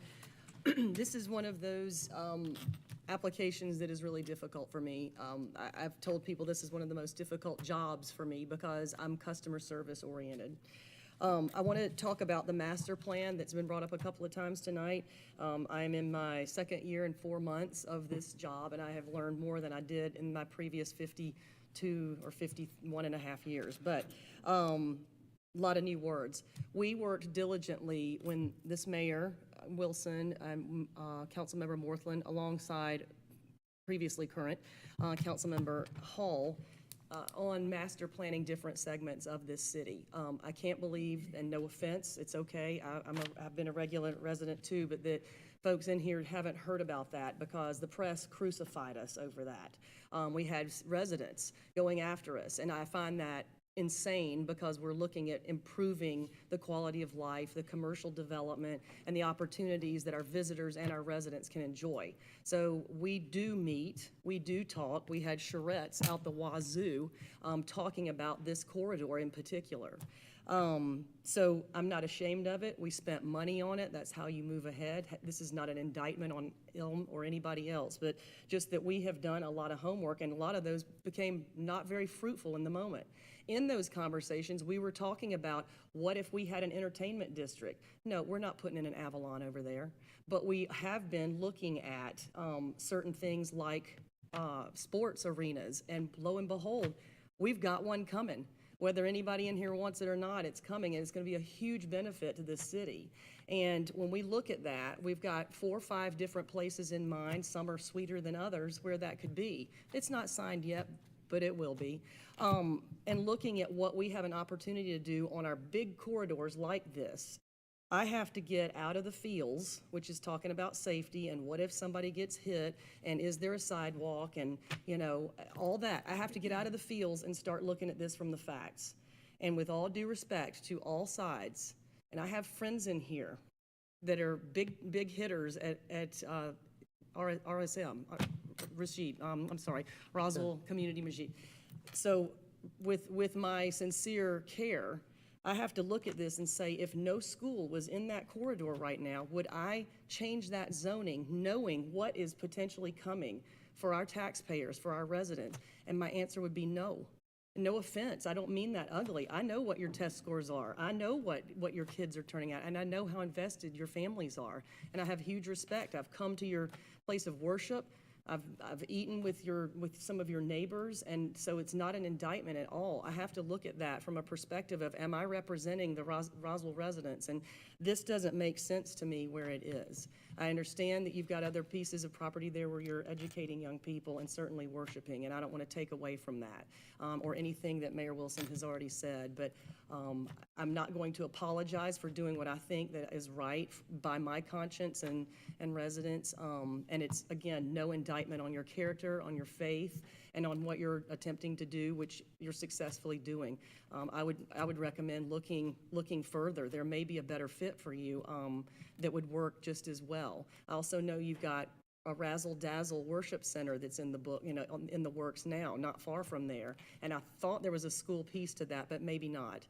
This is one of those applications that is really difficult for me. I've told people this is one of the most difficult jobs for me because I'm customer service oriented. I want to talk about the master plan that's been brought up a couple of times tonight. I'm in my 2nd year and 4 months of this job, and I have learned more than I did in my previous 52 or 51 and a half years. But a lot of new words. We worked diligently when this mayor, Wilson, and Councilmember Morthland, alongside previously current Councilmember Hall, on master planning different segments of this city. I can't believe, and no offense, it's okay, I've been a regular resident too, but the folks in here haven't heard about that because the press crucified us over that. We had residents going after us, and I find that insane because we're looking at improving the quality of life, the commercial development, and the opportunities that our visitors and our residents can enjoy. So we do meet, we do talk. We had charrettes out the wazoo talking about this corridor in particular. So I'm not ashamed of it. We spent money on it. That's how you move ahead. This is not an indictment on Ilm or anybody else, but just that we have done a lot of homework, and a lot of those became not very fruitful in the moment. In those conversations, we were talking about what if we had an entertainment district? No, we're not putting in an Avalon over there, but we have been looking at certain things like sports arenas, and lo and behold, we've got one coming. Whether anybody in here wants it or not, it's coming, and it's going to be a huge benefit to this city. And when we look at that, we've got 4 or 5 different places in mind. Some are sweeter than others where that could be. It's not signed yet, but it will be. And looking at what we have an opportunity to do on our big corridors like this, I have to get out of the fields, which is talking about safety and what if somebody gets hit and is there a sidewalk and, you know, all that. I have to get out of the fields and start looking at this from the facts. And with all due respect to all sides, and I have friends in here that are big hitters at RSM, Rashid, I'm sorry, Roswell Community Majid. So with my sincere care, I have to look at this and say, if no school was in that corridor right now, would I change that zoning knowing what is potentially coming for our taxpayers, for our residents? And my answer would be no. No offense, I don't mean that ugly. I know what your test scores are. I know what your kids are turning out, and I know how invested your families are. And I have huge respect. I've come to your place of worship. I've eaten with some of your neighbors, and so it's not an indictment at all. I have to look at that from a perspective of, am I representing the Roswell residents? And this doesn't make sense to me where it is. I understand that you've got other pieces of property there where you're educating young people and certainly worshiping, and I don't want to take away from that or anything that Mayor Wilson has already said, but I'm not going to apologize for doing what I think that is right by my conscience and residents, and it's, again, no indictment on your character, on your faith, and on what you're attempting to do, which you're successfully doing. I would recommend looking further. There may be a better fit for you that would work just as well. I also know you've got a Razzle Dazzle Worship Center that's in the book, in the works now, not far from there. And I thought there was a school piece to that, but maybe not.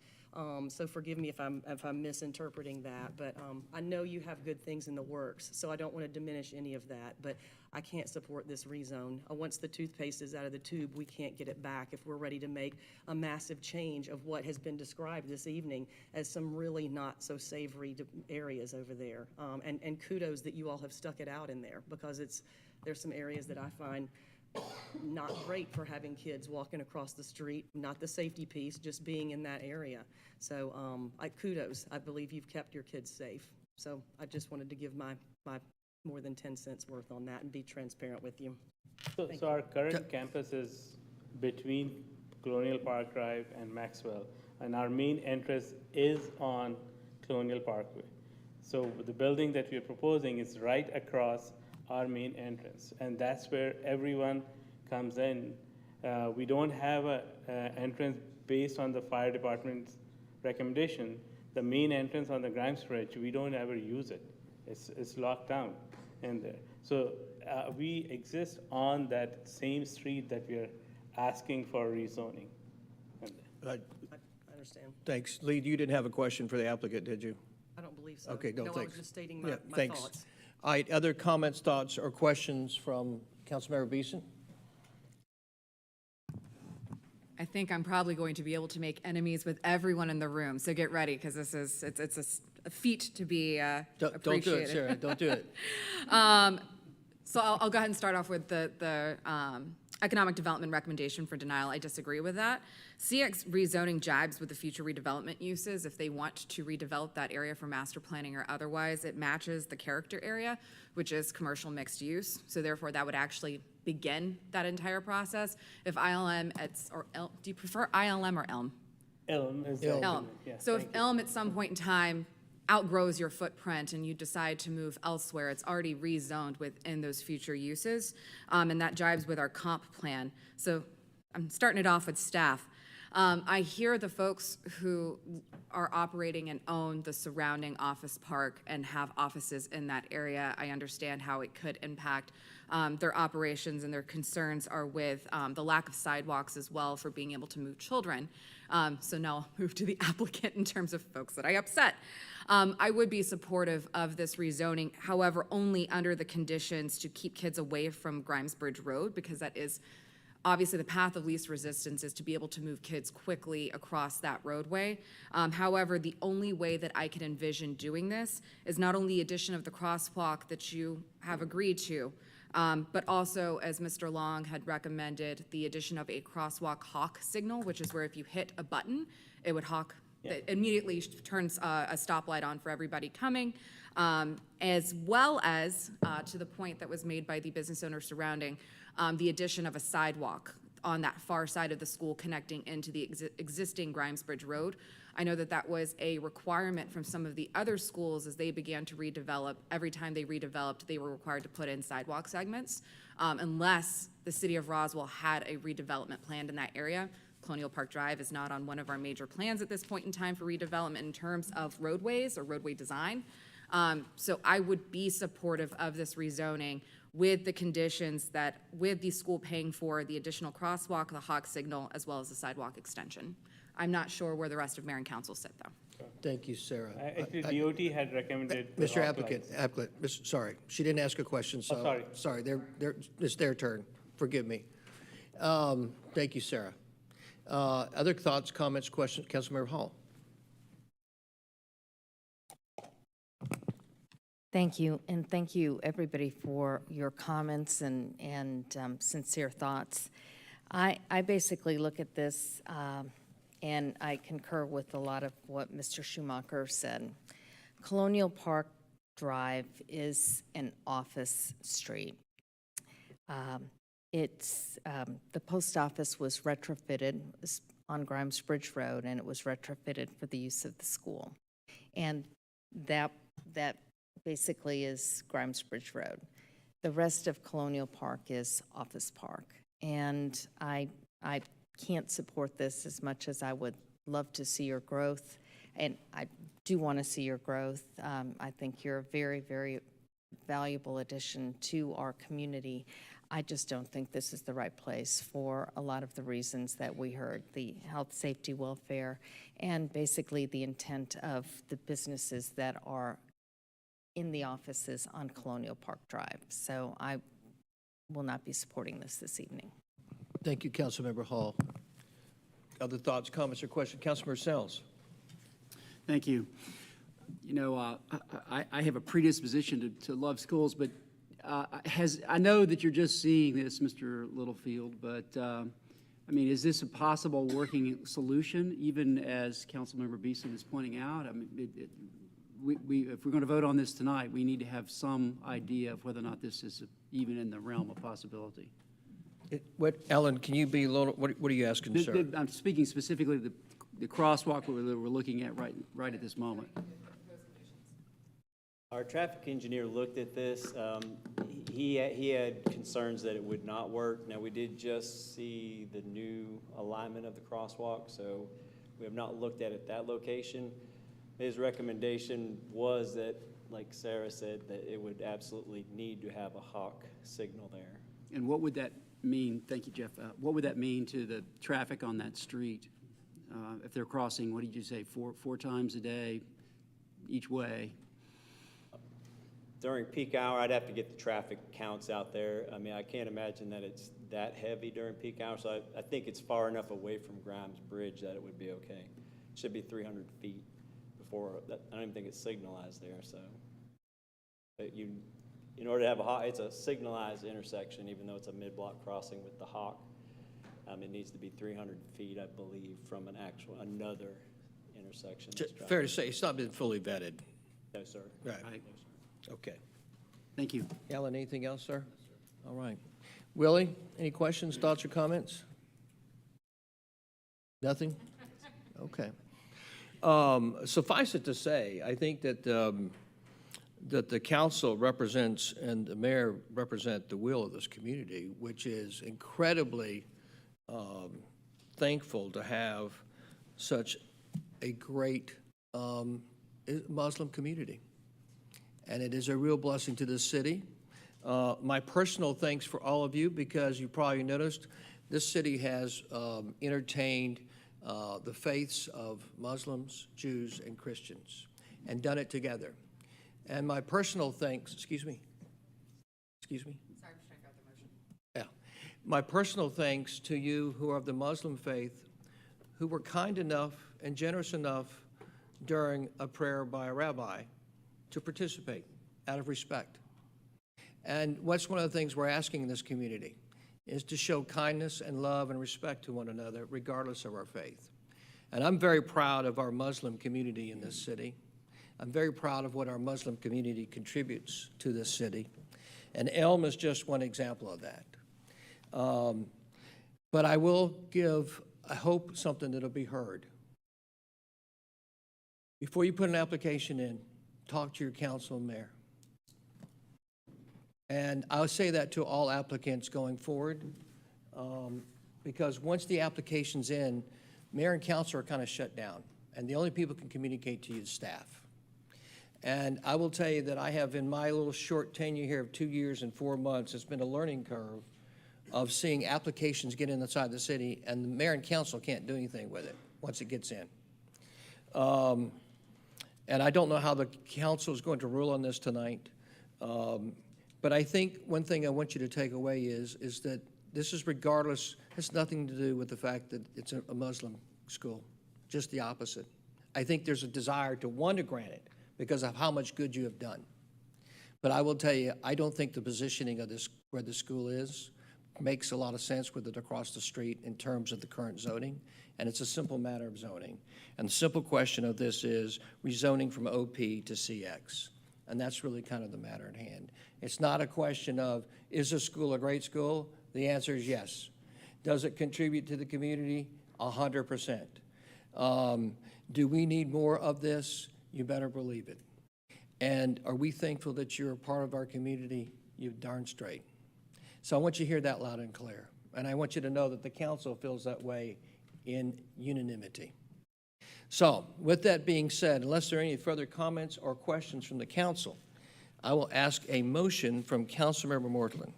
So forgive me if I'm misinterpreting that, but I know you have good things in the works, so I don't want to diminish any of that, but I can't support this rezone. Once the toothpaste is out of the tube, we can't get it back if we're ready to make a massive change of what has been described this evening as some really not so savory areas over there. And kudos that you all have stuck it out in there, because there's some areas that I find not great for having kids walking across the street, not the safety piece, just being in that area. So kudos. I believe you've kept your kids safe. So I just wanted to give my more than 10 cents worth on that and be transparent with you. So our current campus is between Colonial Park Drive and Maxwell, and our main entrance is on Colonial Parkway. So the building that we are proposing is right across our main entrance, and that's where everyone comes in. We don't have an entrance based on the fire department's recommendation. The main entrance on the Grimes Bridge, we don't ever use it. It's locked down in there. So we exist on that same street that we are asking for rezoning. I understand. Thanks. Lee, you didn't have a question for the applicant, did you? I don't believe so. Okay, no, I was thanks. just stating Yeah, my thanks. thoughts. All right, other comments, thoughts, or questions from Councilmember Beeson? I think I'm probably going to be able to make enemies with everyone in the room, so get ready, because it's a feat to be appreciated. Don't do it, Sarah, don't do it. So I'll go ahead and start off with the economic development recommendation for denial. I disagree with that. CX rezoning jibes with the future redevelopment uses. If they want to redevelop that area for master planning or otherwise, it matches the character area, which is commercial mixed use. So therefore, that would actually begin that entire process. If ILM, do you prefer ILM or ELM? Elm is Elm. Yeah, So if Elm at some point in time outgrows your footprint and you decide to move elsewhere, it's already rezoned within those future uses, and that jives with our comp plan. So I'm starting it off with staff. I hear the folks who are operating and own the surrounding office park and have offices in that area. I understand how it could impact their operations, and their concerns are with the lack of sidewalks as well for being able to move children. So now I'll move to the applicant in terms of folks that I upset. I would be supportive of this rezoning, however, only under the conditions to keep kids away from Grimes Bridge Road, because that is obviously the path of least resistance, is to be able to move kids quickly across that roadway. However, the only way that I can envision doing this is not only the addition of the crosswalk that you have agreed to, but also, as Mr. Long had recommended, the addition of a crosswalk hawk signal, which is where if you hit a button, it would hawk. That immediately turns a stoplight on for everybody coming, as well as, to the point that was made by the business owner surrounding, the addition of a sidewalk on that far side of the school connecting into the existing Grimes Bridge Road. I know that that was a requirement from some of the other schools as they began to redevelop. Every time they redeveloped, they were required to put in sidewalk segments, unless the city of Roswell had a redevelopment planned in that area. Colonial Park Drive is not on one of our major plans at this point in time for redevelopment in terms of roadways or roadway design. So I would be supportive of this rezoning with the conditions that with the school paying for the additional crosswalk, the hawk signal, as well as the sidewalk extension. I'm not sure where the rest of mayor and council sit, though. Thank you, Sarah. Actually, DOT had recommended. Mr. rock Applicant, sorry, she didn't ask a question, so. sorry. Sorry, it's their turn. Forgive me. Thank you, Sarah. Other thoughts, comments, questions? Councilmember Hall. Thank you, and thank you, everybody, for your comments and sincere thoughts. I basically look at this, and I concur with a lot of what Mr. Schumacher said. Colonial Park Drive is an office street. The post office was retrofitted on Grimes Bridge Road, and it was retrofitted for the use of the school. And that basically is Grimes Bridge Road. The rest of Colonial Park is Office Park. And I can't support this as much as I would love to see your growth. And I do want to see your growth. I think you're a very, very valuable addition to our community. I just don't think this is the right place for a lot of the reasons that we heard, the health, safety, welfare, and basically the intent of the businesses that are in the offices on Colonial Park Drive. So I will not be supporting this evening. Thank you, Councilmember Hall. Other thoughts, comments, or questions? Councilmember Sells. Thank you. You know, I have a predisposition to love schools, but I know that you're just seeing this, Mr. Littlefield, but I mean, is this a possible working solution, even as Councilmember Beeson is pointing out? I mean, if we're going to vote on this tonight, we need to have some idea of whether or not this is even in the realm of possibility. Ellen, can you be a little, what are you asking, sir? I'm speaking specifically of the crosswalk we're looking at right at this moment. Our traffic engineer looked at this. He had concerns that it would not work. Now, we did just see the new alignment of the crosswalk, so we have not looked at it at that location. His recommendation was that, like Sarah said, that it would absolutely need to have a hawk signal there. And what would that mean? Thank you, Jeff. What would that mean to the traffic on that street? If they're crossing, what did you say, four times a day each way? During peak hour, I'd have to get the traffic counts out there. I mean, I can't imagine that it's that heavy during peak hour, so I think it's far enough away from Grimes Bridge that it would be okay. It should be 300 feet before, I don't even think it's signalized there, so. But in order to have a hawk, it's a signalized intersection, even though it's a mid-block crossing with the hawk. It needs to be 300 feet, I believe, from another intersection. Fair to say, it's not been fully vetted. No, sir. Right. No, sir. Okay. Thank you. Alan, anything else, sir? All right. Willie, any questions, thoughts, or comments? Nothing? Okay. Suffice it to say, I think that that the council represents and the mayor represent the will of this community, which is incredibly thankful to have such a great Muslim community. And it is a real blessing to this city. My personal thanks for all of you, because you probably noticed this city has entertained the faiths of Muslims, Jews, and Christians, and done it together. And my personal thanks, excuse me? Sorry, I'm just trying to grab the motion. Yeah. My personal thanks to you who are of the Muslim faith, who were kind enough and generous enough during a prayer by a rabbi to participate out of respect. And what's one of the things we're asking in this community is to show kindness and love and respect to one another, regardless of our faith. And I'm very proud of our Muslim community in this city. I'm very proud of what our Muslim community contributes to this city. And Elm is just one example of that. But I will give, I hope, something that'll be heard. Before you put an application in, talk to your council and mayor. And I'll say that to all applicants going forward, because once the application's in, mayor and council are kind of shut down, and the only people who can communicate to you is staff. And I will tell you that I have, in my little short tenure here of 2 years and 4 months, it's been a learning curve of seeing applications get inside the city, and the mayor and council can't do anything with it. once it gets in. And I don't know how the council is going to rule on this tonight. But I think one thing I want you to take away is that this is regardless, has nothing to do with the fact that it's a Muslim school, just the opposite. I think there's a desire to want to grant it because of how much good you have done. But I will tell you, I don't think the positioning of this, where the school is, makes a lot of sense with it across the street in terms of the current zoning, and it's a simple matter of zoning. And the simple question of this is rezoning from OP to CX. And that's really kind of the matter at hand. It's not a question of, is this school a great school? The answer is yes. Does it contribute to the community? 100%. Do we need more of this? You better believe it. And are we thankful that you're a part of our community? You darn straight. So I want you to hear that loud and clear. And I want you to know that the council feels that way in unanimity. So with that being said, unless there are any further comments or questions from the council, I will ask a motion from Councilmember Mortland.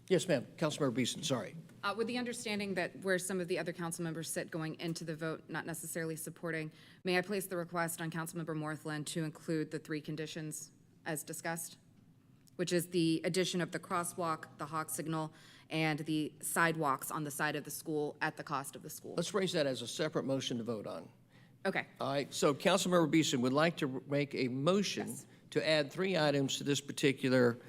Yes, ma'am. Councilmember Beeson, sorry. With the understanding that where some of the other council members sit going into the vote, not necessarily supporting, may I place the request on Councilmember Morthland to include the 3 conditions as discussed, which is the addition of the crosswalk, the hawk signal, and the sidewalks on the side of the school at the cost of the school. Let's raise that as a separate motion to vote on. Okay. All right, so Councilmember Beeson would like to make a motion to add 3 items to this particular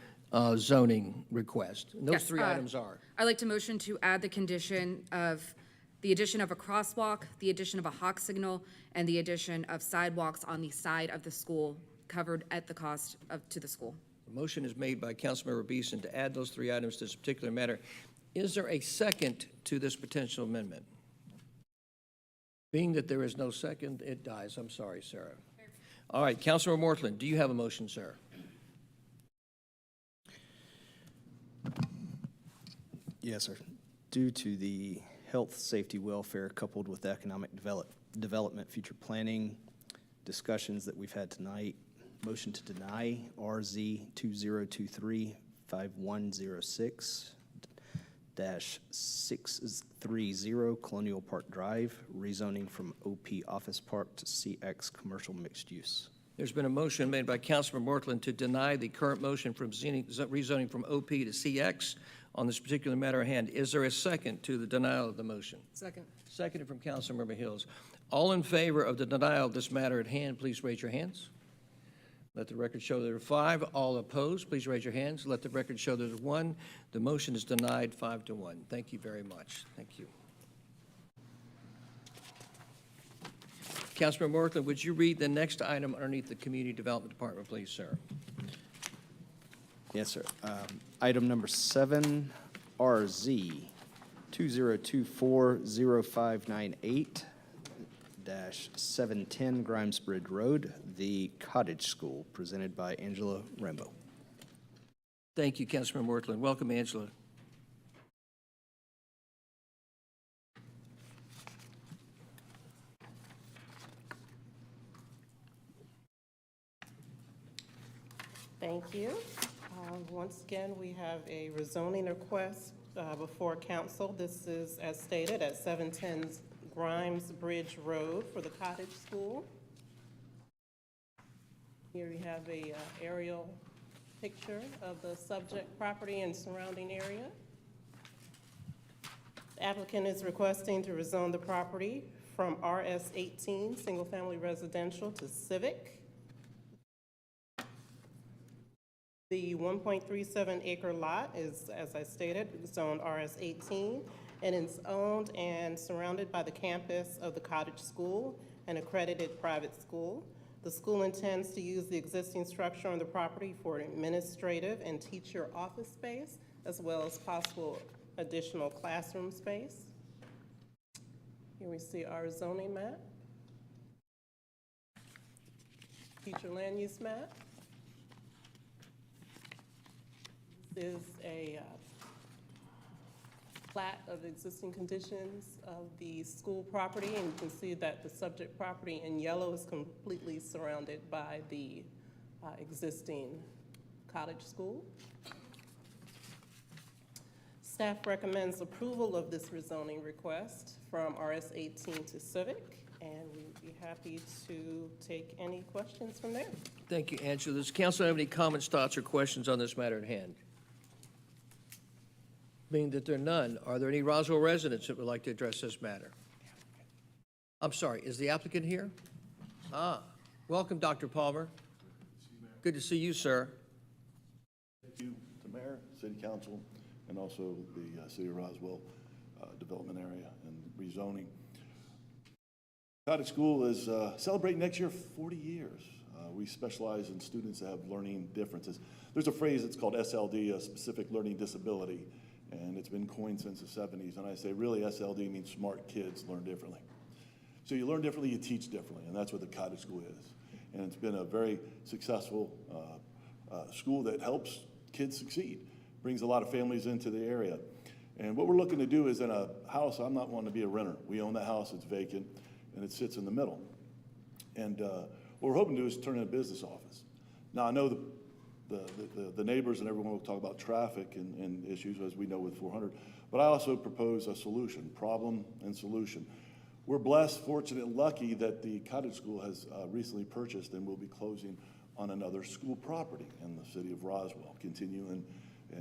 zoning request. And those Yes, 3 items are? I'd like to motion to add the condition of the addition of a crosswalk, the addition of a hawk signal, and the addition of sidewalks on the side of the school covered at the cost to the school. The motion is made by Councilmember Beeson to add those 3 items to this particular matter. Is there a second to this potential amendment? Being that there is no second, it dies. I'm sorry, Sarah. All right, Councilmember Morthland, do you have a motion, sir? Yes, sir. Due to the health, safety, welfare, coupled with economic development, future planning discussions that we've had tonight, motion to deny RZ 2023-5106-630 Colonial Park Drive, rezoning from OP Office Park to CX Commercial Mixed Use. There's been a motion made by Councilmember Morthland to deny the current motion from rezoning from OP to CX on this particular matter at hand. Is there a second to the denial of the motion? Second. Seconded from Councilmember Hills. All in favor of the denial of this matter at hand, please raise your hands. Let the record show there are 5. All opposed, please raise your hands. Let the record show there's 1. The motion is denied 5-1. Thank you very much. Thank you. Councilmember Morthland, would you read the next item underneath the Community Development Department, please, sir? Yes, sir. Item number 7, RZ 2024-0598-710 Grimes Bridge Road, the Cottage School, presented by Angela Rambo. Thank you, Councilmember Morthland. Welcome, Angela. Thank you. Once again, we have a rezoning request before council. This is, as stated, at 710 Grimes Bridge Road for the Cottage School. Here we have a aerial picture of the subject property and surrounding area. The applicant is requesting to rezone the property from RS 18, single-family residential, to Civic. The 1.37 acre lot is, as I stated, zoned RS 18, and it's owned and surrounded by the campus of the Cottage School, an accredited private school. The school intends to use the existing structure on the property for administrative and teacher office space, as well as possible additional classroom space. Here we see our zoning map, future land use map. This is a plat of existing conditions of the school property, and you can see that the subject property in yellow is completely surrounded by the existing cottage school. Staff recommends approval of this rezoning request from RS 18 to Civic, and we'd be happy to take any questions from there. Thank you, Angela. Does council have any comments, thoughts, or questions on this matter at hand? Being that there are none, are there any Roswell residents that would like to address this matter? I'm sorry, is the applicant here? Welcome, Dr. Palmer. Good to see you, sir. Thank you to Mayor, City Council, and also the City of Roswell development area and rezoning. Cottage School is celebrating next year 40 years. We specialize in students that have learning differences. There's a phrase that's called SLD, a specific learning disability, and it's been coined since the 70s. And I say really SLD means smart kids learn differently. So you learn differently, you teach differently, and that's what the Cottage School is. And it's been a very successful school that helps kids succeed, brings a lot of families into the area. And what we're looking to do is in a house, I'm not wanting to be a renter. We own the house, it's vacant, and it sits in the middle. And what we're hoping to do is turn it into a business office. Now, I know the neighbors and everyone will talk about traffic and issues, as we know with 400, but I also propose a solution, problem and solution. We're blessed, fortunate, and lucky that the Cottage School has recently purchased and will be closing on another school property in the city of Roswell, continuing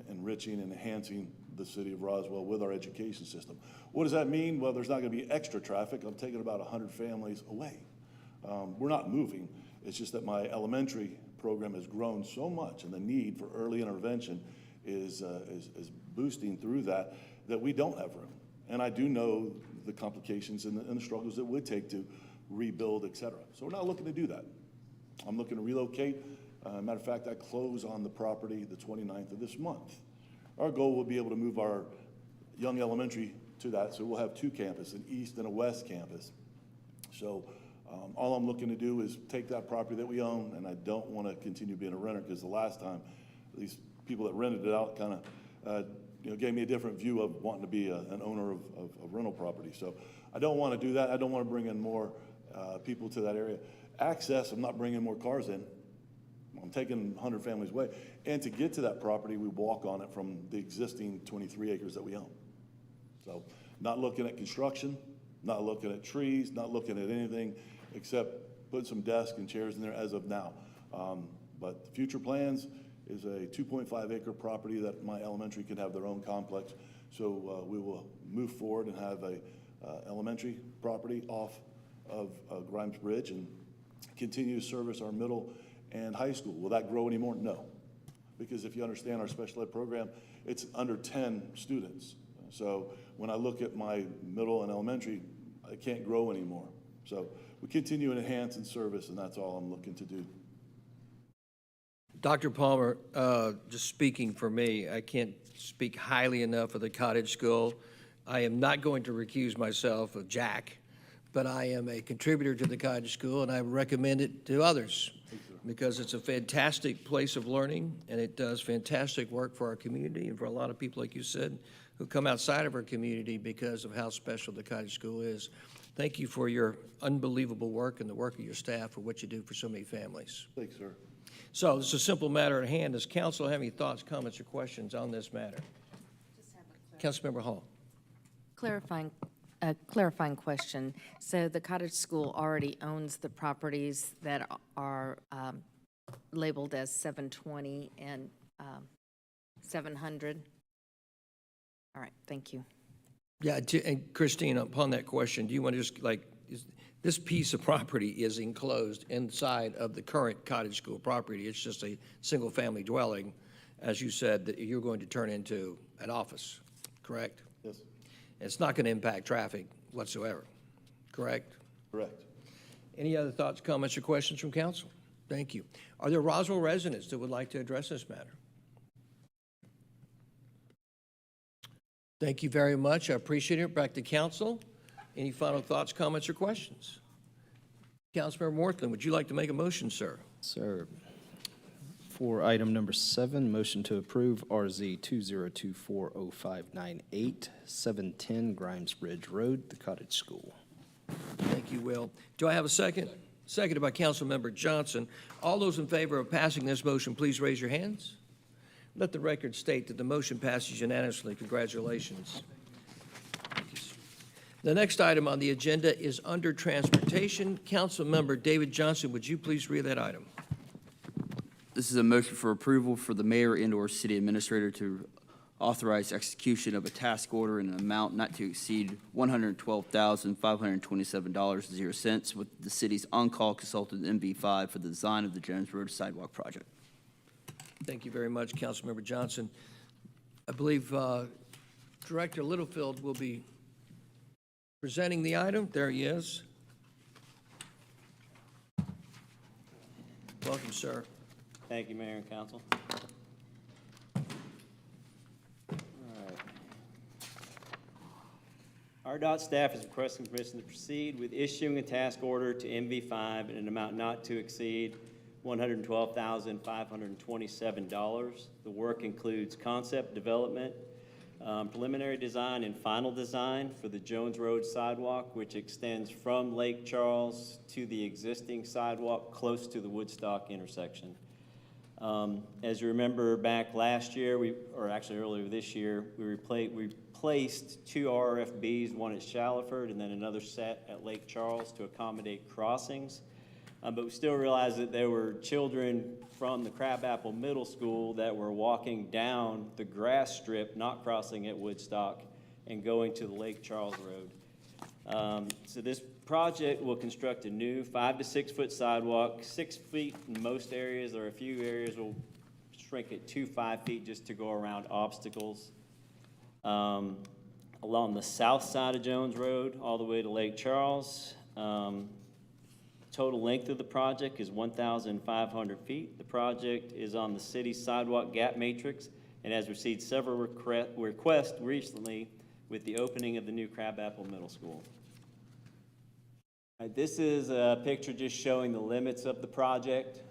enriching and enhancing the city of Roswell with our education system. What does that mean? Well, there's not going to be extra traffic. I'm taking about 100 families away. We're not moving. It's just that my elementary program has grown so much, and the need for early intervention is boosting through that we don't have room. And I do know the complications and the struggles it would take to rebuild, et cetera. So we're not looking to do that. I'm looking to relocate. Matter of fact, I close on the property the 29th of this month. Our goal will be able to move our young elementary to that, so we'll have two campuses, an east and a west campus. So all I'm looking to do is take that property that we own, and I don't want to continue being a renter, because the last time, these people that rented it out kind of gave me a different view of wanting to be an owner of rental property. So I don't want to do that. I don't want to bring in more people to that area. Access, I'm not bringing more cars in. I'm taking 100 families away. And to get to that property, we walk on it from the existing 23 acres that we own. So not looking at construction, not looking at trees, not looking at anything except put some desks and chairs in there as of now. But the future plans is a 2.5 acre property that my elementary can have their own complex. So we will move forward and have a elementary property off of Grimes Bridge and continue to service our middle and high school. Will that grow anymore? No. Because if you understand our special ed program, it's under 10 students. So when I look at my middle and elementary, I can't grow anymore. So we continue to enhance and service, and that's all I'm looking to do. Dr. Palmer, just speaking for me, I can't speak highly enough of the Cottage School. I am not going to recuse myself of Jack, but I am a contributor to the Cottage School, and I recommend it to others because it's a fantastic place of learning, and it does fantastic work for our community and for a lot of people, like you said, who come outside of our community because of how special the Cottage School is. Thank you for your unbelievable work and the work of your staff for what you do for so many families. Thanks, sir. So it's a simple matter at hand. Does council have any thoughts, comments, or questions on this matter? Councilmember Hall. Clarifying question. So the Cottage School already owns the properties that are labeled as 720 and 700? All right, thank you. Yeah, and Christine, upon that question, do you want to just this piece of property is enclosed inside of the current Cottage School property. It's just a single-family dwelling, as you said, that you're going to turn into an office, correct? Yes. It's not going to impact traffic whatsoever, correct? Correct. Any other thoughts, comments, or questions from council? Thank you. Are there Roswell residents that would like to address this matter? Thank you very much. I appreciate it. Back to council. Any final thoughts, comments, or questions? Councilmember Morthland, would you like to make a motion, sir? Sir. For item number 7, motion to approve RZ 2024059 710 Grimes Bridge Road, the Cottage School. Thank you, Will. Do I have a second? Seconded by Councilmember Johnson. All those in favor of passing this motion, please raise your hands. Let the record state that the motion passes unanimously. Congratulations. Thank you, sir. The next item on the agenda is under transportation. Councilmember David Johnson, would you please read that item? This is a motion for approval for the mayor and/or city administrator to authorize execution of a task order in an amount not to exceed $112,527.00 with the city's on-call consultant MV5 for the design of the Jones Road sidewalk project. Thank you very much, Councilmember Johnson. I believe Director Littlefield will be presenting the item. There he is. Welcome, sir. Thank you, Mayor and Council. RDOT staff is requesting permission to proceed with issuing a task order to MV5 in an amount not to exceed $112,527. The work includes concept development, preliminary design, and final design for the Jones Road sidewalk, which extends from Lake Charles to the existing sidewalk close to the Woodstock intersection. As you remember, back last year, or actually earlier this year, we replaced 2 RFBs, one at Shallowford and then another set at Lake Charles to accommodate crossings. But we still realized that there were children from the Crabapple Middle School that were walking down the grass strip, not crossing at Woodstock, and going to the Lake Charles Road. So this project will construct a new 5 to 6 foot sidewalk, 6 feet in most areas, or a few areas will shrink it to 5 feet just to go around obstacles. Along the south side of Jones Road, all the way to Lake Charles. Total length of the project is 1,500 feet. The project is on the city's sidewalk gap matrix and has received several requests recently with the opening of the new Crabapple Middle School. All right, this is a picture just showing the limits of the project.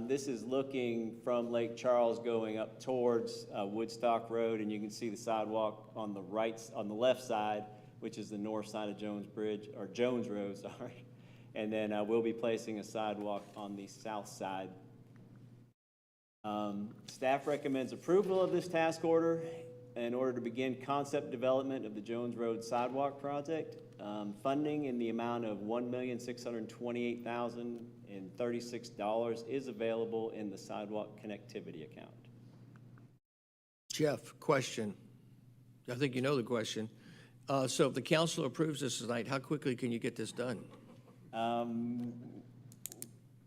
This is looking from Lake Charles going up towards Woodstock Road, and you can see the sidewalk on the left side, which is the north side of Jones Road, sorry. And then we'll be placing a sidewalk on the south side. Staff recommends approval of this task order in order to begin concept development of the Jones Road sidewalk project. Funding in the amount of $1,628,036 is available in the sidewalk connectivity account. Jeff, question. I think you know the question. So if the council approves this tonight, how quickly can you get this done?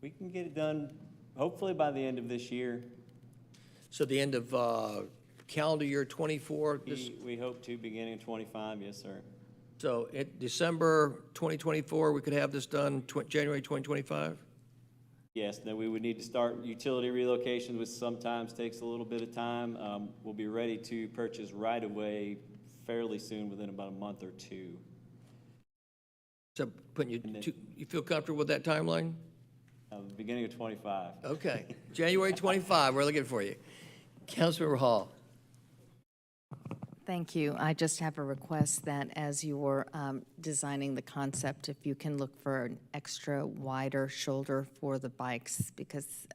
We can get it done hopefully by the end of this year. So the end of calendar year 24? We hope to, beginning of 25, yes, sir. So at December 2024, we could have this done January 2025? Yes, then we would need to start utility relocation, which sometimes takes a little bit of time. We'll be ready to purchase right away fairly soon, within about a month or two. So putting you feel comfortable with that timeline? Beginning of 25. Okay, January 25, we're looking for you. Councilmember Hall. Thank you. I just have a request that as you're designing the concept, if you can look for an extra wider shoulder for the bicyclists,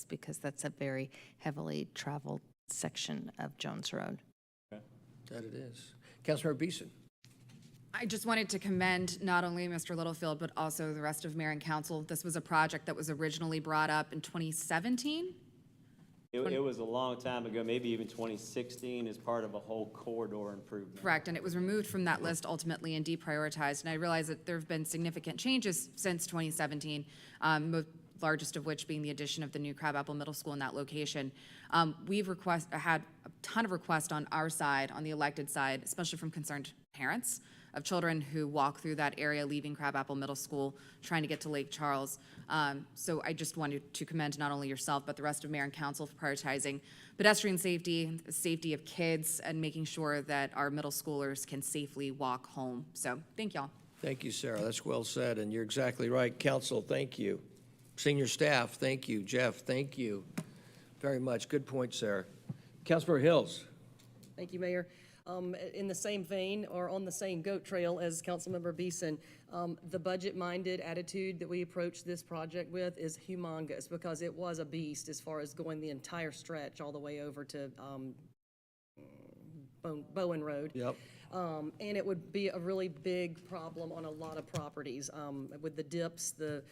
because that's a very heavily traveled section of Jones Road. Okay. That it is. Councilmember Beeson. I just wanted to commend not only Mr. Littlefield, but also the rest of mayor and council. This was a project that was originally brought up in 2017. It was a long time ago, maybe even 2016, as part of a whole corridor improvement. Correct, and it was removed from that list ultimately and deprioritized. And I realize that there have been significant changes since 2017, largest of which being the addition of the new Crabapple Middle School in that location. We've had a ton of requests on our side, on the elected side, especially from concerned parents of children who walk through that area leaving Crabapple Middle School, trying to get to Lake Charles. So I just wanted to commend not only yourself, but the rest of mayor and council for prioritizing pedestrian safety, the safety of kids, and making sure that our middle schoolers can safely walk home. So thank y'all. Thank you, Sarah. That's well said, and you're exactly right. Council, thank you. Senior staff, thank you. Jeff, thank you very much. Good point, Sarah. Councilmember Hills. Thank you, Mayor. In the same vein or on the same goat trail as Councilmember Beeson, the budget-minded attitude that we approach this project with is humongous because it was a beast as far as going the entire stretch all the way over to Bowen Road. Yep. And it would be a really big problem on a lot of properties with the dips, the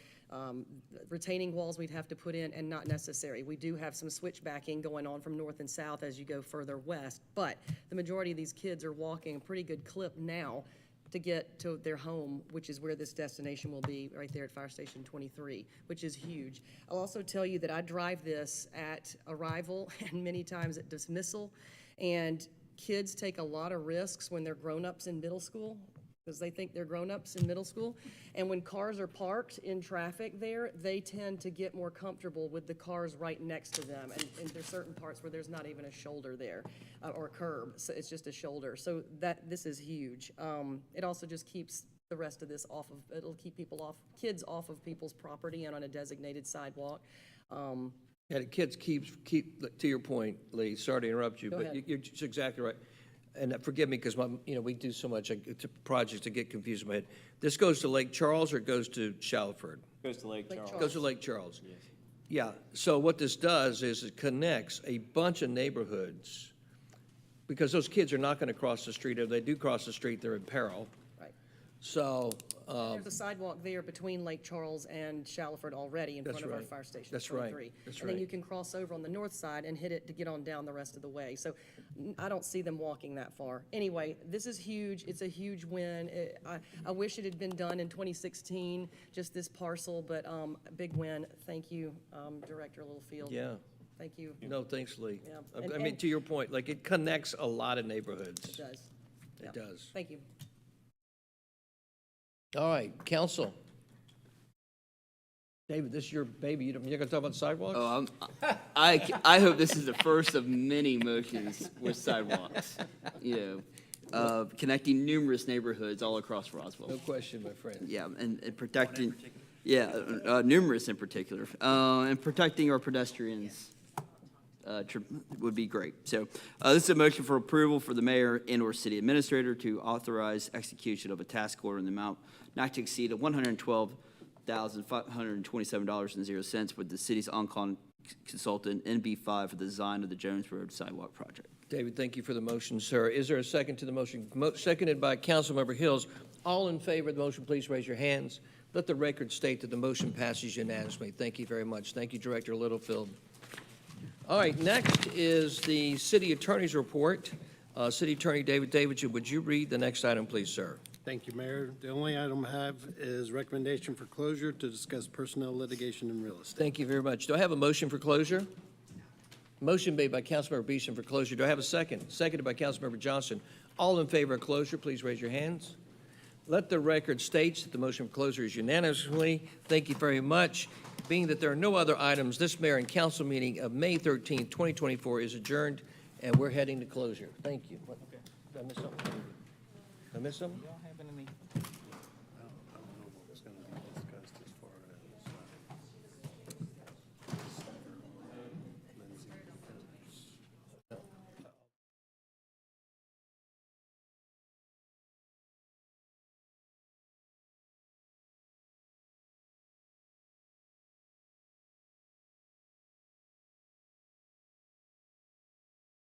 retaining walls we'd have to put in and not necessary. We do have some switchbacking going on from north and south as you go further west, but the majority of these kids are walking a pretty good clip now to get to their home, which is where this destination will be, right there at Fire Station 23, which is huge. I'll also tell you that I drive this at arrival and many times at dismissal, and kids take a lot of risks when they're grown-ups in middle school because they think they're grown-ups in middle school. And when cars are parked in traffic there, they tend to get more comfortable with the cars right next to them. And there's certain parts where there's not even a shoulder there or a curb, so it's just a shoulder. So this is huge. It also just keeps the rest of this it'll keep kids off of people's property and on a designated sidewalk. Yeah, the kids keep, to your point, Lee, sorry to interrupt you, Go but ahead. you're just exactly right. And forgive me, because we do so much projects to get confused in my head. This goes to Lake Charles or it goes to Shalford? Goes to Lake Charles. Goes to Lake Charles. Yes. Yeah, so what this does is it connects a bunch of neighborhoods, because those kids are not gonna cross the street. If they do cross the street, they're in peril. Right. So, There's a sidewalk there between Lake Charles and Shalford already in That's front of our right. fire station. That's right. 23. That's And then right. you can cross over on the north side and hit it to get on down the rest of the way. So I don't see them walking that far. Anyway, this is huge. It's a huge win. I wish it had been done in 2016, just this parcel, but a big win. Thank you, Director Littlefield. yeah. Thank you. No, thanks, Lee. Yeah. I mean, to your point, like, it connects a lot of neighborhoods. It does. It Yeah. does. Thank you. All right, council. David, this is your baby. You're gonna talk about sidewalks? Oh, I hope this is the first of many motions with sidewalks, connecting numerous neighborhoods all across Roswell. No question, my friend. Yeah, and protecting, numerous in particular, and protecting our pedestrians would be great. So this is a motion for approval for the mayor and/or city administrator to authorize execution of a task order in the amount not to exceed $112,527.00 with the city's on-call consultant, NB5, for the design of the Jones Road sidewalk project. David, thank you for the motion, sir. Is there a second to the motion? Seconded by Councilmember Hills. All in favor of the motion, please raise your hands. Let the record state that the motion passes unanimously. Thank you very much. Thank you, Director Littlefield. All right, next is the city attorney's report. City Attorney David Davidson, would you read the next item, please, sir? Thank you, Mayor. The only item I have is recommendation for closure to discuss personnel litigation and real estate. Thank you very much. Do I have a motion for closure? Motion made by Councilmember Beeson for closure. Do I have a second? Seconded by Councilmember Johnson. All in favor of closure, please raise your hands. Let the record state that the motion for closure is unanimously. Thank you very much. Being that there are no other items, this mayor and council meeting of May 13th, 2024 is adjourned, and we're heading to closure. Thank you. Did I miss something? Did I miss something?